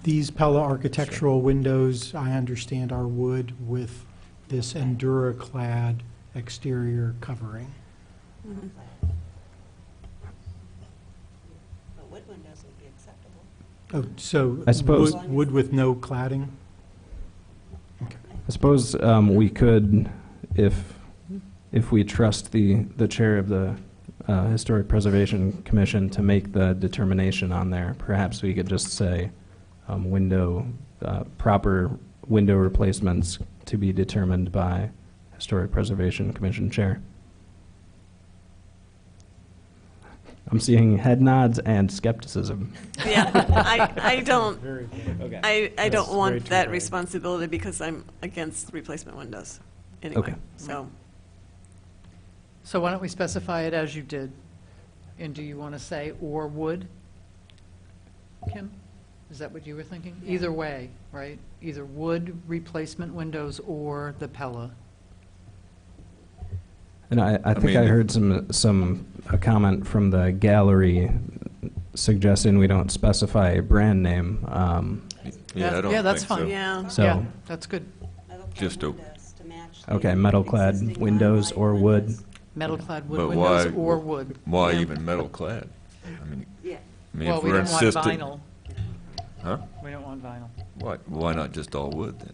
These Pella architectural windows, I understand, are wood with this Endura-clad exterior covering. But wood windows would be acceptable. Oh, so I suppose- wood with no cladding? I suppose we could, if we trust the chair of the Historic Preservation Commission to make the determination on there, perhaps we could just say proper window replacements to be determined by Historic Preservation Commission chair. I'm seeing head nods and skepticism. Yeah, I don't, Very good. I That's don't way want too that vague. responsibility because I'm against replacement windows anyway, Okay. so. So why don't we specify it as you did? And do you want to say or would? Kim, is that what you were thinking? Either way, right? Either wood replacement windows or the Pella. And I think mean, I heard a comment from the gallery suggesting we don't specify a brand name. Yeah, I don't Yeah, that's think so. fine. Yeah, So- Yeah, that's good. Metal clad Just a- windows to match the Okay, metal-clad existing windows non-light or wood. windows. Metal clad wood But windows why- or wood. Why Yeah. even metal clad? Yeah. I mean, Well, if we we're don't want insistent. vinyl. Huh? We don't want vinyl. Why not just all wood then?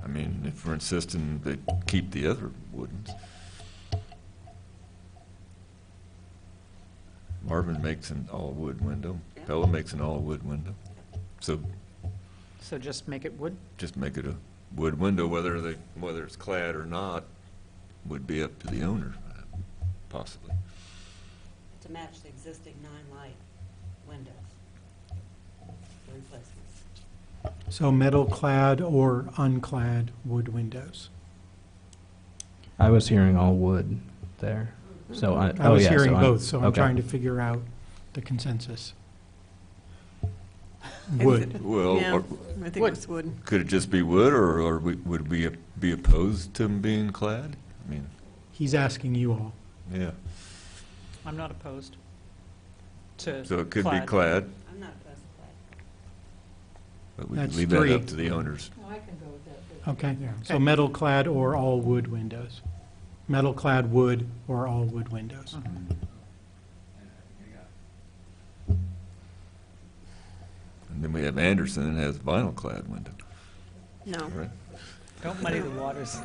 I mean, if we're insisting they keep the other woodens. Marvin makes an all-wood window. Yeah. Pella makes an all-wood window. So So just make it wood? just make it a wood window, whether it's clad or not, would be up to the owner, possibly. To match the existing non-light windows. The replacements. So metal-clad or unclad wood windows. I was hearing all wood there. So I was hearing both, so I'm okay. trying to figure out the consensus. I Wood. think Well, yeah, or I think it's wood. could it just be wood, or would we be opposed to them being clad? I mean, He's asking you all. yeah. I'm not opposed to So it could be clad, I'm not opposed to clad. but we could That's leave that three. up to the owners. I can go with that. Okay, Yeah. so metal-clad or all wood windows. Metal-clad wood or all wood windows. And then we have Anderson that has vinyl clad window, No. right? Don't muddy the waters.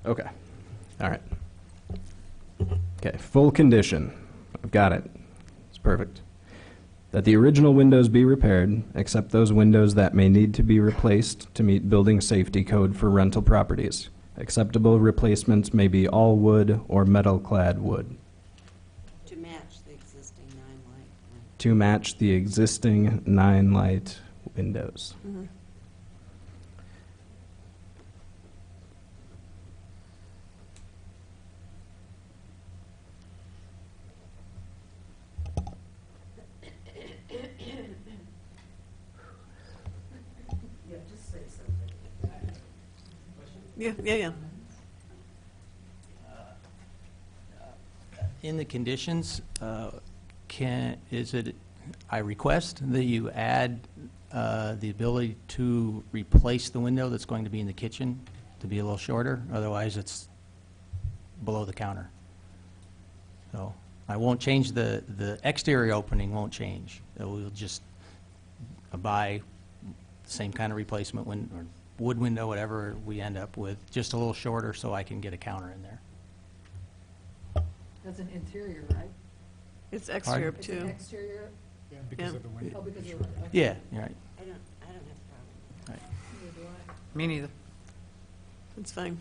Okay. All right. Okay, full condition. I've got it. It's perfect. That the original windows be repaired, except those windows that may need to be replaced to meet building safety code for rental properties. Acceptable replacements may be all wood or metal-clad wood To match the existing non-light windows. to match the existing 9-light windows. Mhm. Yeah, just say something. Yeah, yeah, yeah. In the conditions, I request that you add the ability to replace the window that's going to be in the kitchen to be a little shorter, otherwise it's below the counter. So I won't change the exterior opening won't change. We'll just buy the same kind of replacement or wood window, whatever we end up with, just a little shorter so I can get a counter in there. That's an interior, right? It's exterior It's an too. exterior? Yeah, because of the window. Oh, because of the... Yeah, you're right. I don't have a problem. Me neither. It's fine.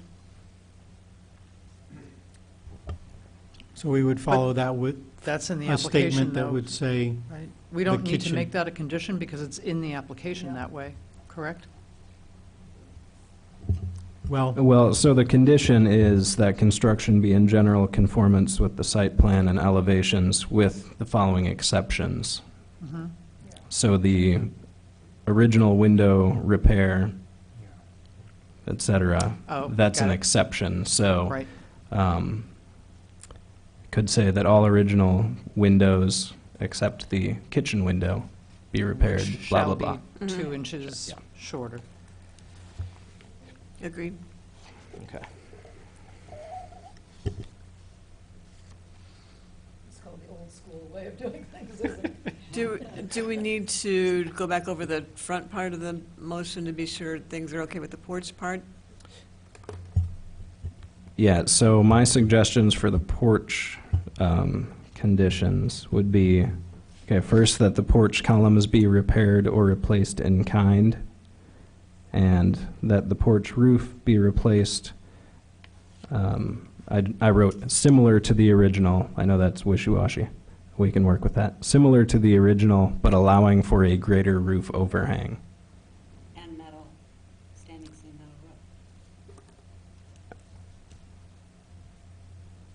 So we would follow that with That's in the a application, statement that though, would say, right? We don't the need to kitchen. make that a condition because it's in the application that way, correct? well, Well, so the condition is that construction be in general conformance with the site plan and elevations with the following exceptions. Mhm. So the original window repair, et cetera, Oh, that's an got it. exception. So Right. could say that all original windows except the kitchen window be repaired, Which blah, shall blah, blah. be 2 inches shorter. Agreed. Okay. It's called the old school way of doing things, isn't it? Do we need to go back over the front part of the motion to be sure things are okay with the porch part? Yeah, so my suggestions for the porch conditions would be, okay, first, that the porch columns be repaired or replaced in kind, and that the porch roof be replaced, I wrote similar to the original. I know that's wishy-washy. We can work with that. Similar to the original, but allowing for a greater roof overhang. And metal, standing seam metal roof.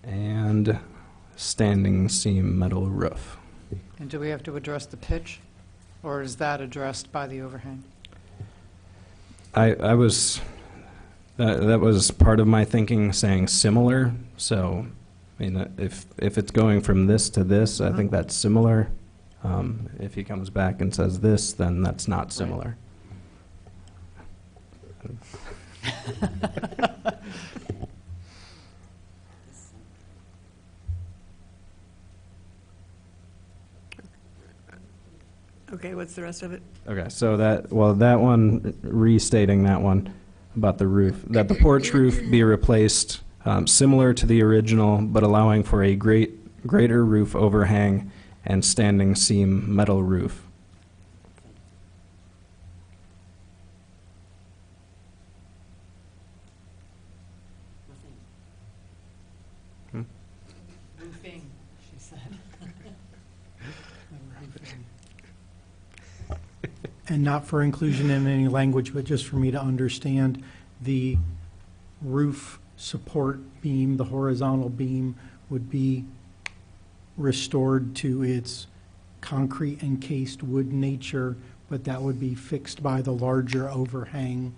And standing seam metal roof. And do we have to address the pitch, or is that addressed by the overhang? I was, that was part of my thinking, saying similar, so, I mean, if it's going from this to this, I think that's similar. If he comes back and says this, then that's not similar. Okay, what's the rest of it? Okay, so that one, restating that one about the roof, that the porch roof be replaced similar to the original, but allowing for a greater roof overhang and standing seam metal roof. Roofing, she said. and not for inclusion in any language, but just for me to understand, the roof support beam, the horizontal beam, would be restored to its concrete encased wood nature, but that would be fixed by the larger overhang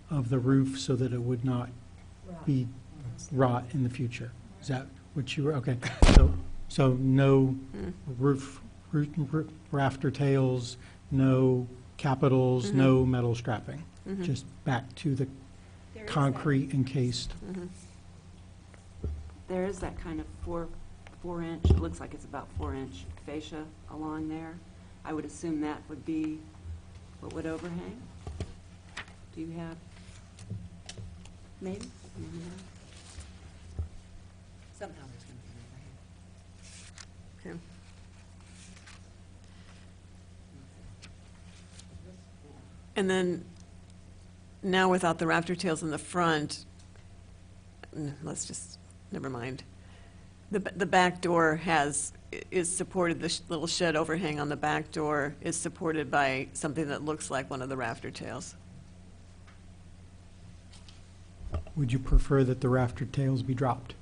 of the roof so that it would not be rot in the future. Is that what you were, okay. So no roof rafter tails, no capitals, no metal strapping, just back to the There is concrete encased. There is that kind of 4-inch, it looks like it's about 4-inch fascia along there. I would assume that would be what would overhang? Do you have, maybe? Maybe not. Somehow there's going to be an overhang. Okay. And then, now without the rafter tails in the front, let's just, never mind. The back door is supported, the little shed overhang on the back door is supported by something that looks like one of the rafter tails. Would you prefer that the rafter tails be dropped?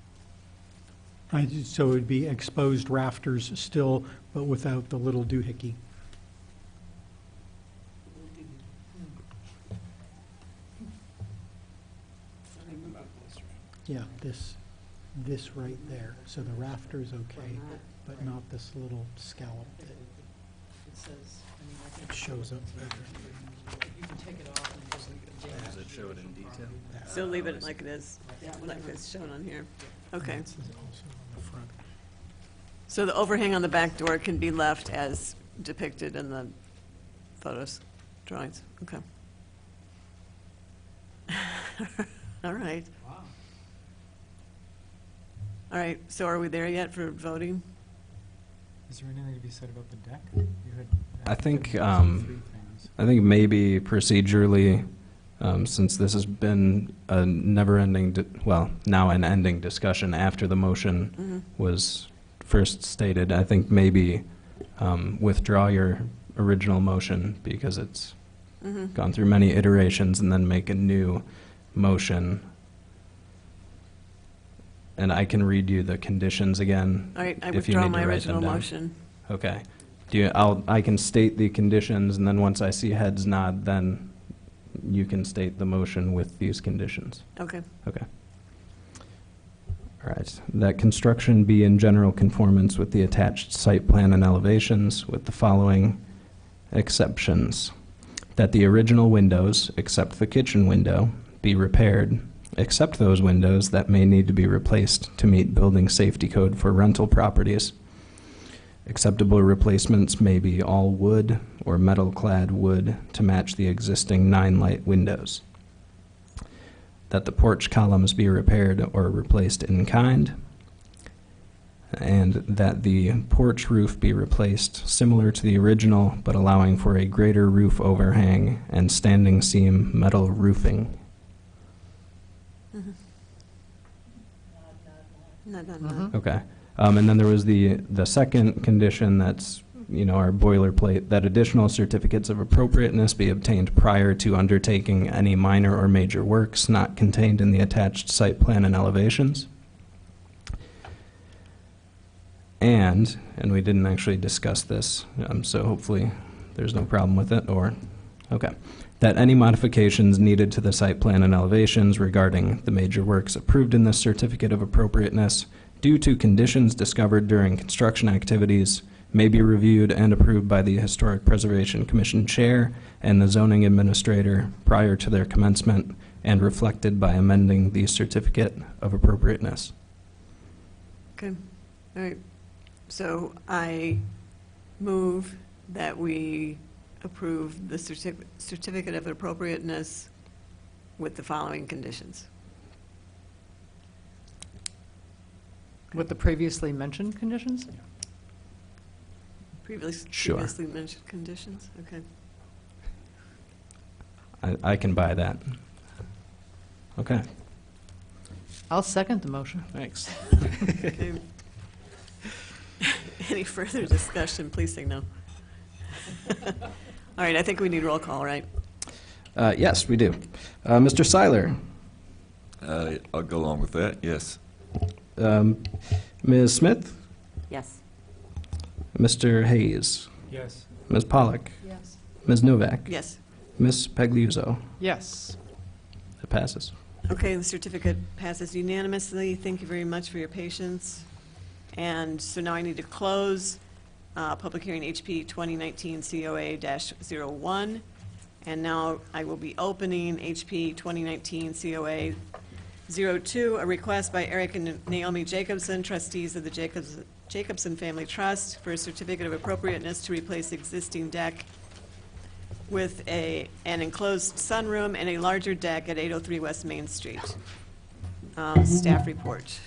So it would be exposed rafters still, but without the little doohickey. Yeah, this right there. So the rafter's okay, but not this little scallop that It says, I mean, I think shows up better. you can take it off and just leave it. Does it show it in detail? So leave it like it is, like it's shown on here. Okay. This is also on the front. So the overhang on the back door can be left as depicted in the photos, drawings, okay. All right. Wow. All right, so are we there yet for voting? Is there anything to be said about the deck? You had- I think, you said three things. I think maybe procedurally, since this has been a never-ending, now an ending discussion after the motion was first stated, I think maybe withdraw your original motion because it's gone through many iterations, and then make a new motion. And I can read you the conditions again. All right, I if you withdraw need to my write them original down. motion. Okay. I can state the conditions, and then once I see heads nod, then you can state the motion with these conditions. Okay. Okay. All right. That construction be in general conformance with the attached site plan and elevations with the following exceptions. That the original windows, except the kitchen window, be repaired, except those windows that may need to be replaced to meet building safety code for rental properties. Acceptable replacements may be all wood or metal-clad wood to match the existing 9-light windows. That the porch columns be repaired or replaced in kind. And that the porch roof be replaced similar to the original, but allowing for a greater roof overhang and standing seam metal roofing. No. Okay. And then there was the second condition that's, our boilerplate, that additional certificates of appropriateness be obtained prior to undertaking any minor or major works not contained in the attached site plan and elevations. And we didn't actually discuss this, so hopefully there's no problem with it, okay. That any modifications needed to the site plan and elevations regarding the major works approved in this certificate of appropriateness due to conditions discovered during construction activities may be reviewed and approved by the Historic Preservation Commission Chair and the zoning administrator prior to their commencement and reflected by amending the certificate of appropriateness. Okay, all right. So I move that we approve the certificate of appropriateness with the following conditions. With the previously mentioned conditions? Sure. Previously mentioned conditions, okay. I can buy that. Okay. I'll second the motion. Thanks. Okay. Any further discussion, please say no. All right, I think we need roll call, right? Yes, we do. Mr. Seiler, I'll go along with that, yes. Ms. Smith, Yes. Mr. Hayes, Yes. Ms. Pollock, Yes. Ms. Novak, Yes. Ms. Pagliuzzo. Yes. It passes. Okay, the certificate passes unanimously. Thank you very much for your patience. And so now I need to close public hearing HP 2019 COA-01. And now I will be opening HP 2019 COA-02, a request by Eric and Naomi Jacobson, trustees of the Jacobson Family Trust, for a certificate of appropriateness to replace existing deck with an enclosed sunroom and a larger deck at 803 West Main Street. Staff report.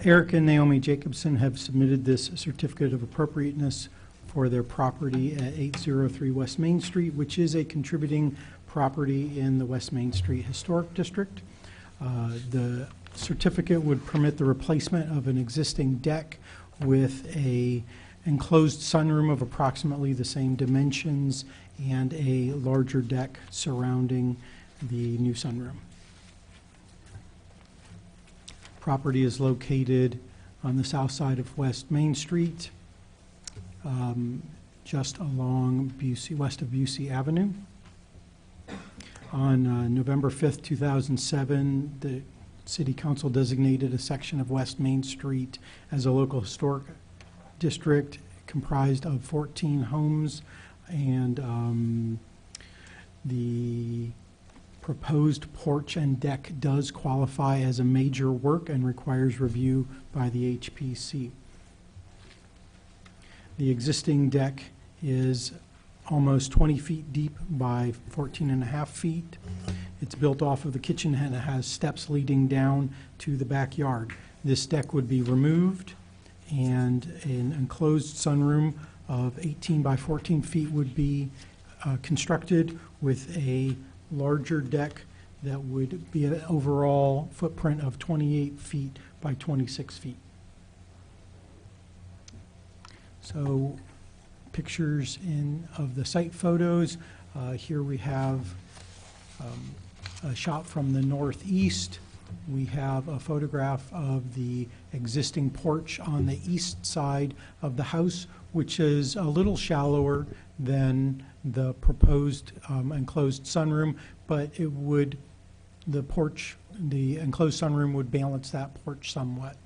Eric and Naomi Jacobson have submitted this certificate of appropriateness for their property at 803 West Main Street, which is a contributing property in the West Main Street Historic District. The Certificate would permit the replacement of an existing deck with a enclosed sunroom of approximately the same dimensions and a larger deck surrounding the new sunroom. Property is located on the south side of West Main Street, just along west of Busey Avenue. On November 5th, 2007, the City Council designated a section of West Main Street as a local historic district comprised of 14 homes, and the proposed porch and deck does qualify as a major work and requires review by the HPC. The existing deck is almost 20 feet deep by 14.5 feet. It's built off of the kitchen and it has steps leading down to the backyard. This deck would be removed, and an enclosed sunroom of 18 by 14 feet would be constructed with a larger deck that would be an overall footprint of 28 feet by 26 feet. So pictures of the site photos. Here we have a shot from the northeast. We have a photograph of the existing porch on the east side of the house, which is a little shallower than the proposed enclosed sunroom, but the enclosed sunroom would balance that porch somewhat.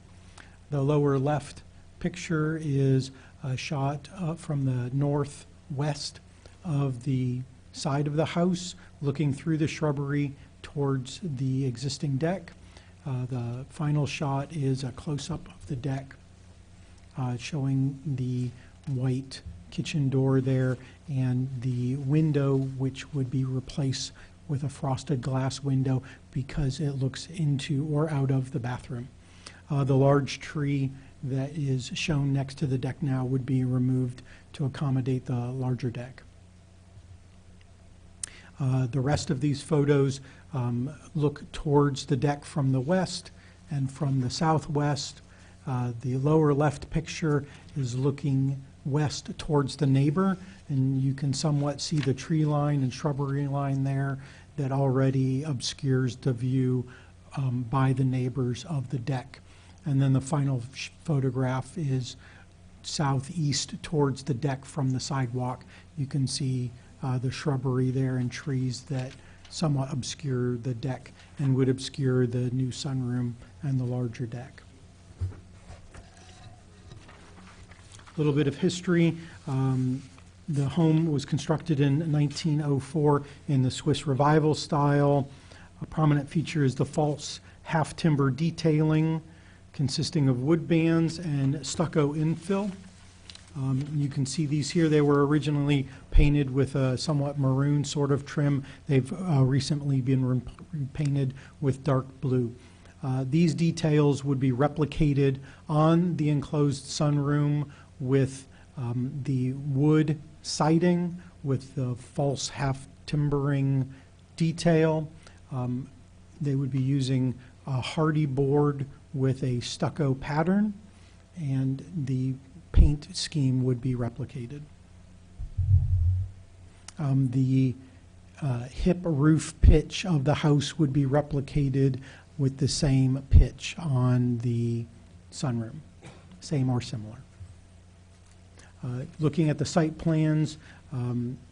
The lower left picture is a shot from the northwest of the side of the house, looking through the shrubbery towards the existing deck. The final shot is a close-up of the deck, showing the white kitchen door there and the window, which would be replaced with a frosted glass window because it looks into or out of the bathroom. The large tree that is shown next to the deck now would be removed to accommodate the larger deck. The rest of these photos look towards the deck from the west and from the southwest. The lower left picture is looking west towards the neighbor, and you can somewhat see the tree line and shrubbery line there that already obscures the view by the neighbors of the deck. And then the final photograph is southeast towards the deck from the sidewalk. You can see the shrubbery there and trees that somewhat obscure the deck and would obscure the new sunroom and the larger deck. A little bit of history. The home was constructed in 1904 in the Swiss Revival style. A prominent feature is the false half-timber detailing consisting of wood bands and stucco infill. You can see these here. They were originally painted with a somewhat maroon sort of trim. They've recently been repainted with dark blue. These details would be replicated on the enclosed sunroom with the wood siding with the false half timbering detail. They would be using a hardy board with a stucco pattern, and the paint scheme would be replicated. The hip roof pitch of the house would be replicated with the same pitch on the sunroom, same or similar. Looking at the site plans,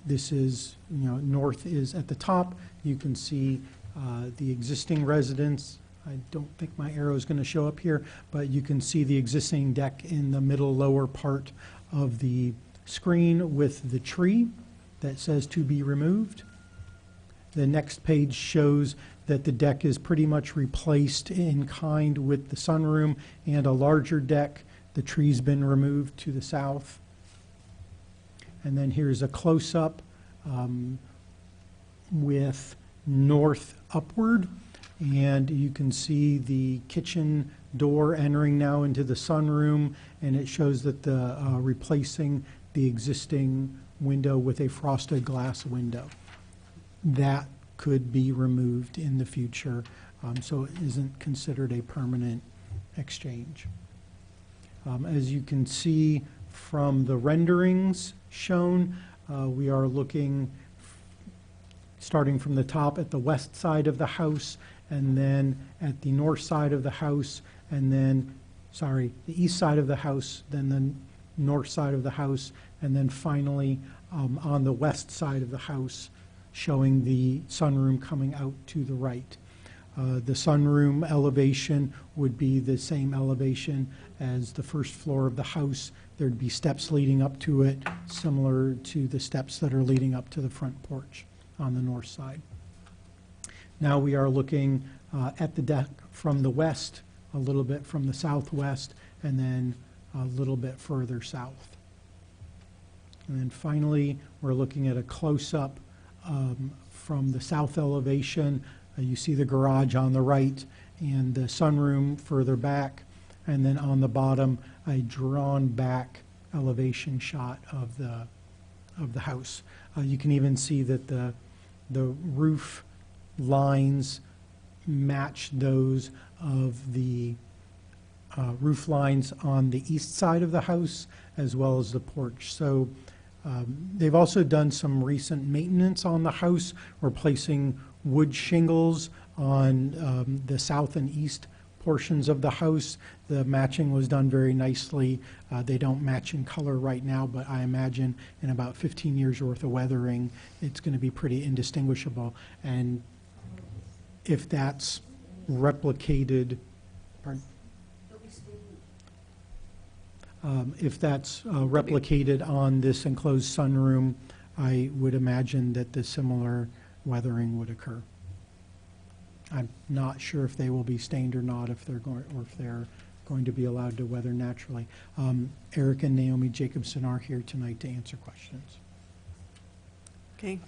this is, north is at the top. You can see the existing residence. I don't think my arrow is going to show up here, but you can see the existing deck in the middle lower part of the screen with the tree that says to be removed. The next page shows that the deck is pretty much replaced in kind with the sunroom and a larger deck. The tree's been removed to the south. And then here's a close-up with north upward. And you can see the kitchen door entering now into the sunroom, and it shows that the replacing the existing window with a frosted glass window. That could be removed in the future so it isn't considered a permanent exchange. As you can see from the renderings shown, we are looking, starting from the top at the west side of the house, and then at the north side of the house, and then, sorry, the east side of the house, then the north side of the house, and then finally on the west side of the house, showing the sunroom coming out to the right. The sunroom elevation would be the same elevation as the first floor of the house. There'd be steps leading up to it, similar to the steps that are leading up to the front porch on the north side. Now we are looking at the deck from the west, a little bit from the southwest, and then a little bit further south. And then finally, we're looking at a close-up from the south elevation. You see the garage on the right and the sunroom further back, and then on the bottom, a drawn-back elevation shot of the house. You can even see that the roof lines match those of the roof lines on the east side of the house as well as the porch. So they've also done some recent maintenance on the house, replacing wood shingles on the south and east portions of the house. The matching was done very nicely. They don't match in color right now, but I imagine in about 15 years worth of weathering, it's going to be pretty indistinguishable. And if that's replicated, pardon? If that's replicated on this enclosed sunroom, I would imagine that the similar weathering would occur. I'm not sure if they will be stained or not, if they're going to be allowed to weather naturally. Eric and Naomi Jacobson are here tonight to answer questions. Okay,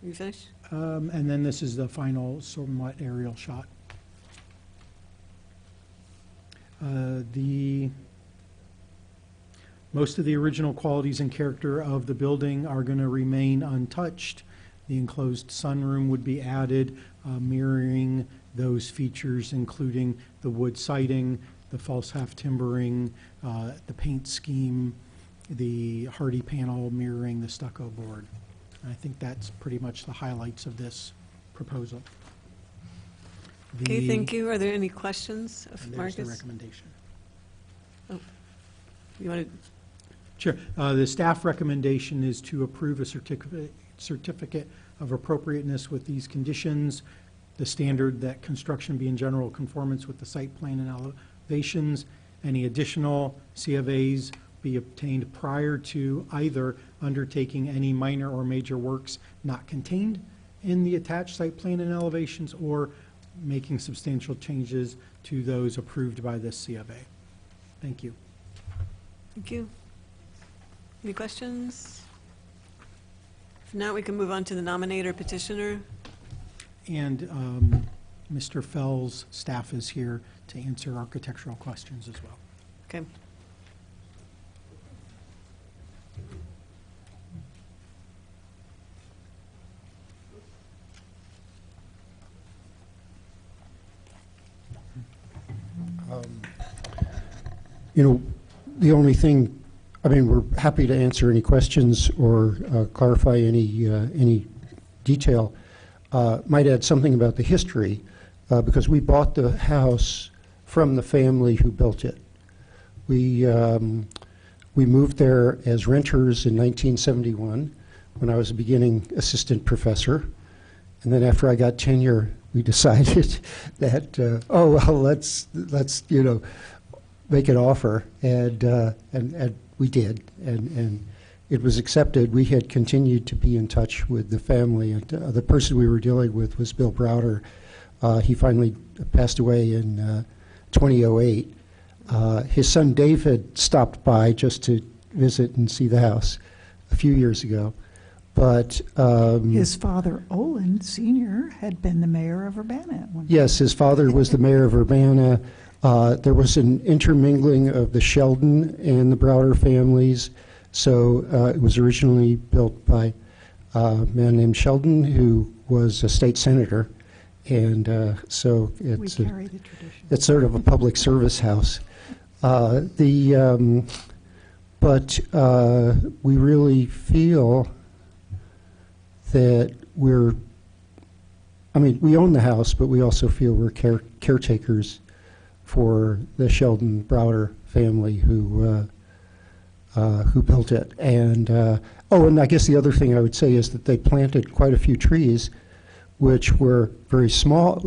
you finished? And then this is the final somewhat aerial shot. Most of the original qualities and character of the building are going to remain untouched. The enclosed sunroom would be added, mirroring those features, including the wood siding, the false half timbering, the paint scheme, the hardy panel mirroring the stucco board. And I think that's pretty much the highlights of this proposal. Okay, thank you. Are there any questions of And Marcus? there's the recommendation. Oh, you want to? Sure. The staff recommendation is to approve a certificate of appropriateness with these conditions. The standard that construction be in general conformance with the site plan and elevations. Any additional CFAs be obtained prior to either undertaking any minor or major works not contained in the attached site plan and elevations, or making substantial changes to those approved by this CFA. Thank you. Thank you. Any questions? If not, we can move on to the nominator petitioner. And Mr. Fell's staff is here to answer architectural questions as well. Okay. You know, the only thing, I mean, we're happy to answer any questions or clarify any detail. Might add something about the history, because we bought the house from the family who built it. We moved there as renters in 1971 when I was a beginning assistant professor. And then after I got tenure, we decided that, oh, well, let's you know, make an offer, and we did, and it was accepted. We had continued to be in touch with the family. And, the person we were dealing with was Bill Browder. He finally passed away in 2008. His son David stopped by just to visit and see the house a few years ago. But his father, Olin Sr., had been the mayor of Urbana at one time. Yes, his father was the mayor of Urbana. There was an intermingling of the Sheldon and the Browder families. So it was originally built by a man named Sheldon, who was a state senator, So We it's carry the tradition. it's sort of a public service house. But we really feel that we own the house, but we also feel we're caretakers for the Sheldon Browder family who built it. And and I guess the other thing I would say is that they planted quite a few trees, which were small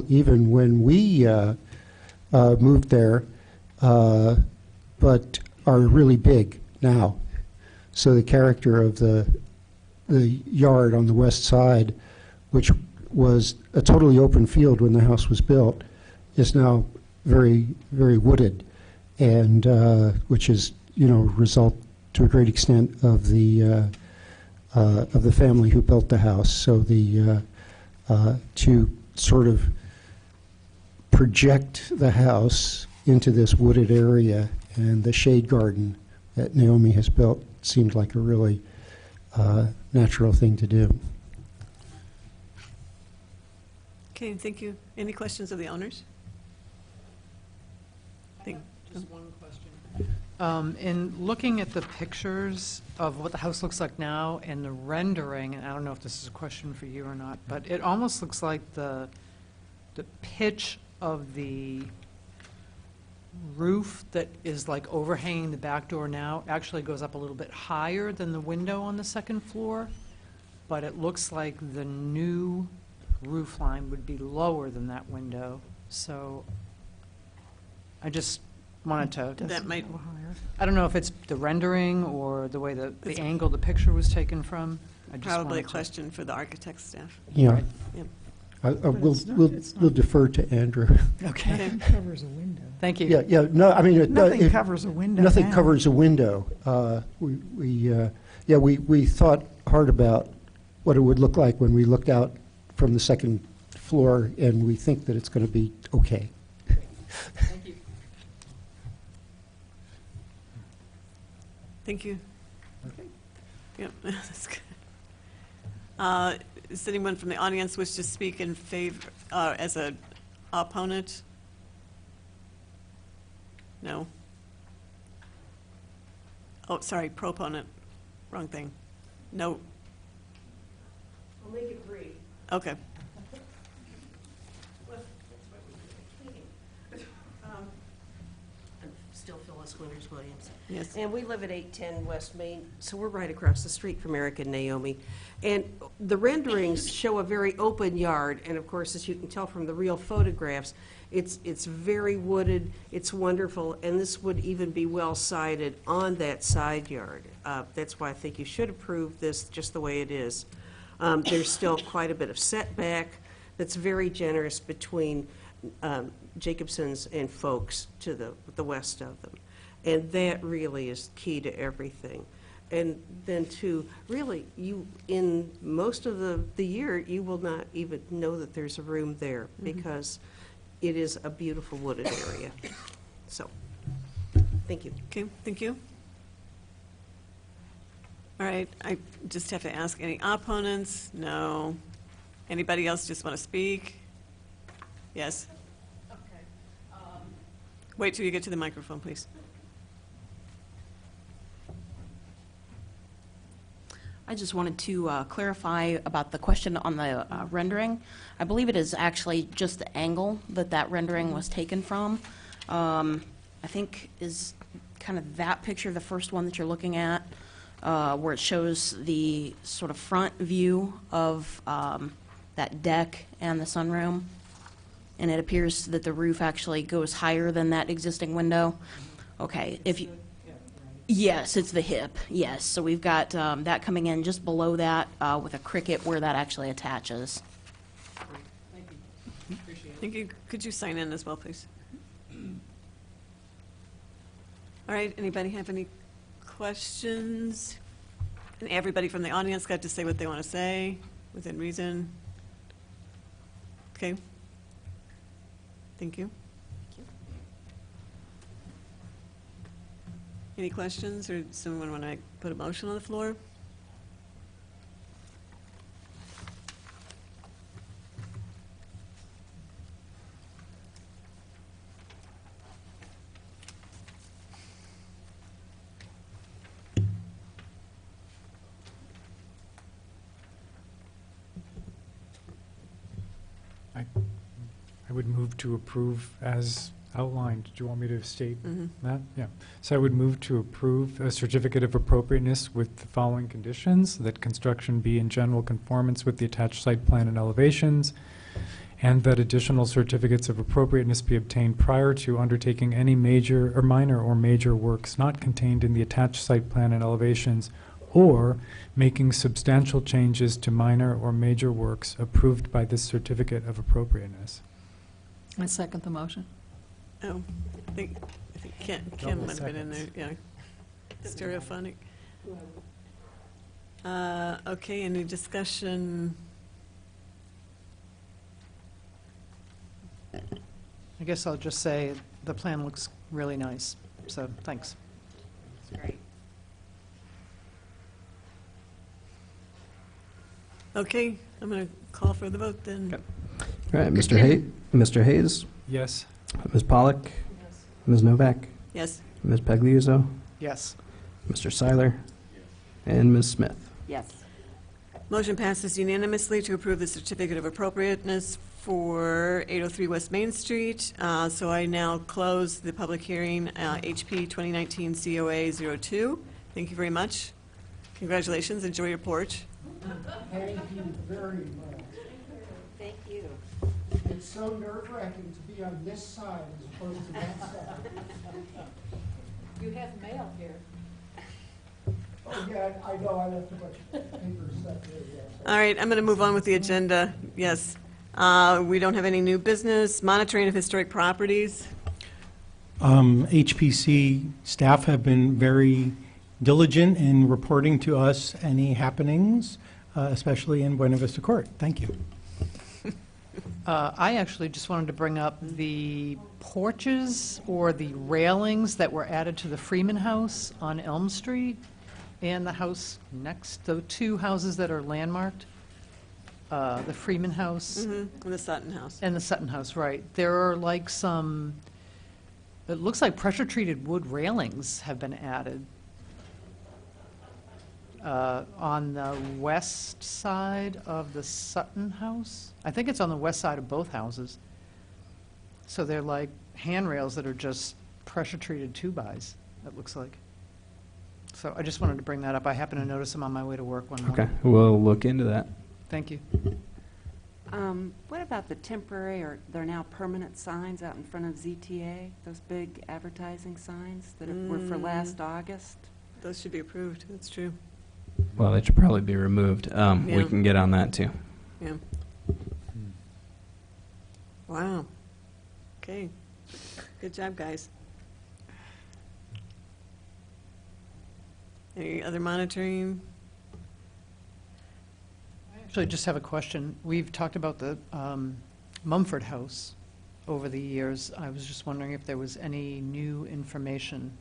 even when we moved there, but are really big now. So the character of the yard on the west side, which was a totally open field when the house was built, is now very, very wooded, and which is, result to a great extent of the family who built the house. So to sort of project the house into this wooded area and the shade garden that Naomi has built seemed like a really natural thing to do. Okay, thank you. Any questions of the owners? Just one question. In looking at the pictures of what the house looks like now and the rendering, and I don't know if this is a question for you or not, but it almost looks like the pitch of the roof that is like overhanging the back door now actually goes up a little bit higher than the window on the second floor, but it looks like the new roof line would be lower than that window. So I just wanted to, That might, I don't know if it's the rendering or the way the angle the picture was taken from. I just probably a wanted to- question for the architect staff. Yeah. Yep. We'll defer to Andrew. Okay, Nothing covers a window. thank you. Yeah, no, I mean, Nothing covers a window nothing now. covers a window. We thought hard about what it would look like when we looked out from the second floor, and we think that it's going to be okay. Thank you. Thank you. Okay. Yep, that's good. Does anyone from the audience wish to speak in favor, as an opponent? No? Oh, sorry, proponent. Wrong thing. No. I'll make it brief. Okay. I'm still Phyllis Winters-Williams. Yes. And we live at 810 West Main, so we're right across the street from Eric and Naomi. And the renderings show a very open yard, and of course, as you can tell from the real photographs, it's very wooded, it's wonderful, and this would even be well-sided on that side yard. That's why I think you should approve this just the way it is. There's still quite a bit of setback that's very generous between Jacobson's and Folks to the west of them. And that really is key to everything. And then to really, in most of the year, you will not even know that there's a room there because it is a beautiful wooded area. So, thank you. Okay, thank you. All right, I just have to ask, any opponents? No. Anybody else just want to speak? Yes? Okay. Wait till you get to the microphone, please. I just wanted to clarify about the question on the rendering. I believe it is actually just the angle that rendering was taken from. I think is kind of that picture, the first one that you're looking at, where it shows the sort of front view of that deck and the sunroom. And it appears that the roof actually goes higher than that existing window. Okay, if you... Yes, it's the hip, yes. So we've got that coming in just below that with a cricket where that actually attaches. Thank you. Appreciate it. Thank you. Could you sign in as well, please? All right, anybody have any questions? And everybody from the audience got to say what they want to say within reason? Okay. Thank you. Any questions, or does someone want to put a motion on the floor? I would move to approve as outlined. Do you want me to state Mhm. that? Yeah. So I would move to approve a certificate of appropriateness with the following conditions: that construction be in general conformance with the attached site plan and elevations, and that additional certificates of appropriateness be obtained prior to undertaking any major or minor or major works not contained in the attached site plan and elevations, or making substantial changes to minor or major works approved by this certificate of appropriateness. I second the motion. Oh, I think Kim Double might have been in there, yeah. Stereophonic. Okay, any discussion? I guess I'll just say the plan looks really nice, so thanks. Great. Okay, I'm going to call for the vote then. All right, Mr. Hayes, Yes. Ms. Pollock, Ms. Novak, Yes. Ms. Pagliuzzo, Yes. Mr. Seiler, and Ms. Smith. Yes. Motion passes unanimously to approve the certificate of appropriateness for 803 West Main Street. So I now close the public hearing, HP 2019 COA 02. Thank you very much. Congratulations, enjoy your porch. Thank you very much. Thank you. It's so nerve-wracking to be on this side as opposed to that side. You have mail here. Oh, yeah, I know, I left a bunch of paper stuff there, yes. All right, I'm going to move on with the agenda. Yes. We don't have any new business. Monitoring of historic properties. HPC staff have been very diligent in reporting to us any happenings, especially in Buena Vista Court. Thank you. I actually just wanted to bring up the porches or the railings that were added to the Freeman House on Elm Street and the house next, the two houses that are landmarked, the Freeman House And the Sutton House. and the Sutton House, right. There are like some, it looks like pressure-treated wood railings have been added on the west side of the Sutton House. I think it's on the west side of both houses. So they're like handrails that are just pressure-treated two-bys, it looks like. So I just wanted to bring that up. I happened to notice them on my way to work one morning. Okay, we'll look into that. Thank you. What about the temporary or they're now permanent signs out in front of ZTA? Those big advertising signs that were for last August? Those should be approved, that's true. Well, they should probably be removed. We Yeah. can get on that too. Yeah. Wow. Okay. Good job, guys. Any other monitoring? Actually, just have a question. We've talked about the Mumford House over the years. I was just wondering if there was any new information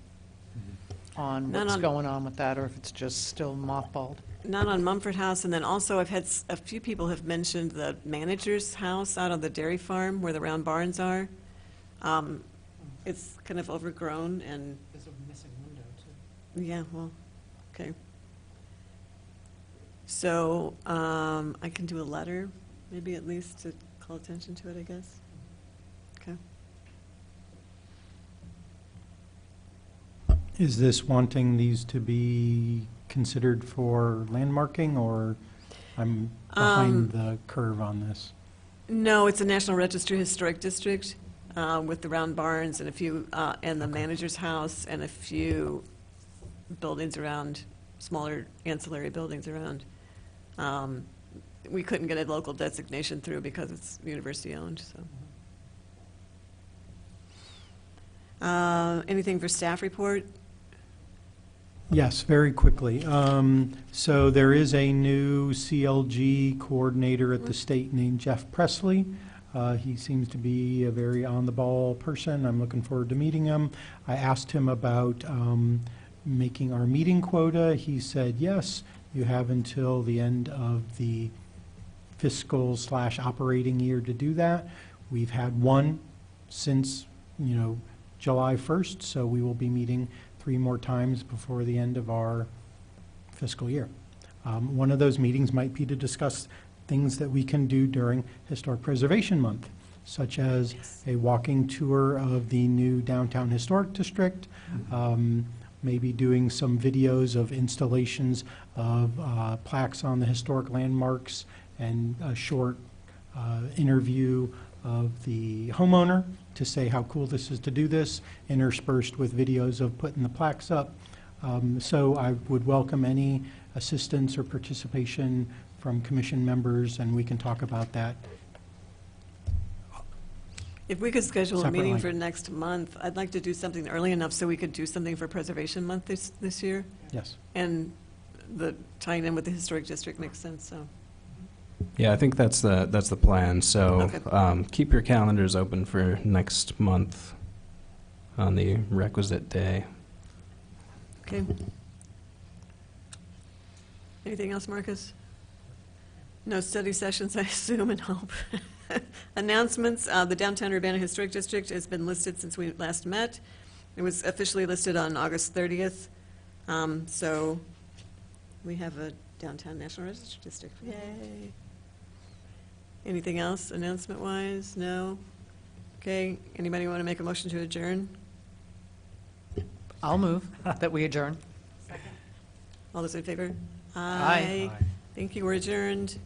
on None what's on- going on with that, or if it's just still mothballed. Not on Mumford House, and then also I've had, a few people have mentioned the manager's house out on the dairy farm where the round barns are. It's kind of overgrown and, There's a missing window, too. yeah, well, okay. So, I can do a letter, maybe at least to call attention to it, I guess. Okay. Is this wanting these to be considered for landmarking, or I'm behind the curve on this? No, it's a National Register Historic District with the round barns and a few, and the manager's house and a few buildings around, smaller ancillary buildings around. We couldn't get a local designation through because it's university-owned, so. Anything for staff report? Yes, very quickly. So there is a new CLG coordinator at the state named Jeff Presley. He seems to be a very on-the-ball person. I'm looking forward to meeting him. I asked him about making our meeting quota. He said, yes, you have until the end of the fiscal/operating year to do that. We've had one since, July 1st, so we will be meeting 3 more times before the end of our fiscal year. One of those meetings might be to discuss things that we can do during Historic Preservation Month, such as a walking tour of the new downtown historic district, maybe doing some videos of installations of plaques on the historic landmarks, and a short interview of the homeowner to say how cool this is to do this, interspersed with videos of putting the plaques up. So I would welcome any assistance or participation from commission members, and we can talk about that. If we could schedule a meeting Separately. for next month, I'd like to do something early enough so we could do something for Preservation Month this year. Yes. And the tying in with the historic district makes sense, so. Yeah, I think that's the plan. So Okay. keep your calendars open for next month on the requisite day. Okay. Anything else, Marcus? No study sessions, I assume, and hope. Announcements, the Downtown Urbana Historic District has been listed since we last met. It was officially listed on August 30th. So we have a Downtown National Register District. Yay. Anything else announcement-wise? No? Okay, anybody want to make a motion to adjourn? I'll move that we adjourn. All those in favor? Aye. Thank you, we're adjourned.